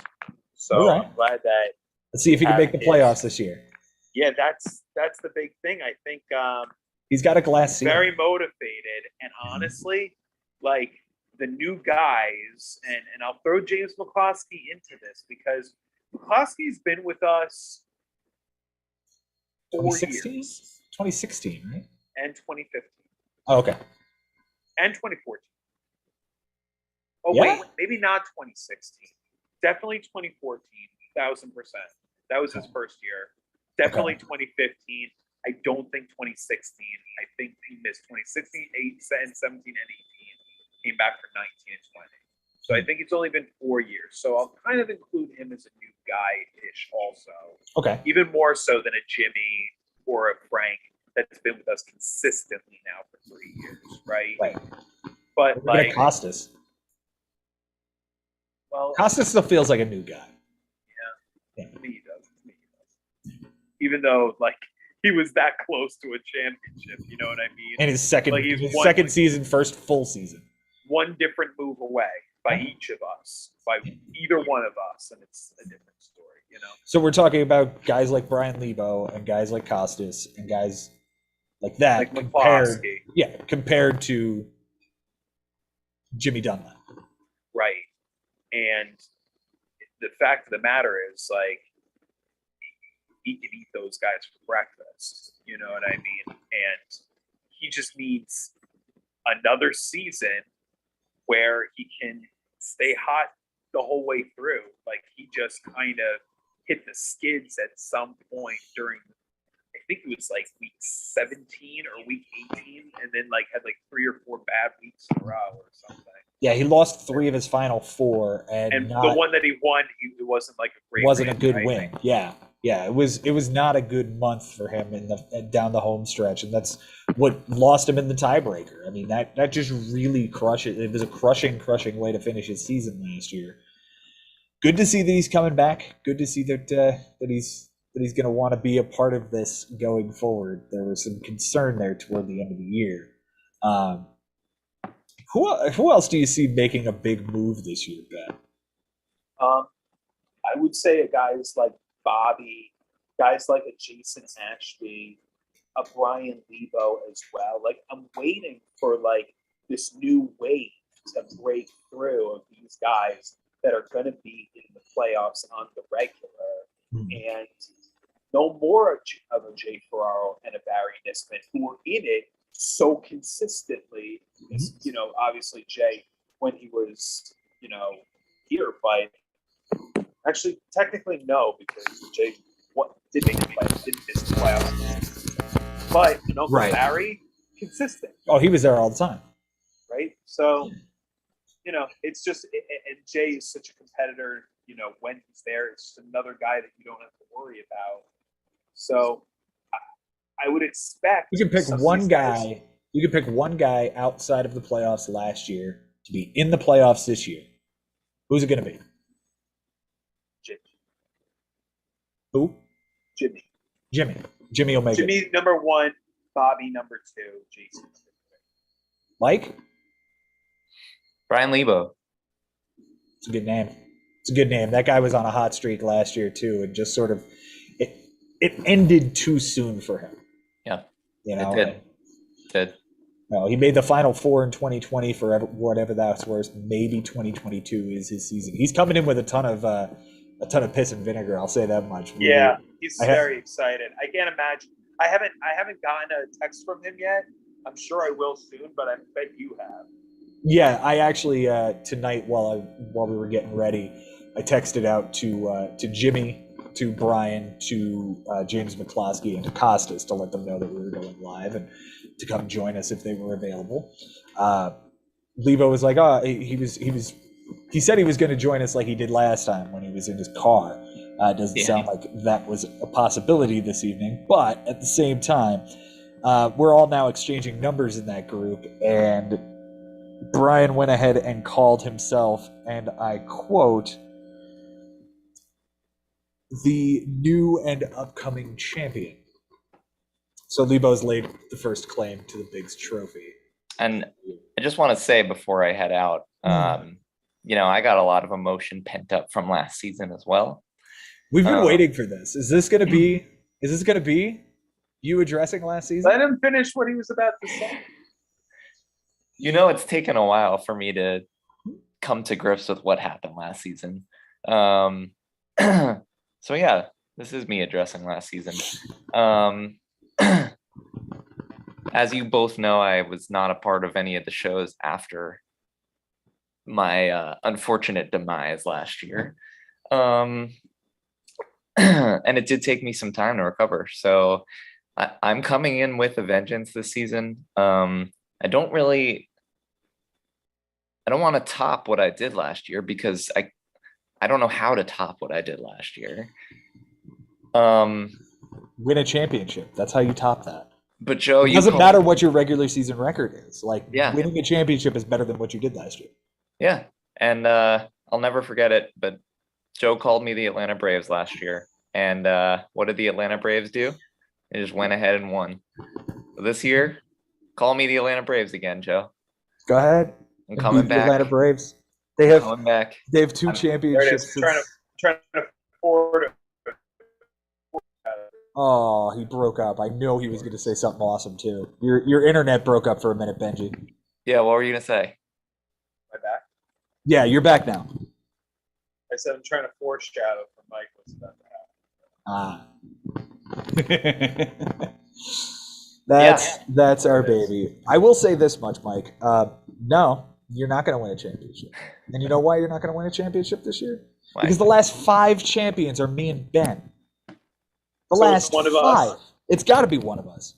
So All right. I'm glad that. Let's see if he can make the playoffs this year. Yeah, that's the big thing. I think He's got a glass ceiling. very motivated, and honestly, like the new guys, and I'll throw James McCloskey into this because McCloskey's been with us 4 2016? years 2016, right? and 2015 Oh, okay. and 2014. Oh Yeah? wait, maybe not 2016. Definitely 2014, 1000%. That was his first year. Definitely 2015. I don't think 2016. I think he missed 2016, 17, and 18. Came back for 19 and 20. So I think it's only been 4 years. So I'll kind of include him as a new guy-ish also. Okay. Even more so than a Jimmy or a Frank that's been with us consistently now for 3 years, right? Right. But We're like, Costas. well, Costas still feels like a new guy. to me he does. To me he does. Even though like he was that close to a championship, you know what I mean? And his second Like, he's won, second like- season, first full season. One different move away by each of us, by either one of us, and it's a different story, you know? So we're talking about guys like Brian Lebo and guys like Costas and guys like that Like compared, McCloskey, compared to Jimmy Dunlap. right? And the fact of the matter is, like, he can eat those guys for breakfast, you know what I mean? And he just needs another season where he can stay hot the whole way through. Like, he just kind of hit the skids at some point during, I think it was like week 17 or week 18, and then like had like 3 or 4 bad weeks in a row or something. Yeah, he lost 3 of his final 4, and And not, the one that he won, it wasn't like a great wasn't a win, good right? win. Yeah, it was not a good month for him in the down the home stretch, and that's what lost him in the tiebreaker. I mean, that just really crushed it. It was a crushing way to finish his season last year. Good to see that he's coming back. Good to see that he's going to want to be a part of this going forward. There was some concern there toward the end of the year. Who else do you see making a big move this year, Ben? I would say guys like Bobby, guys like a Jason Ashby, a Brian Lebo as well. Like, I'm waiting for like this new wave to break through of these guys that are going to be in the playoffs on the regular, and no more of a Jay Ferraro and a Barry Nisman who are in it so consistently. Because, you know, obviously Jay, when he was, you know, here, but actually technically no, because Jay did make the playoffs, didn't miss the playoffs. But you know, Right. Barry, consistent, Oh, he was there all the time. right? So, you know, it's just, and Jay is such a competitor. You know, when he's there, it's just another guy that you don't have to worry about. So, I would expect You can pick some of one these guys- guy. You can pick one guy outside of the playoffs last year to be in the playoffs this year. Who's it going to be? Jimmy. Who? Jimmy. Jimmy. Jimmy will make it. Jimmy number 1, Bobby number 2, Jason. Mike? Brian Lebo. It's a good name. It's a good name. That guy was on a hot streak last year too, and just sort of it ended too soon for him. Yeah, You know, it did. No, he made the Final Four in 2020 for whatever that's worth. Maybe 2022 is his season. He's coming in with a ton of piss and vinegar. I'll say that much. Yeah, he's I have- very excited. I can't imagine. I haven't gotten a text from him yet, I'm sure I will soon, but I bet you have. Yeah, I actually tonight while we were getting ready, I texted out to Jimmy, to Brian, to James McCloskey, and to Costas to let them know that we were going live and to come join us if they were available. Levo was like, "Oh, he said he was going to join us like he did last time when he was in his car. It doesn't Yeah. sound like that was a possibility this evening, but at the same time, we're all now exchanging numbers in that group, and Brian went ahead and called himself, and I quote, the new and upcoming champion. So Lebo's laid the first claim to the Biggs trophy. And I just want to say before I head out, I got a lot of emotion pent up from last season as well. We've been waiting for this. Is this gonna be you addressing last season? Let him finish what he was about to say. It's taken a while for me to come to grips with what happened last season. So yeah, this is me addressing last season. As you both know, I was not a part of any of the shows after my unfortunate demise last year. And it did take me some time to recover. So I'm coming in with a vengeance this season. I don't want to top what I did last year because I don't know how to top what I did last year. Win a championship. That's how you top that. But Joe, it doesn't matter what your regular season record is. Like, yeah, winning a championship is better than what you did last year. Yeah, and I'll never forget it. But Joe called me the Atlanta Braves last year, and what did the Atlanta Braves do? They just went ahead and won. So this year, call me the Atlanta Braves again, Joe. Go ahead. I'm coming back. Atlanta Braves. They have coming back. They have two championships. Trying to afford it. Oh, he broke up. I know he was going to say something awesome too. Your internet broke up for a minute, Benji. Yeah, what were you gonna say? Am I back? Yeah, you're back now. I said I'm trying to foreshadow for Mike what's about to happen. That's our baby. I will say this much, Mike. No, you're not going to win a championship. And you know why you're not going to win a championship this year? Why? Because the last 5 champions are me and Ben. The last one of 5. us. It's got to be one of us.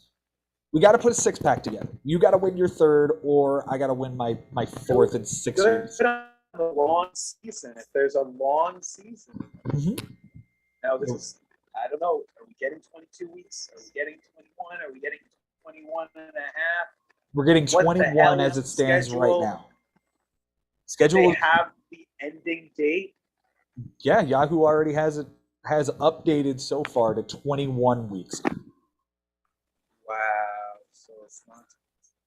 We got to put a 6-pack together. You got to win your 3rd, or I got to win my 4th and 6th years. A long season. If there's a long season, now this is. I don't know. Are we getting 22 weeks? Are we getting 21? Are we getting 21 and a half? We're getting What the 21 hell as is it stands schedule? right now. They Schedule. have the ending date. Yeah, Yahoo already has updated so far to 21 weeks. Wow. So it's not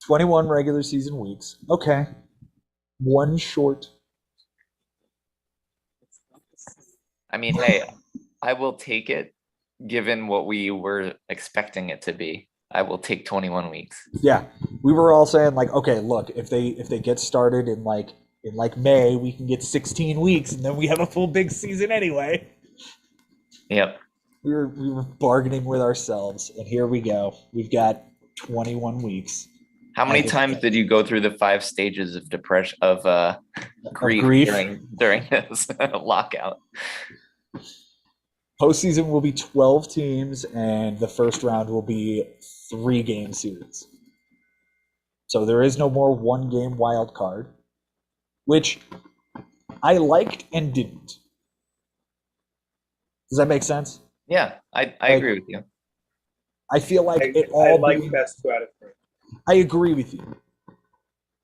21 regular season weeks. Okay. 1 short. I mean, hey, I will take it. Given what we were expecting it to be, I will take 21 weeks. Yeah, we were all saying like, okay, look, if they get started in May, we can get 16 weeks, and then we have a full big season anyway. Yep. We were bargaining with ourselves, and here we go. We've got 21 weeks. How many times did you go through the 5 stages of depression of grief during this lockout? Postseason will be 12 teams, and the first round will be 3-game series. So there is no more 1-game wild card, which I liked and didn't. Does that make sense? Yeah, I agree with you. I feel like I like best 2 out of 3. I agree with you.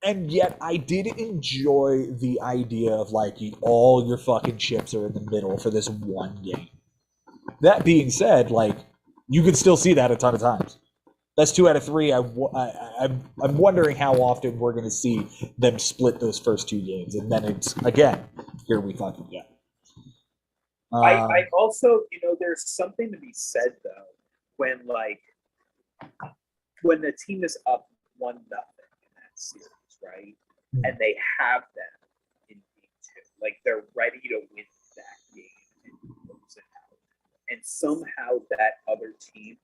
And yet I did enjoy the idea of like all your fucking chips are in the middle for this 1 game. That being said, like you could still see that a ton of times. That's 2 out of 3. I'm wondering how often we're going to see them split those first 2 games, and then it's again, here we fucking go. I also, there's something to be said though when the team is up 1-0 in that series, right? And they have them in game 2, like they're ready to win that game and close it out, and somehow that other team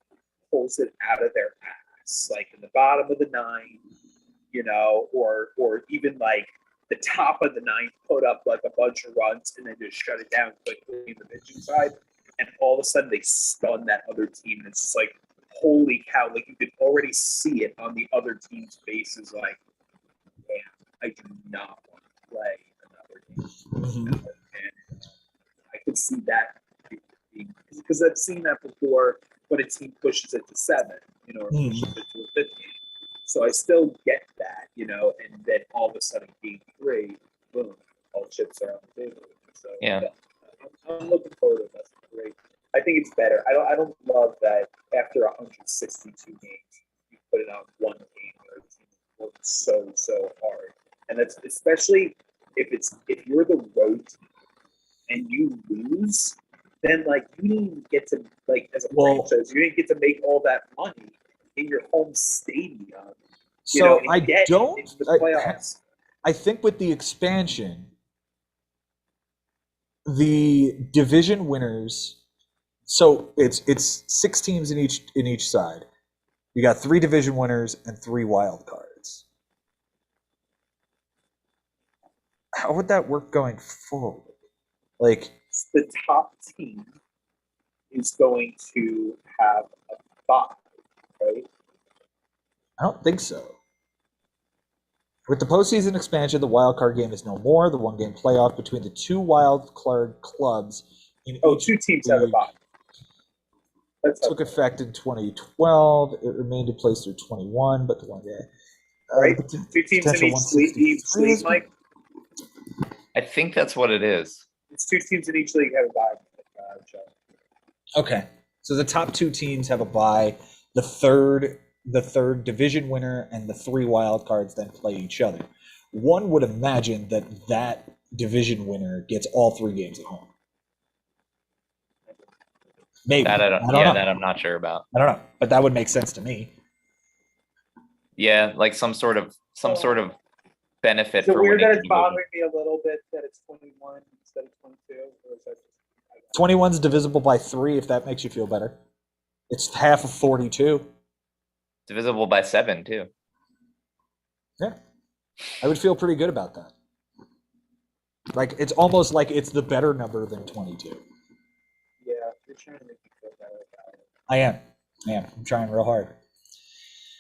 pulls it out of their ass teams like in the bottom of the ninth, you know, or even like the top of the ninth put up like a bunch of runs and then just shut it down quickly in the pitching side, and all of a sudden they stun that other team, and it's just like, holy cow! Like you could already see it on the other team's faces, like, damn, I do not want to play another game. Mhm. And I could see that because I've seen that before when a team pushes it to 7, you know, or pushes it to a 15. So I still get that, you know, and then all of a sudden game 3, boom, all chips are on the table. So Yeah. I'm looking forward to that. That's great. I think it's better. I don't love that after 162 games you put it on one game where the team works so hard, and that's especially if you're the road team and you lose, then like you didn't get to, like, as a franchise, you didn't get to make all that money in your home stadium. You know, So and get don't. into the playoffs. I think with the expansion, the division winners. So it's 6 teams in each side. You got 3 division winners and 3 wild cards. How would that work going forward? Like, The top team is going to have a bye, right? I don't think so. With the postseason expansion, the wild card game is no more. The one-game playoff between the 2 wild card clubs in each 2 teams have a league bye. That's took effect in 2012. It remained in place through 21, but the one day. right. But 2 teams in each league, Mike. I think that's what it is. It's 2 teams in each league have a bye. Okay, so the top 2 teams have a bye. The third division winner and the 3 wild cards then play each other. One would imagine that division winner gets all 3 games at home. Maybe. That I don't know. that I'm not sure about. I don't know, but that would make sense to me. Yeah, like some sort of benefit Is it for weird winning that the it's division. bothering me a little bit that it's 21 instead of 22? Or is that just, 21's divisible by 3, if that makes you feel better. It's half of 42. Divisible by 7 too. Yeah, I would feel pretty good about that. Like, it's almost like it's the better number than 22. yeah, you're trying to make me feel better about it. I am. I'm trying real hard.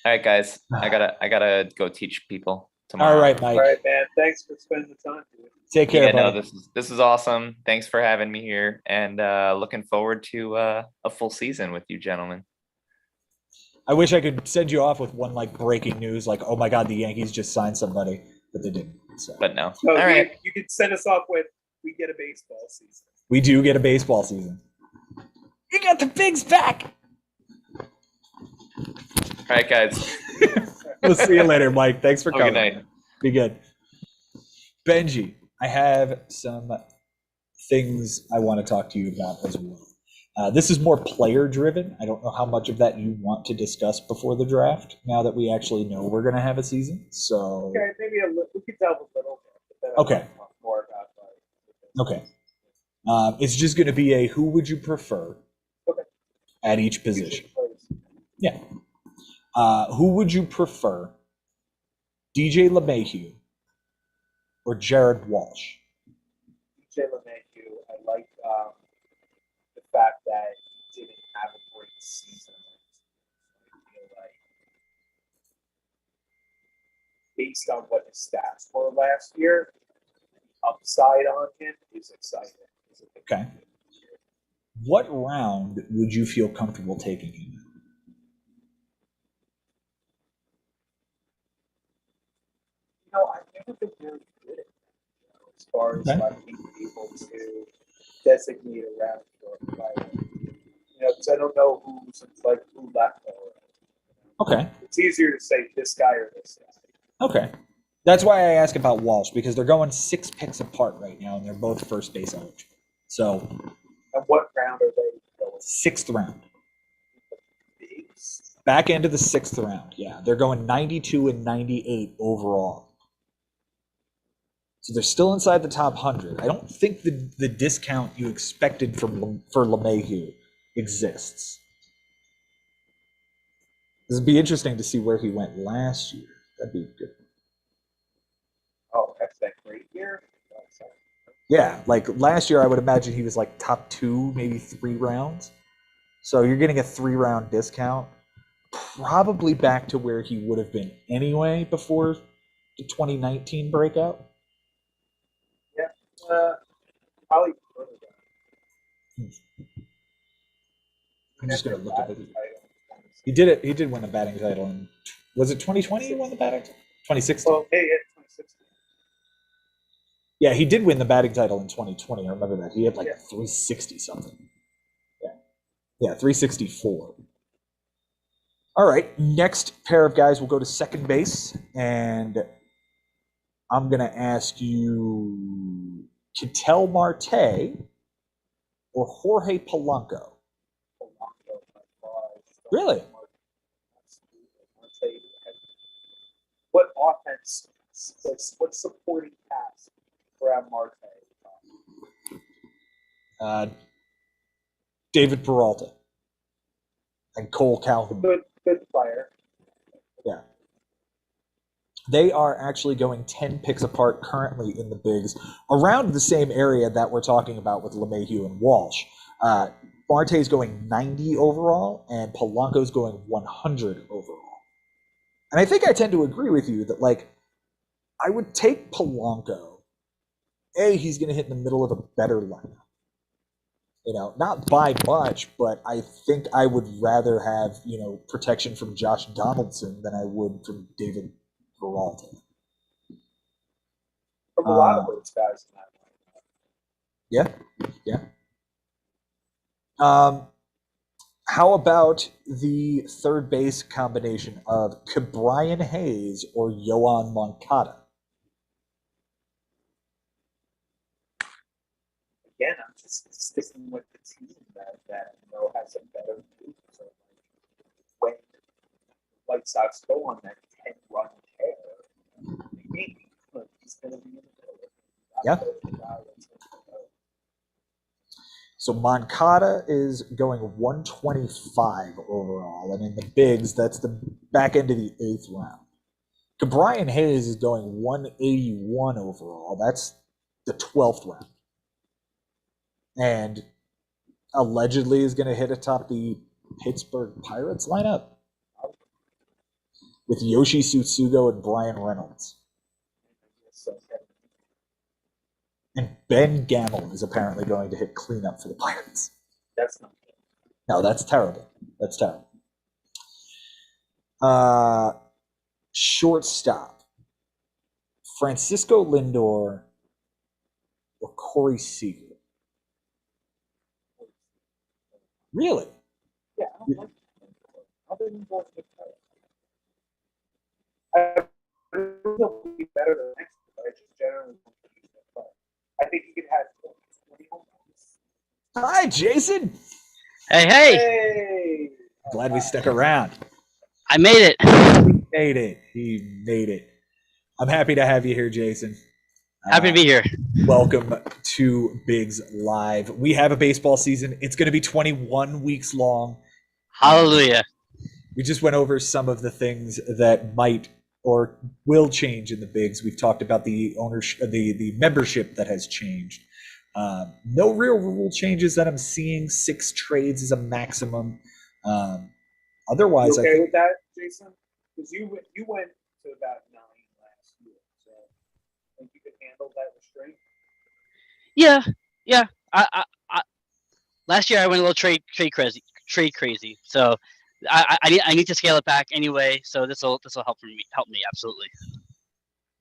All right, guys. I gotta go teach people tomorrow. All right, Mike. All right, man. Thanks for spending the time, dude. Take care, Yeah, no, buddy. this is awesome. Thanks for having me here, and looking forward to a full season with you gentlemen. I wish I could send you off with one like breaking news, like, oh my God, the Yankees just signed somebody, but they didn't. So But no. So All right. you could send us off with, we get a baseball season. we do get a baseball season. You got the Bigs back. All right, guys. We'll see you later, Mike. Thanks for Have a coming. good night. Be good. Benji, I have some things I want to talk to you about as well. This is more player driven. I don't know how much of that you want to discuss before the draft, now that we actually know we're going to have a season. So, Okay, maybe we could delve a little bit. But then Okay. I want more about okay. It's just going to be a who would you prefer Okay. at each position. Yeah. Who would you prefer, DJ LeMahieu or Jared Walsh? DJ LeMahieu, I like the fact that he didn't have a great season. I feel like based on what his stats were last year, the upside on him is exciting. Okay. What round would you feel comfortable taking him? You know, I've never been really good at that, you know, as far as Okay. like being able to designate a round for a player. You know, because I don't know who's like who left already. Okay. It's easier to say this guy or this guy. Okay. That's why I ask about Walsh, because they're going 6 picks apart right now, and they're both first base eligible. So, And what round are they going? 6th round. Bigs? Back end of the 6th round. Yeah. They're going 92 and 98 overall. So they're still inside the top 100. I don't think the discount you expected for LeMahieu exists. This would be interesting to see where he went last year. That'd be good. Oh, that's that great year. Oh, sorry. Yeah, like last year, I would imagine he was like top 2, maybe 3 rounds. So you're getting a 3-round discount, probably back to where he would have been anyway before the 2019 breakout. Probably further down. I'm just gonna look at it. He did it. He did win the batting title. Was it 2020 he won the batting title? 2016. Well, hey, it's 2016. Yeah, he did win the batting title in 2020. I remember that. He had like Yeah. 360 something. Yeah, 364. All right, next pair of guys will go to second base, and I'm going to ask you Ketel Marte or Jorge Polanco. Polanco, by far, is the Really? Marte. What offense? What supporting cast for Marte? David Peralta and Cole Calhoun. Good player. Yeah. They are actually going 10 picks apart currently in the bigs, around the same area that we're talking about with LeMahieu and Walsh. Marte's going 90 overall, and Polanco's going 100 overall. And I think I tend to agree with you that, like, I would take Polanco. He's going to hit in the middle of a better lineup. You know, not by much, but I think I would rather have, protection from Josh Donaldson than I would from David Peralta. From a lot of those guys in that lineup. Yeah. How about the third base combination of Ke'Bryan Hayes or Yoan Moncada? Again, I'm just sticking with the team that has a better move. So when the White Sox go on that 10-run tear, maybe he's going to be in the middle. Yeah. So Moncada is going 125 overall, and in the bigs, that's the back end of the 8th round. Ke'Bryan Hayes is going 181 overall. That's the 12th round. And allegedly is going to hit atop the Pittsburgh Pirates lineup with Yoshi Tsutsugo and Brian Reynolds. And Ben Gamel is apparently going to hit cleanup for the Pirates. That's not good. No, that's terrible. That's terrible. Shortstop. Francisco Lindor or Corey Seager? Really? Yeah, I don't like it. Other than going to I will be better than next year, but I just generally don't think he's going to play. I think he could have 20 home runs. Hi, Jason. Hey. Hey! Glad we stuck around. I made it. He made it. I'm happy to have you here, Jason. Happy to be here. Welcome to Bigs Live. We have a baseball season. It's going to be 21 weeks long. Hallelujah. We just went over some of the things that might or will change in the bigs. We've talked about the ownership, the membership that has changed. No real rule changes that I'm seeing. 6 trades is a maximum. Otherwise, You I okay think with that, Jason? Because you went to about 9 last year, so I think you could handle that restraint. Yeah. I last year I went a little trade crazy. So I need to scale it back anyway. So this will help me absolutely.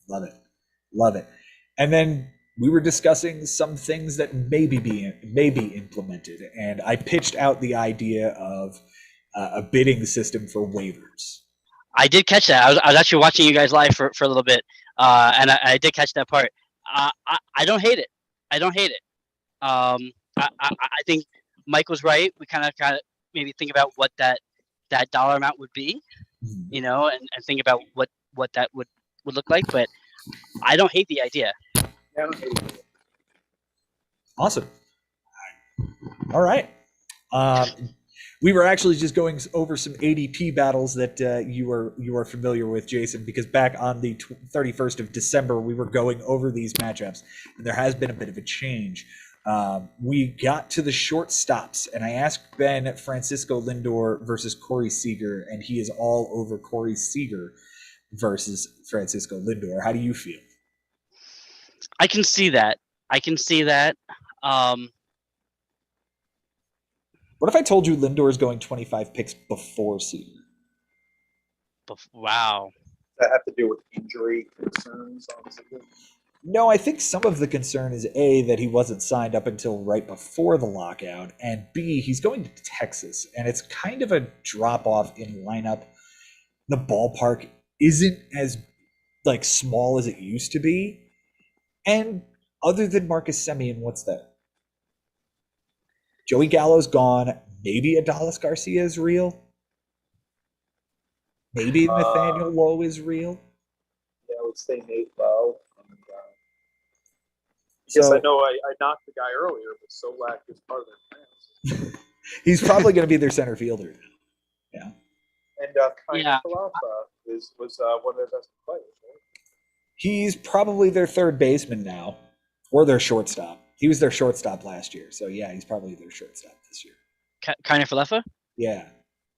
love it. And then we were discussing some things that may be implemented, and I pitched out the idea of a bidding system for waivers. I did catch that. I was actually watching you guys live for a little bit, and I did catch that part. I don't hate it. I think Mike was right. We kind of maybe think about what that dollar amount would be, and think about what that would look like. But I don't hate the idea. Yeah, I don't hate it. Awesome. All right. We were actually just going over some ADP battles that you are familiar with, Jason, because back on the 31st of December, we were going over these matchups, and there has been a bit of a change. We got to the short stops, and I asked Ben Francisco Lindor versus Corey Seager, and he is all over Corey Seager versus Francisco Lindor. How do you feel? I can see that. What if I told you Lindor is going 25 picks before Seager? Wow. That have to do with injury concerns on Seager? No, I think some of the concern is A, that he wasn't signed up until right before the lockout, and B, he's going to Texas, and it's kind of a drop-off in lineup. The ballpark isn't as like small as it used to be. And other than Marcus Semien, what's that? Joey Gallo's gone. Maybe Adolis Garcia is real. Maybe Nathaniel Lowe is real. Yeah, I would say Nate Lowe. Yes, So I know I knocked the guy earlier, but Solak is part of their plans. he's probably going to be their center fielder. And Yeah. Kiner Falefa was one of their best players, right? He's probably their third baseman now, or their shortstop. He was their shortstop last year, so yeah, he's probably their shortstop this year. Kiner Falefa? Yeah,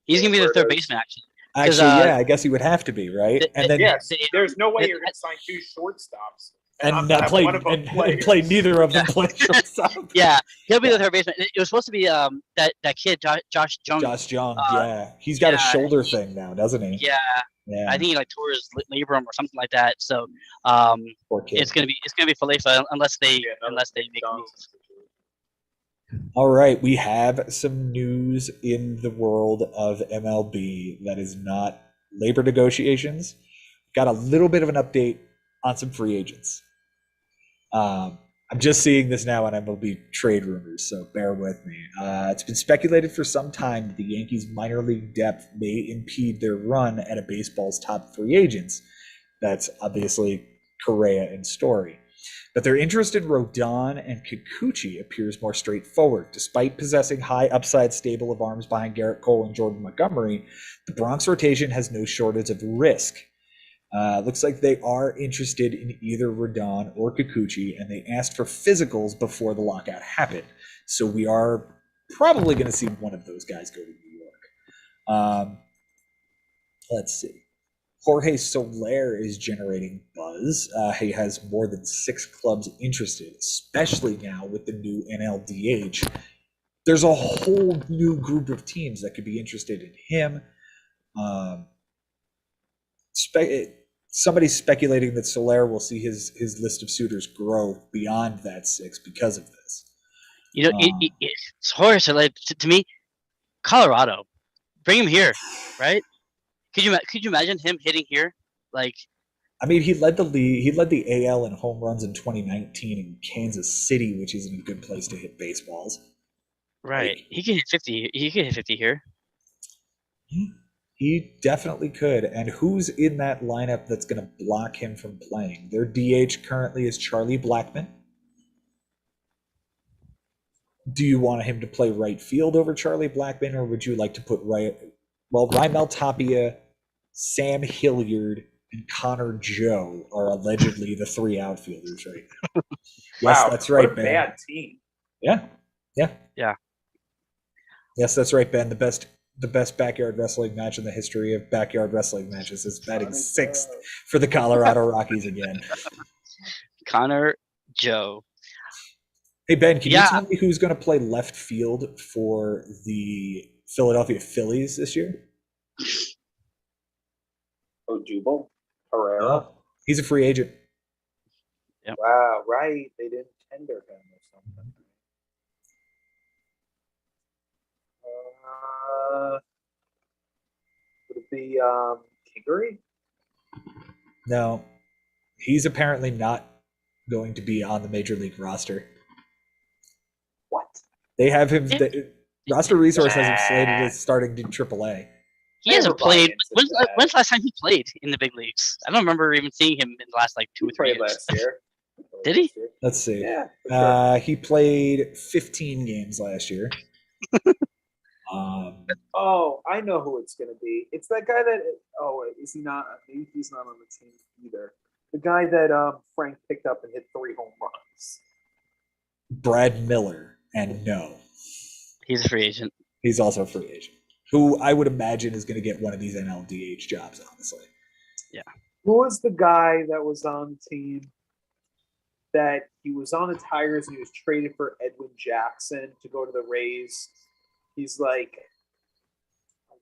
He's gonna be the Where third does- baseman actually. actually, yeah, I guess he would have to be, right? th- And then Yes, they- there's no way they- you're going to sign two shortstops. and I'm not not play one of them and players. play neither of them play shortstop. Yeah, he'll be the third baseman. It was supposed to be that kid Josh Jones. Josh Young, yeah, he's got a yeah, shoulder thing now, doesn't he? Yeah, Yeah, I think he like tore his labrum or something like that. So poor kid. it's gonna be Falefa unless they Yeah, another make a move. Johnson situation. All right, we have some news in the world of MLB that is not labor negotiations. Got a little bit of an update on some free agents. I'm just seeing this now on MLB trade rumors, so bear with me. It's been speculated for some time that the Yankees' minor league depth may impede their run at a baseball's top free agents. That's obviously Correa and Story. But their interest in Rodon and Kikuchi appears more straightforward. Despite possessing high upside stable of arms behind Garrett Cole and Jordan Montgomery, the Bronx rotation has no shortage of risk. Looks like they are interested in either Rodon or Kikuchi, and they asked for physicals before the lockout happened. So we are probably going to see one of those guys go to New York. Let's see. Jorge Soler is generating buzz. He has more than 6 clubs interested, especially now with the new NLDH. There's a whole new group of teams that could be interested in him. Somebody's speculating that Soler will see his list of suitors grow beyond that 6 because of this. You know, it's horror. So like to me, Colorado, bring him here, right? Could you imagine him hitting here? Like, I mean, he led the league. He led the AL in home runs in 2019 in Kansas City, which isn't a good place to hit baseballs. right? Like- He can hit 50. He can hit 50 here. He definitely could. And who's in that lineup that's going to block him from playing? Their DH currently is Charlie Blackmon. Do you want him to play right field over Charlie Blackmon, or would you like to put Raimel Tapia, Sam Hilliard, and Connor Joe are allegedly the 3 outfielders right now. Yes, Wow, that's right, what a Ben. bad team. Yeah. Yeah. Yes, that's right, Ben. The best backyard wrestling match in the history of backyard wrestling matches is batting 6th for the Colorado Rockies again. Connor Joe. Hey, Ben, can Yeah. you tell me who's going to play left field for the Philadelphia Phillies this year? Odubel, Herrera. He's a free agent. Wow, right. They didn't tender him or something. Would it be Kingery? No, he's apparently not going to be on the major league roster. What? They have him. Yeah. Roster Resource has him slated as starting in AAA. He hasn't Never buy played. into that. When's the last time he played in the big leagues? I don't remember even seeing him in the last like 2 or He 3 played years. last year. Did he? Let's see. Yeah. For sure. He played 15 games last year. Oh, I know who it's gonna be. It's that guy that. Oh, wait, is he not? Maybe he's not on the team either. The guy that Frank picked up and hit 3 home runs. Brad Miller, and no, He's a free agent. he's also a free agent, who I would imagine is going to get one of these NLDH jobs, honestly. Who was the guy that was on the team that he was on the Tigers and he was traded for Edwin Jackson to go to the Rays? He's like,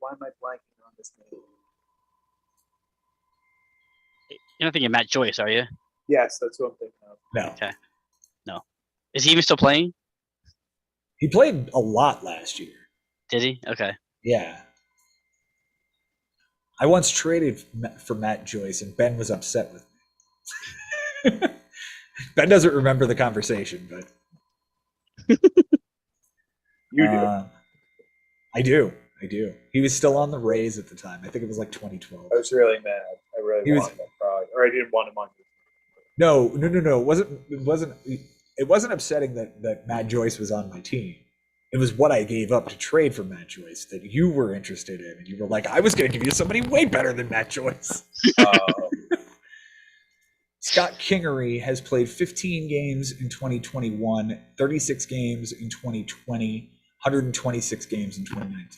why am I blanking on this name? You're not thinking Matt Joyce, are you? Yes, that's what I'm thinking of. No, Okay. Is he even still playing? he played a lot last year. Did he? Okay. Yeah. I once traded for Matt Joyce, and Ben was upset with me. Ben doesn't remember the conversation, but You do. I do. He was still on the Rays at the time. I think it was like 2012. I was really mad. I really He was- wanted that product, or I didn't want him on. No. It wasn't upsetting that Matt Joyce was on my team. It was what I gave up to trade for Matt Joyce that you were interested in, and you were like, I was going to give you somebody way better than Matt Joyce. Scott Kingery has played 15 games in 2021, 36 games in 2020, 126 games in 2019.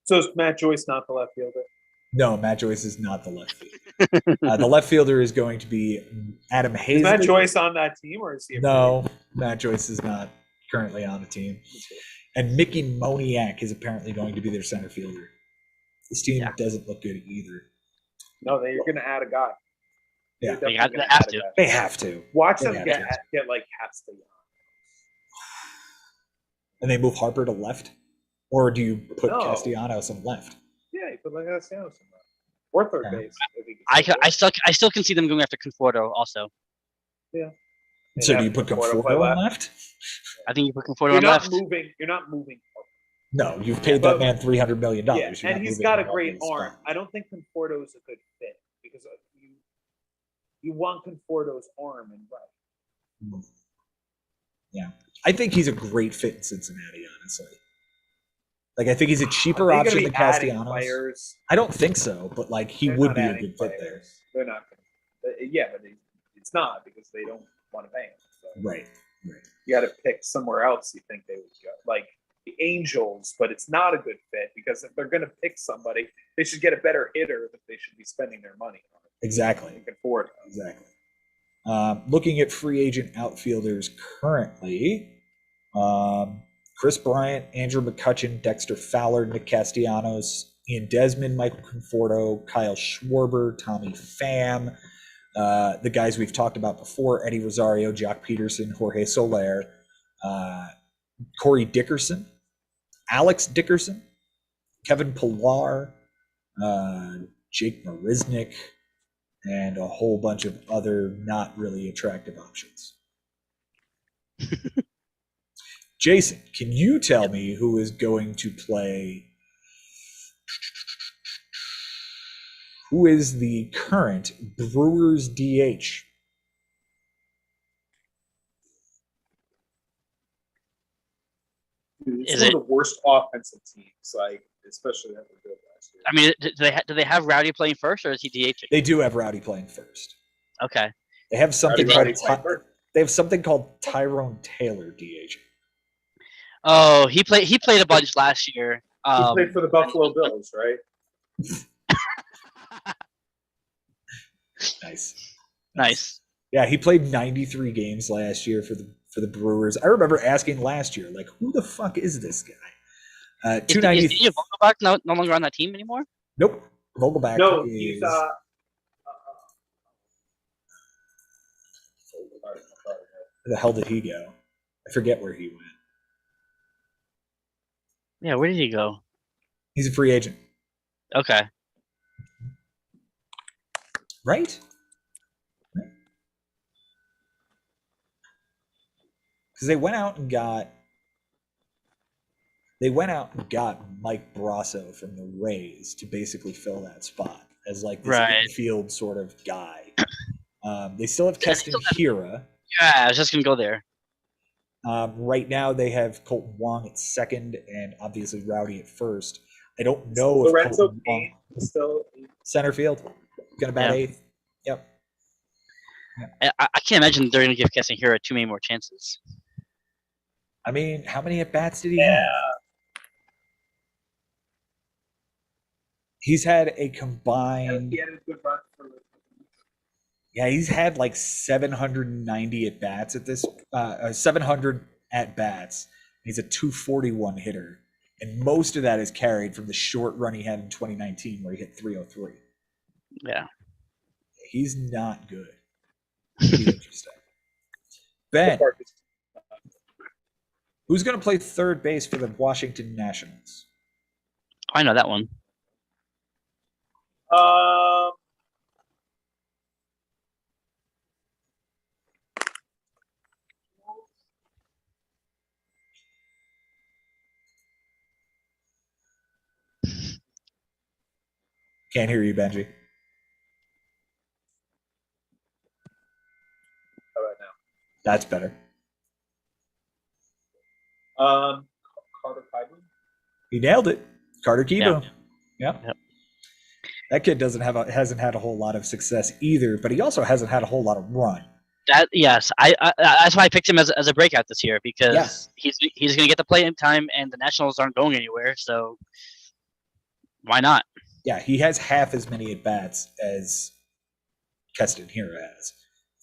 So is Matt Joyce not the left fielder? No, Matt Joyce is not the left fielder. The left fielder is going to be Adam Is Hazley. Matt Joyce on that team, or is he? No, Matt Joyce is not currently on the team. And Mickey Moniak is apparently going to be their center fielder. This team doesn't look good either. No, then you're going to add a guy. Yeah. You're definitely They gonna have add a to. guy. They have to. Watch They them have get like Castellanos. And they move Harper to left? Or do you put No. Castellanos on left? Yeah, you put like Castellanos in there. Or third Yeah. base. I think I still can see them going after Conforto also. So do you put Conforto on left? I think you put Conforto You're on not left. moving. You're not moving. No, you've paid But- that man $300 million. Yeah, You're not and he's moving got a him up great in his arm. spot. I don't think Conforto is a good fit because you want Conforto's arm and right. Yeah. I think he's a great fit in Cincinnati, honestly. Like, I think he's a cheaper Are they option gonna than be adding Castellanos. Players? I don't think so, but like he They're would not be a adding good fit there. players. They're not. Yeah, but it's not because they don't want to pay him. So Right. you got to pick somewhere else. You think they would go like the Angels, but it's not a good fit because if they're going to pick somebody, they should get a better hitter that they should be spending their money on. Exactly. They can afford it. Exactly. Looking at free agent outfielders currently, Chris Bryant, Andrew McCutchen, Dexter Fowler, Nick Castellanos, Ian Desmond, Michael Conforto, Kyle Schwarber, Tommy Pham, the guys we've talked about before, Eddie Rosario, Jock Peterson, Jorge Soler, Corey Dickerson, Alex Dickerson, Kevin Pillar, Jake Marisnik, and a whole bunch of other not really attractive options. Jason, can you tell me who is going to play? Who is the current Brewers DH? Dude, it's Is one it- of the worst offensive teams, like especially after good last year. I mean, do they have Rowdy playing first, or is he DHing? They do have Rowdy playing first. Okay. They have something Rowdy called playing first. they have something called Tyrone Taylor DH. Oh, he played a bunch last year. He played for the Buffalo Bills, right? Nice. Nice. Yeah, he played 93 games last year for the Brewers. I remember asking last year, like, who the fuck is this guy? Is 290. Daniel Vogelbach no longer on that team anymore? Nope. Vogelback No, is. he's Where the hell did he go? I forget where he went. Yeah, where did he go? He's a free agent, Okay. right? Because they went out and got Mike Brasso from the Rays to basically fill that spot as like this Right. infield sort of guy. They still have Yeah, they Keston still have- Hira. Yeah, I was just gonna go there. Right now, they have Colton Wong at second, and obviously Rowdy at first. I don't know if Lorenzo Colton Payne Wong, is still. center field, gonna bat Yeah. eighth. Yep. I can't imagine they're going to give Casemiro too many more chances. I mean, how many at bats did he have? He's had a combined. He had a good run for. Yeah, he's had like 790 at bats at this. 700 at bats. He's a 241 hitter, and most of that is carried from the short run he had in 2019, where he hit 303. Yeah. He's not good. Be interesting. Ben, who's going to play third base for the Washington Nationals? I know that one. Can't hear you, Benji. How about now? That's better. Carter Kaiban. He nailed it. Carter Kibo. Yep. That kid hasn't had a whole lot of success either, but he also hasn't had a whole lot of run. Yes, I that's why I picked him as a breakout this year, because he's going to get the play time, and the Nationals aren't going anywhere, so why not? Yeah, he has half as many at bats as Keston Hira has.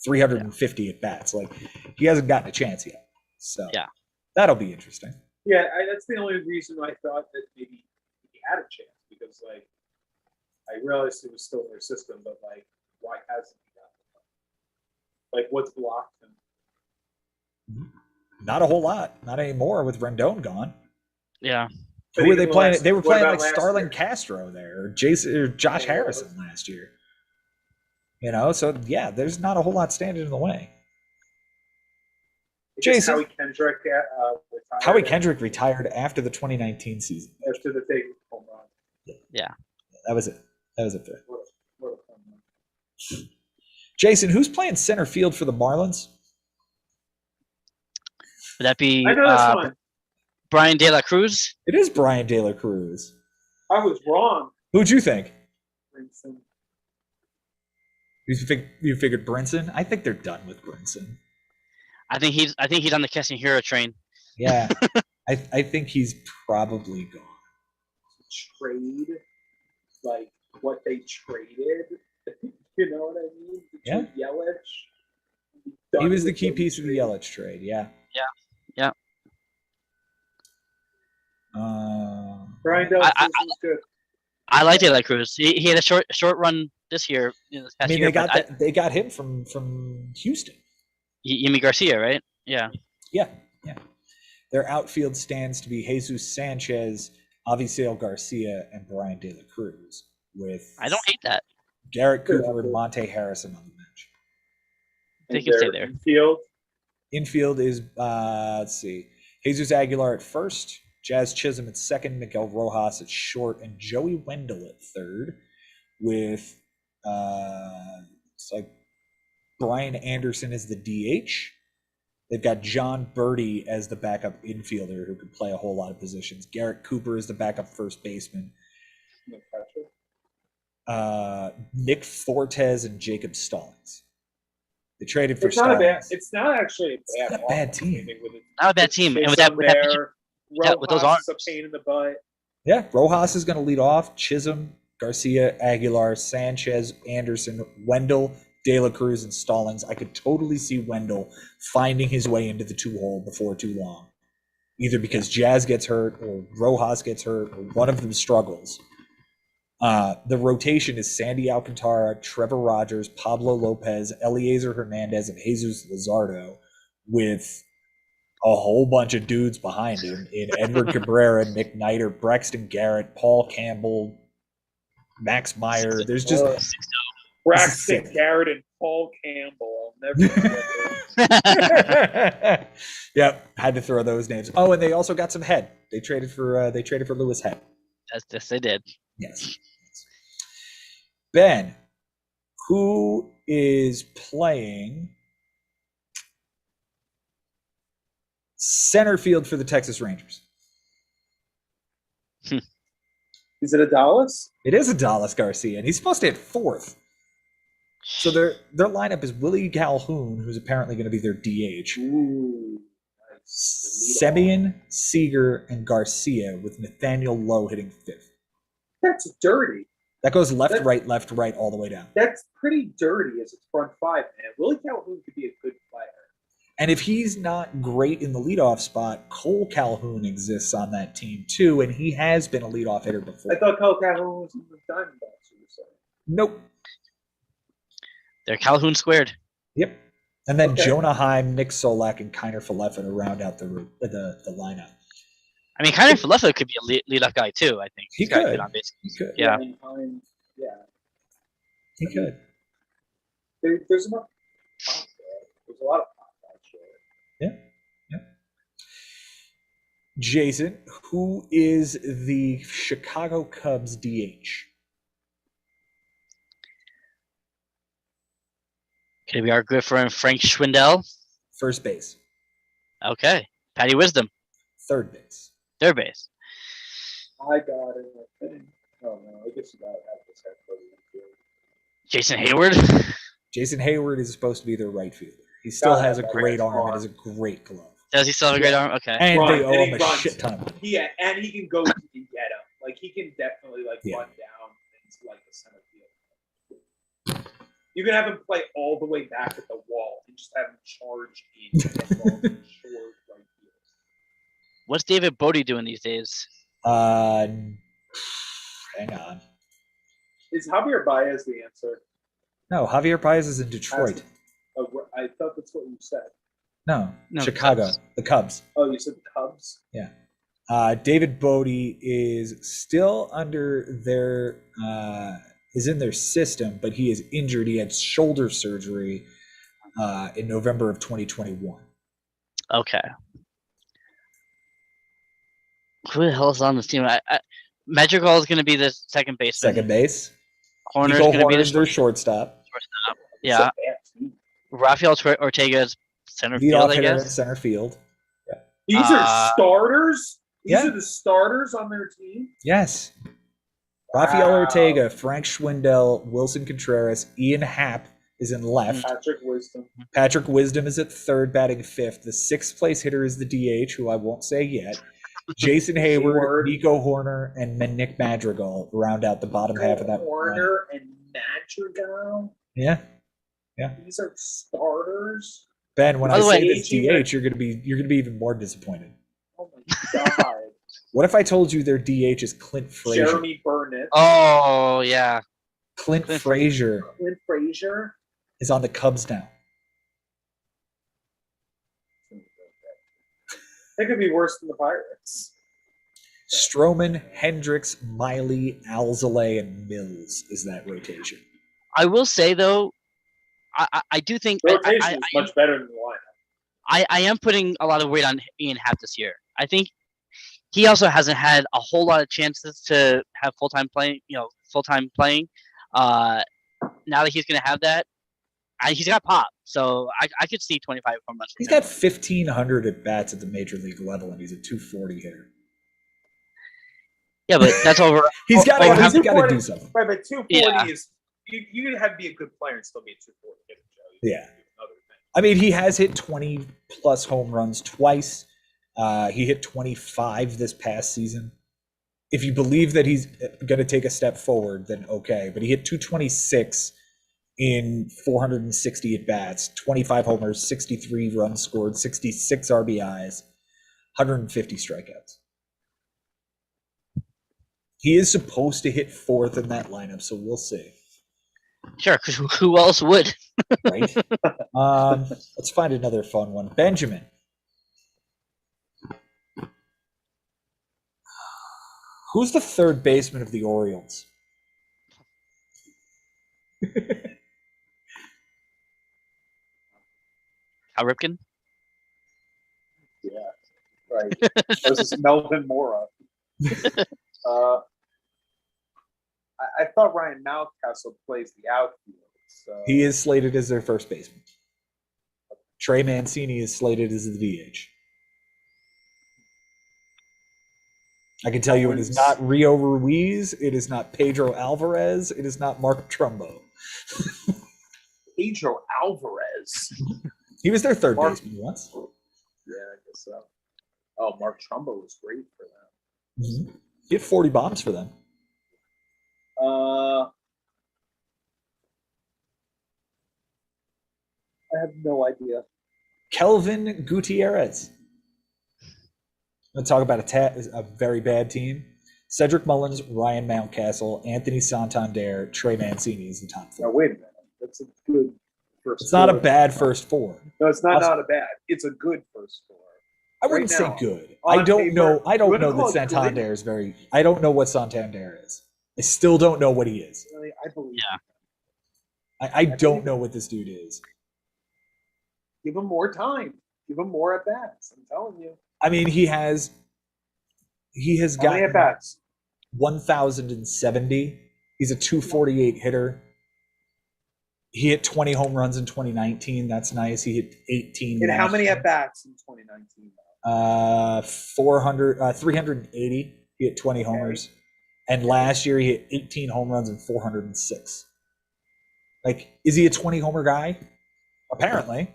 350 at bats. Like, he hasn't gotten a chance yet. So Yeah. that'll be interesting. Yeah, that's the only reason I thought that maybe he had a chance, because like I realized it was still in their system, but like why hasn't he gotten it? Like what's blocked him? Not a whole lot. Not anymore with Rendon gone. Yeah. Who were they playing? They were what playing about like last Starlin year? Castro there, or Josh Harrison last year. You know, so yeah, there's not a whole lot standing in the way. I guess Jason. Howie Kendrick retired. Howie Kendrick retired after the 2019 season. after the big home run. That was it. There. What a home run. Jason, who's playing center field for the Marlins? Would that be I know that's one. Brian De La Cruz? It is Brian De La Cruz. I was wrong. Who'd you think? Brinson. You figured Brinson? I think they're done with Brinson. I think he's on the Casemiro train. Yeah, I think he's probably gone. Trade like what they traded. You know what I mean? Yeah. Yelich. He was the key piece of the Yelich trade. Yeah. Yeah. Brian Dawson I- was good. I like De La Cruz. He had a short run this year. This I past mean, year, they got him from Houston. Yimi Garcia, right? Yeah. Yeah. Their outfield stands to be Jesus Sanchez, Avisail Garcia, and Brian De La Cruz, with I don't hate that. Garrett Cooper and Monte Harrison on the bench. They can stay there. Field. Infield is let's see, Jesus Aguilar at first, Jazz Chisholm at second, Miguel Rojas at short, and Joey Wendell at third, with it's like Brian Anderson as the DH. They've got John Birdie as the backup infielder who could play a whole lot of positions. Garrett Cooper is the backup first baseman. Nick Fortes and Jacob Stallings. They traded for It's not a bad. Stallings. It's not actually a It's not a bad team. Not a bad team. And with that with those Rojas arms. is a pain in the butt. Yeah, Rojas is going to lead off. Chisholm, Garcia, Aguilar, Sanchez, Anderson, Wendell, De La Cruz, and Stallings. I could totally see Wendell finding his way into the two-hole before too long. Either because Jazz gets hurt, or Rojas gets hurt, or one of them struggles. The rotation is Sandy Alcantara, Trevor Rogers, Pablo Lopez, Eliezer Hernandez, and Jesus Luzardo, with a whole bunch of dudes behind him in Edward Cabrera, Nick Niter, Braxton Garrett, Paul Campbell, Max Meyer. There's just Braxton Garrett and Paul Campbell. I'll never forget those. Yep, had to throw those names. Oh, and they also got some Head. They traded for Lewis Head. Yes, they did. Yes. Ben, who is playing Center field for the Texas Rangers. Is it a Dallas? It is Adolis Garcia, and he's supposed to hit fourth. So their lineup is Willie Calhoun, who's apparently going to be their DH. Ooh, nice. Semyon, Seager, and Garcia, with Nathaniel Lowe hitting fifth. That's dirty. That goes left, right, all the way down. That's pretty dirty as its front five, man. Willie Calhoun could be a good player. And if he's not great in the leadoff spot, Cole Calhoun exists on that team too, and he has been a leadoff hitter before. I thought Cole Calhoun was in the Diamondbacks. You were saying. Nope. They're Calhoun squared. Yep. And then Okay. Jonah Heim, Nick Solak, and Kiner Falefa to round out the lineup. I mean, Kiner Falefa could be a leadoff guy too. I think He He's got could. good on base. He could. Yeah. Yeah. He could. There's enough pop there. There's a lot of pop actually. Jason, who is the Chicago Cubs DH? Could it be our good friend Frank Schwindel? First base. Okay. Patty Wisdom, Third base. third base. I got it. I think. Oh no, I guess you got to have this head for the infield. Jason Hayward. Jason Hayward is supposed to be their right fielder. He still Gotta has a have that great great arm arm. and is a great glove. Does he still have a great arm? Okay. And Run, they owe and he him a runs. shit ton of money. Yeah, and he can go to get him. Like he can definitely Yeah. run down into like the center field. You can have him play all the way back at the wall and just have him charge in and ball in short right field. What's David Bodie doing these days? Hang on. Is Javier Baez the answer? No, Javier Baez is in Detroit. I thought that's what you said. No, No, Chicago. Cubs. The Cubs. Oh, you said the Cubs. David Bodie is still under their is in their system, but he is injured. He had shoulder surgery in November of 2021. Okay. Who the hell is on this team? Madrigal is going to be the second baseman. Second base. Horner's Nico going to be Horner's the their shortstop. yeah. It's a bad team. Rafael Ortega is center Leadoff field, I hitter in guess. center field. These are starters. These yeah. are the starters on their team. Yes. Rafael Wow. Ortega, Frank Schwindel, Wilson Contreras, Ian Happ is in left. Patrick Wisdom. Patrick Wisdom is at third, batting fifth. The sixth place hitter is the DH, who I won't say yet. Jason Hayward, Hayward. Nico Horner, and Nick Madrigal round out the bottom half of that. Warner and Madrigal. Yeah, These are starters. Ben. When By I the say way, this DH, you're gonna be even more disappointed. Oh my god. What if I told you their DH is Clint Frazier? Jeremy Burnett. Oh, yeah. Clint Clint Frazier Clint Frazier. is on the Cubs now. That could be worse than the Pirates. Stroman, Hendricks, Miley, Alzolay, and Mills is that rotation. I will say, though, I do think The rotation is much better than the lineup. I am putting a lot of weight on Ian Happ this year. I think he also hasn't had a whole lot of chances to have full-time playing. Now that he's going to have that, he's got pop. So I could see 25 home runs. He's got 1,500 at bats at the major league level, and he's a 240 hitter. Yeah, but that's over. He's got over to half- do something. Right, but 240 Yeah. is you can have to be a good player and still be a 240 hitter, Joe. You Yeah. can do other things. I mean, he has hit 20 plus home runs twice. He hit 25 this past season. If you believe that he's going to take a step forward, then okay. But he hit 226 in 460 at bats, 25 homers, 63 runs scored, 66 RBIs, 150 strikeouts. He is supposed to hit fourth in that lineup, so we'll see. Sure, because who else would? Right? Let's find another fun one. Benjamin. Who's the third baseman of the Orioles? Cal Ripken? Yeah, right. This is Melvin Mora. I thought Ryan Mountcastle plays the outfield. So He is slated as their first baseman. Trey Mancini is slated as the DH. I can tell you it is not Rio Ruiz. It is not Pedro Alvarez. It is not Mark Trumbo. Pedro Alvarez. He was their third Mark- baseman once. Yeah, I guess so. Oh, Mark Trumbo was great for them. Mhm. He had 40 bombs for them. I have no idea. Kelvin Gutierrez. I'm going to talk about a very bad team. Cedric Mullins, Ryan Mountcastle, Anthony Santander, Trey Mancini is the top Now 4. wait a minute. That's a good first. It's not a four. bad first 4. No, it's not Also- not a bad. It's a good first four. I wouldn't Right say now, good. on I don't paper, know. I you don't wanna know call that it good? Santander is very. I don't know what Santander is. I still don't know what he is. Really, I believe. Yeah. I don't know what this dude is. Give him more time. Give him more at bats. I'm telling you. I mean, he has How many got at bats? 1,070. He's a 248 hitter. He hit 20 home runs in 2019. That's nice. He hit 18. And how last many year. at bats in 2019? 380. He hit 20 homers. And last year he hit 18 home runs and 406. Like, is he a 20 homer guy? Apparently.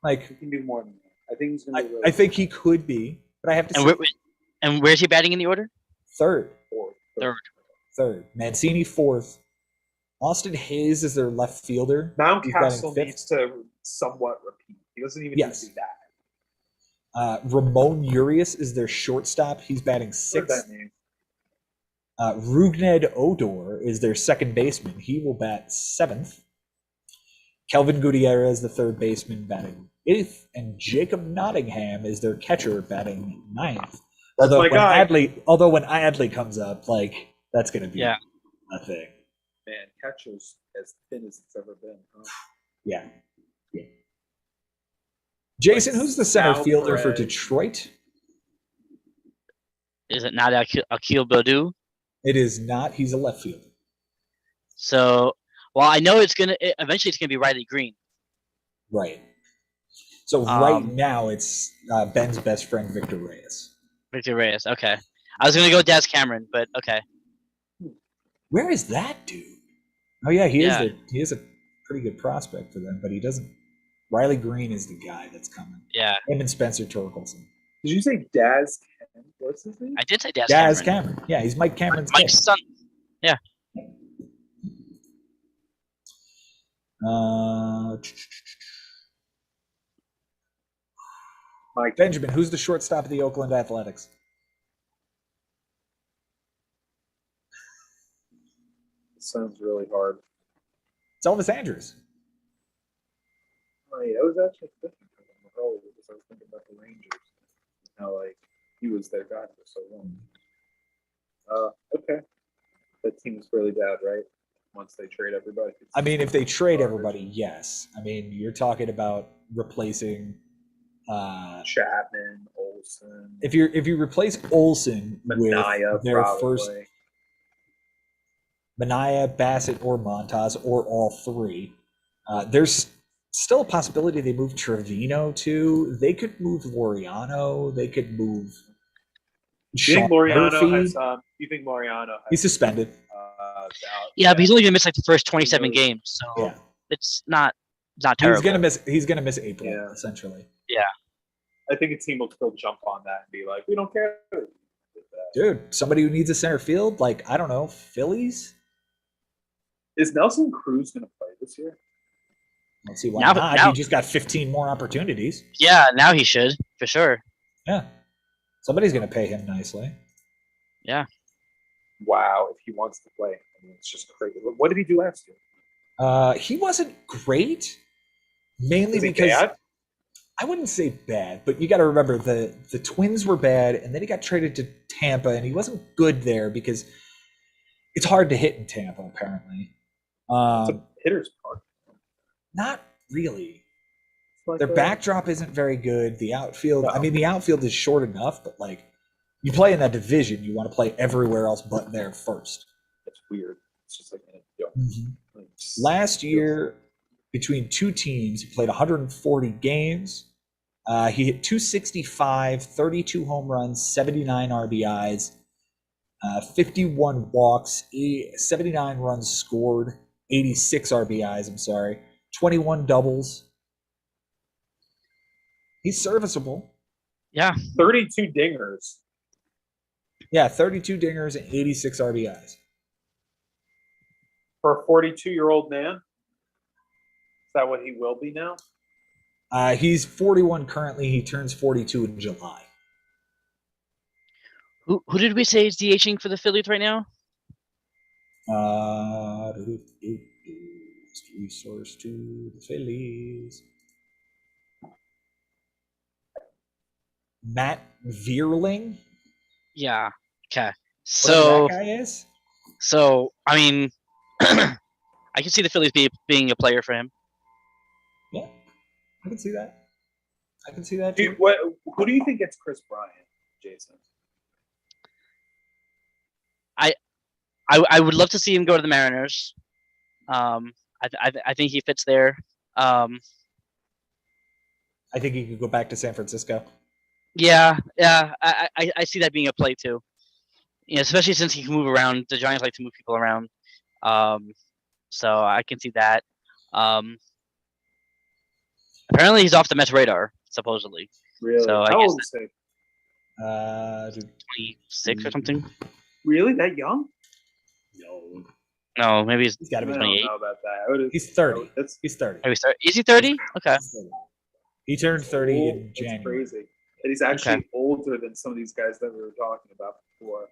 Like, He can do more than that. I think he's going to be really I think he could be, but I have to And say and where's he batting in the order? third. fourth. Third. Mancini fourth. Austin Hayes is their left fielder. He's batting Mountcastle fifth. needs to somewhat repeat. He doesn't even Yes. need to do that. Ramon Urias is their shortstop. He's batting What's sixth. that name? Rugned Odor is their second baseman. He will bat seventh. Kelvin Gutierrez, the third baseman, batting eighth. And Jacob Nottingham is their catcher, batting ninth. That's my guy. Although when Adley comes up, like, that's going to be Yeah. a thing. Man, catcher's as thin as it's ever been. Huh? Yeah. Jason, who's the center Sal fielder for Perez. Detroit? Is it not Akil Badu? It is not. He's a left fielder. So, well, I know eventually it's gonna be Riley Green. Right. So right Um, now it's Ben's best friend, Victor Reyes. Victor Reyes. Okay. I was gonna go Daz Cameron, but okay. Where is that dude? Oh yeah, he Yeah. is a pretty good prospect for them, but he doesn't. Riley Green is the guy that's coming. Yeah, Him and Spencer Torkelson. Did you say Daz? What's his name? I did say Daz Daz Cameron. Cameron. Yeah, he's Mike Cameron's Mike's kid. son. Uh, Mike. Benjamin, who's the shortstop of the Oakland Athletics? Sounds really hard. It's Elvis Andrews. Oh, yeah, I was actually thinking of him earlier because I was thinking about the Rangers. How like he was their guy for so long. Okay. That team is really bad, right? Once they trade everybody. I mean, if they trade everybody, yes. I mean, you're talking about replacing. Chapman, Olsen, If you replace Olsen Mania, with their probably. first Mania, Bassett, or Montas, or all three, there's still a possibility they move Trevino too. They could move Laureano. They could move. You think Sean Mariano Murphy. has? You think Mariano has? He's suspended. Out? Yeah, but he's only gonna miss like the first 27 knows? games, so Yeah, it's not terrible. he's gonna miss April Yeah. essentially. I think a team will still jump on that and be like, we don't care. Dude, somebody who needs a center field, like I don't know, Phillies. Is Nelson Cruz going to play this year? Let's see why Now- not. now- He just got 15 more opportunities. Yeah, now he should for sure. Yeah, somebody's gonna pay him nicely. Wow, if he wants to play, I mean, it's just crazy. What did he do last year? He wasn't great, mainly Was he because bad? I wouldn't say bad, but you got to remember the Twins were bad, and then he got traded to Tampa, and he wasn't good there because it's hard to hit in Tampa. Apparently, It's a hitter's park. not really. It's like Their backdrop isn't very good. The outfield, I No. mean, the outfield is short enough, but like you play in that division, you want to play everywhere else but there first. It's weird. It's just like, like, just- Last year, between two teams, he played 140 games. He hit 265, 32 home runs, 79 RBIs, 51 walks, 79 runs scored, 86 RBIs, I'm sorry, 21 doubles. He's serviceable. Yeah. 32 dingers. Yeah, 32 dingers and 86 RBIs. For a 42-year-old man? Is that what he will be now? He's 41 currently. He turns 42 in July. Who did we say is DHing for the Phillies right now? Resource to the Phillies. Matt Vierling. Yeah. Okay. Whatever So that guy is. I mean, I can see the Phillies being a player for him. Yeah, I can see that. I can see that Dude, too. who do you think gets Chris Bryant, Jason? I would love to see him go to the Mariners. I think he fits there. I think he could go back to San Francisco. Yeah. I see that being a play too. You know, especially since he can move around. The Giants like to move people around. So I can see that. Apparently he's off the Mets radar, supposedly. Really? So I How guess old is he? 26 or something. Really? That young? No. No, maybe he's He's got to I be don't 28. know about that. I would've- He's 30. That's He's 30. Maybe is he 30? Okay. He turned 30 old. in That's January. crazy. And he's actually older than some of these guys that we were talking about before.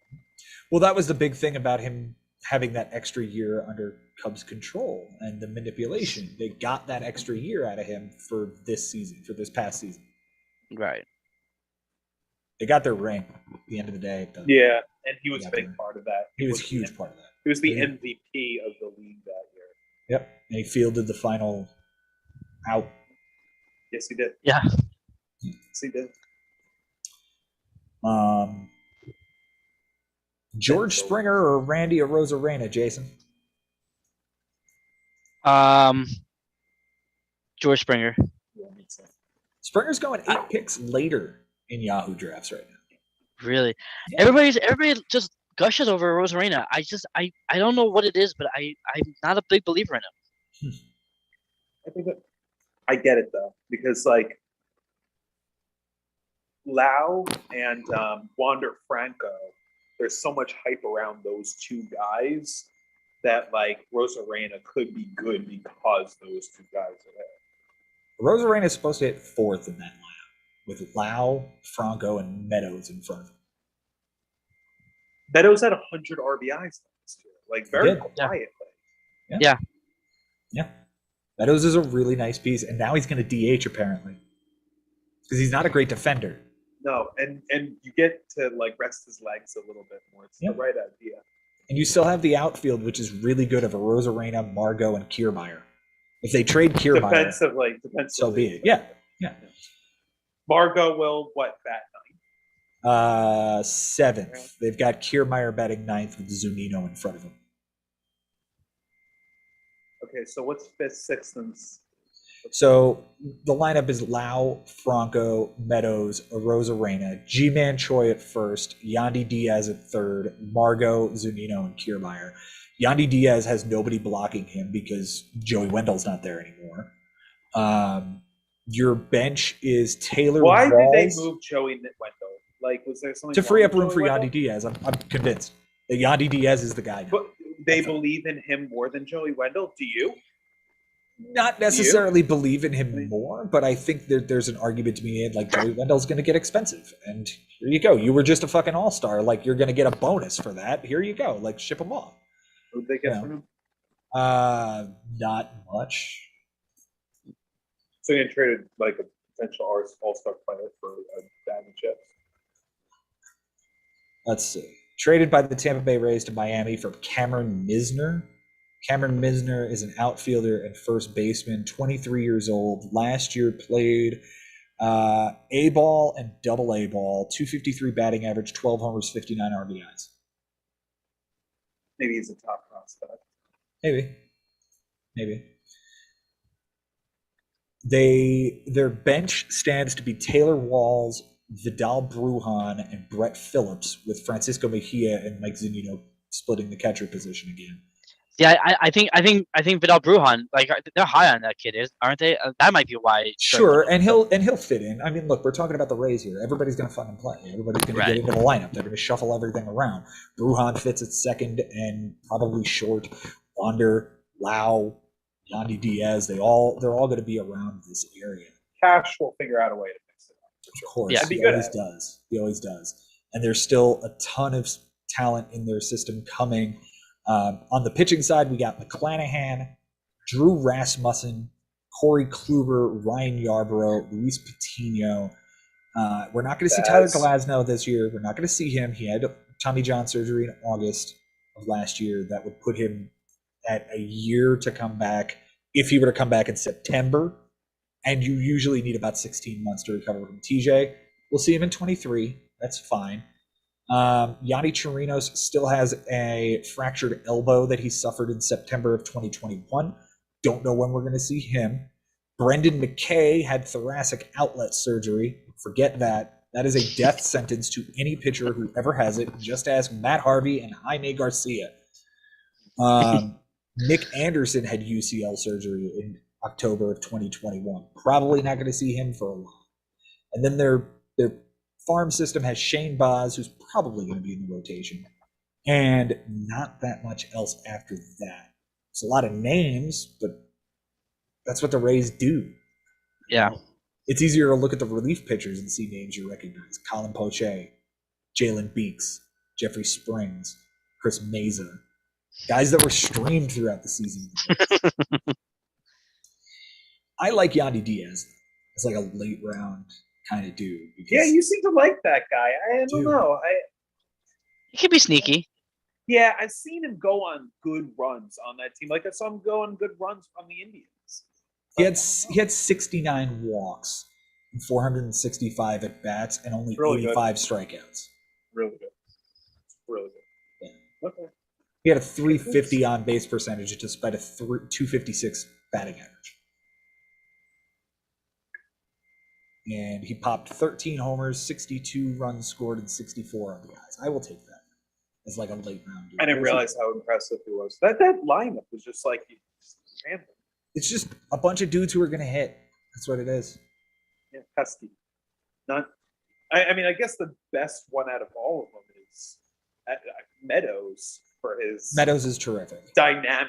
Well, that was the big thing about him having that extra year under Cubs control and the manipulation. They got that extra year out of him for this season, for this past season. Right. They got their ring at the end of the day. Yeah, and he was Yeah, a big man. part of that. He was a the- huge part of that. He was the Yeah. MVP of the league that year. Yep. And he fielded the final out. Yes, he did. Yeah. Yes, he did. George Springer or Randy Arozarena, Jason? George Springer. Yeah, makes sense. Springer's going 8 picks later in Yahoo drafts right now. Really. Yeah. Everybody just gushes over Rosarena. I don't know what it is, but I'm not a big believer in him. I think that I get it though, because like Lau and Wander Franco, there's so much hype around those two guys that like Rosarena could be good because those two guys are there. Rosarena is supposed to hit 4th in that lineup with Lau, Franco, and Meadows in front of him. Meadows had 100 RBIs last year, like very did. quietly. Yeah. Meadows is a really nice piece, and now he's going to DH apparently because he's not a great defender. No, and you get to like rest his legs a little bit more. It's Yeah. the right idea. And you still have the outfield, which is really good of Rosarena, Margot, and Kiermaier. If they trade Kiermaier, Defensively. so be it. Yeah. Margot will bat 7th. They've got Kiermaier batting 9th with Zunino in front of him. 9. Okay, so what's 5th, 6th, and So the lineup is Lau, Franco, Meadows, Arozarena, G-Man Choi at first, Yandy Diaz at 3rd, Margot, Zunino, and Kiermaier. Yandy Diaz has nobody blocking him because Joey Wendell's not there anymore. Your bench is Taylor Why Walls did they move Joey Wendell? Like, was there something to free wrong up with room Joey for Wendell? Yandy Diaz. I'm convinced that Yandy Diaz is the guy now. But they believe in him more than Joey Wendell. Do you? Not necessarily believe in him more, but I think that there's an argument to be made like Joey Wendell's going to get expensive. And here you go. You were just a fucking all-star. Like, you're going to get a bonus for that. Here you go. Like, ship him off. What did they get Yeah. from him? Not much. So you traded like a potential all-star player for a bag of chips. Let's see. Traded by the Tampa Bay Rays to Miami for Cameron Misner. Cameron Misner is an outfielder and first baseman, 23 years old. Last year played A-ball and double A-ball, 253 batting average, 12 homers, 59 RBIs. Maybe he's a top prospect. Maybe. Their bench stands to be Taylor Walls, Vidal Brujan, and Brett Phillips, with Francisco Mejia and Mike Zunino splitting the catcher position again. Yeah, I think Vidal Brujan, like they're high on that kid, aren't they? That might be why. Sure, and he'll fit in. I mean, look, we're talking about the Rays here. Everybody's going to fucking play. Everybody's going to get into the lineup. They're going to shuffle everything around. Brujan fits at second and probably short. Wander, Lau, Yandy Diaz, they're all going to be around this area. Cash will figure out a way to fix it up. Of course, Yeah, he always does. He always does. And there's still a ton of talent in their system coming. On the pitching side, we got McClanahan, Drew Rasmussen, Corey Kluber, Ryan Yarbrough, Luis Patino. We're not going to see Tyler Glasnow this year. We're not going to see him. He had Tommy John surgery in August of last year. That would put him at a year to come back if he were to come back in September. And you usually need about 16 months to recover from TJ. We'll see him in 23. That's fine. Yadi Chirinos still has a fractured elbow that he suffered in September of 2021. Don't know when we're going to see him. Brendan McKay had thoracic outlet surgery. Forget that. That is a death sentence to any pitcher who ever has it. Just ask Matt Harvey and Jaime Garcia. Nick Anderson had UCL surgery in October of 2021. Probably not going to see him for a while. And then their farm system has Shane Baz, who's probably going to be in the rotation, and not that much else after that. It's a lot of names, but that's what the Rays do. Yeah. It's easier to look at the relief pitchers and see names you recognize. Colin Poche, Jalen Beeks, Jeffrey Springs, Chris Meza. Guys that were streamed throughout the season. I like Yandy Diaz as like a late round kind of dude. Yeah, you seem to like that guy. I don't know. He could be sneaky. Yeah, I've seen him go on good runs on that team. Like I saw him go on good runs on the Indians. He had 69 walks and 465 at bats and only Really 85 strikeouts. Really good. Really good. Yeah. Okay. He had a 350 on base percentage despite a 256 batting average. And he popped 13 homers, 62 runs scored, and 64 RBIs. I will take that as like a late round dude. I didn't realize how impressive he was. That lineup was just like random. It's just a bunch of dudes who are going to hit. That's what it is. Yeah, pesky. I mean, I guess the best one out of all of them is Meadows for his Meadows is terrific. dynamic,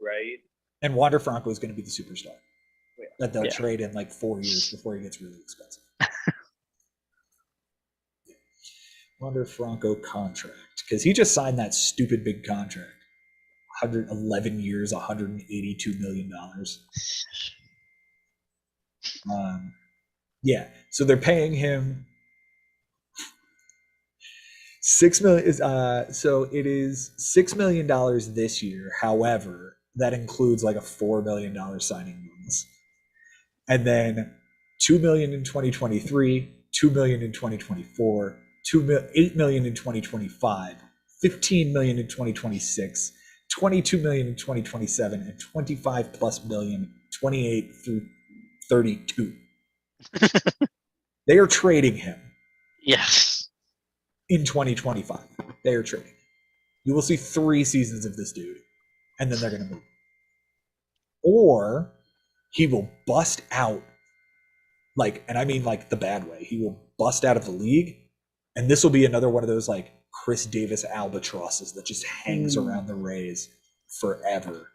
right? And Wander Franco is going to be the superstar Yeah. that they'll trade in like 4 years before he gets really expensive. Wander Franco contract, because he just signed that stupid big contract. 111 years, $182 million. Yeah, so they're paying him $6 million. So it is $6 million this year. However, that includes like a $4 million signing bonus, and then $2 million in 2023, $2 million in 2024, $8 million in 2025, $15 million in 2026, $22 million in 2027, and 25 plus million 28 through 32. They are trading him. Yes. In 2025. They are trading. You will see 3 seasons of this dude, and then they're going to move. Or he will bust out, like, and I mean like the bad way. He will bust out of the league, and this will be another one of those like Chris Davis albatrosses that just hangs around the Rays forever.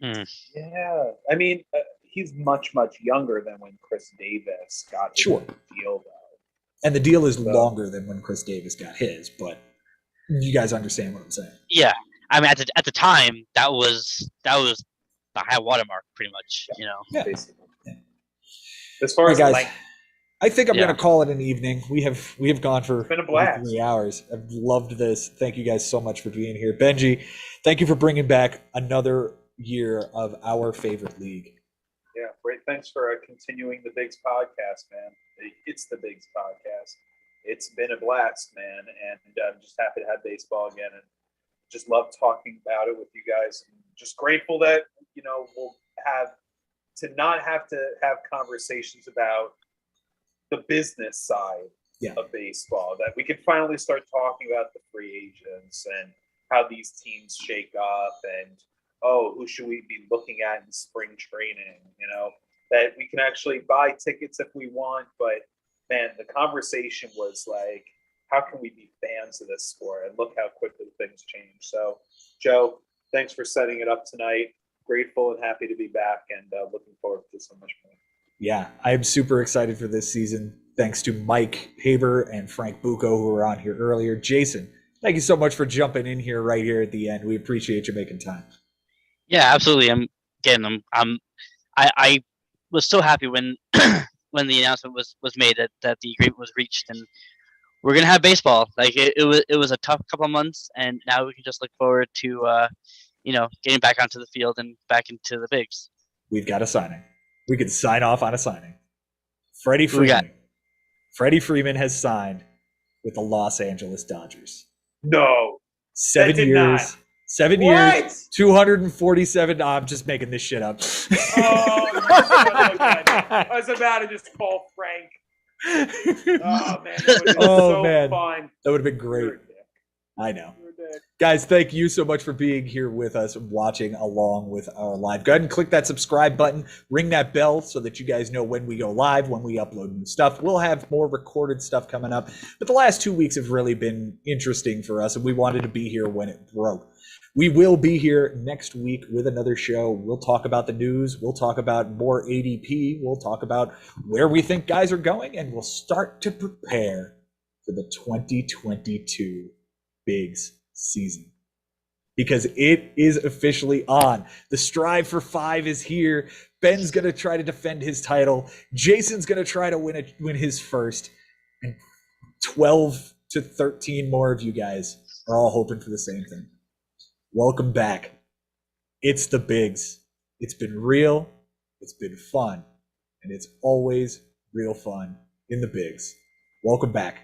Yeah, I mean, he's much younger than when Chris Davis got his deal, though. And the deal is longer than when Chris Davis got his, but you guys understand what I'm saying. Yeah, I mean, at the time, that was the high watermark, pretty much. You know. Yeah. Basically. Yeah. As far as guys, like, I think I'm going to call it an evening. We have gone for it's been a blast. 3 hours. I've loved this. Thank you guys so much for being here. Benji, thank you for bringing back another year of our favorite league. Yeah, great. Thanks for continuing the Bigs podcast, man. It's the Bigs podcast. It's been a blast, man, and I'm just happy to have baseball again, and just love talking about it with you guys. And just grateful that we'll have to not have to have conversations about the business side Yeah. of baseball, that we can finally start talking about the free agents and how these teams shake up and, oh, who should we be looking at in spring training, that we can actually buy tickets if we want. But man, the conversation was like, how can we be fans of this sport? And look how quickly things change. So, Joe, thanks for setting it up tonight. Grateful and happy to be back, and looking forward to so much more. Yeah, I'm super excited for this season. Thanks to Mike Haber and Frank Bucco, who were on here earlier. Jason, thank you so much for jumping in here right here at the end. We appreciate you making time. Yeah, absolutely. I was so happy when when the announcement was made that the agreement was reached, and we're gonna have baseball. Like it was a tough couple of months, and now we can just look forward to getting back onto the field and back into the bigs. We've got a signing. We could sign off on a signing. Freddie Who we got? Freeman. Freddie Freeman has signed with the Los Angeles Dodgers. No. 7 did years. not. 7 What? years. 247. No, I'm just making this shit up. Oh, I was about to just call Frank. Oh, man. That would have been so man. fun. That would have been You're great. a dick. I know. You're a dick. Guys, thank you so much for being here with us and watching along with our live. Go ahead and click that subscribe button, ring that bell so that you guys know when we go live, when we upload new stuff. We'll have more recorded stuff coming up, but the last 2 weeks have really been interesting for us, and we wanted to be here when it broke. We will be here next week with another show. We'll talk about the news. We'll talk about more ADP. We'll talk about where we think guys are going, and we'll start to prepare for the 2022 Bigs season, because it is officially on. The Strive for 5 is here. Ben's going to try to defend his title. Jason's going to try to win his first. And 12 to 13 more of you guys are all hoping for the same thing. Welcome back. It's the Bigs. It's been real. It's been fun. And it's always real fun in the Bigs. Welcome back.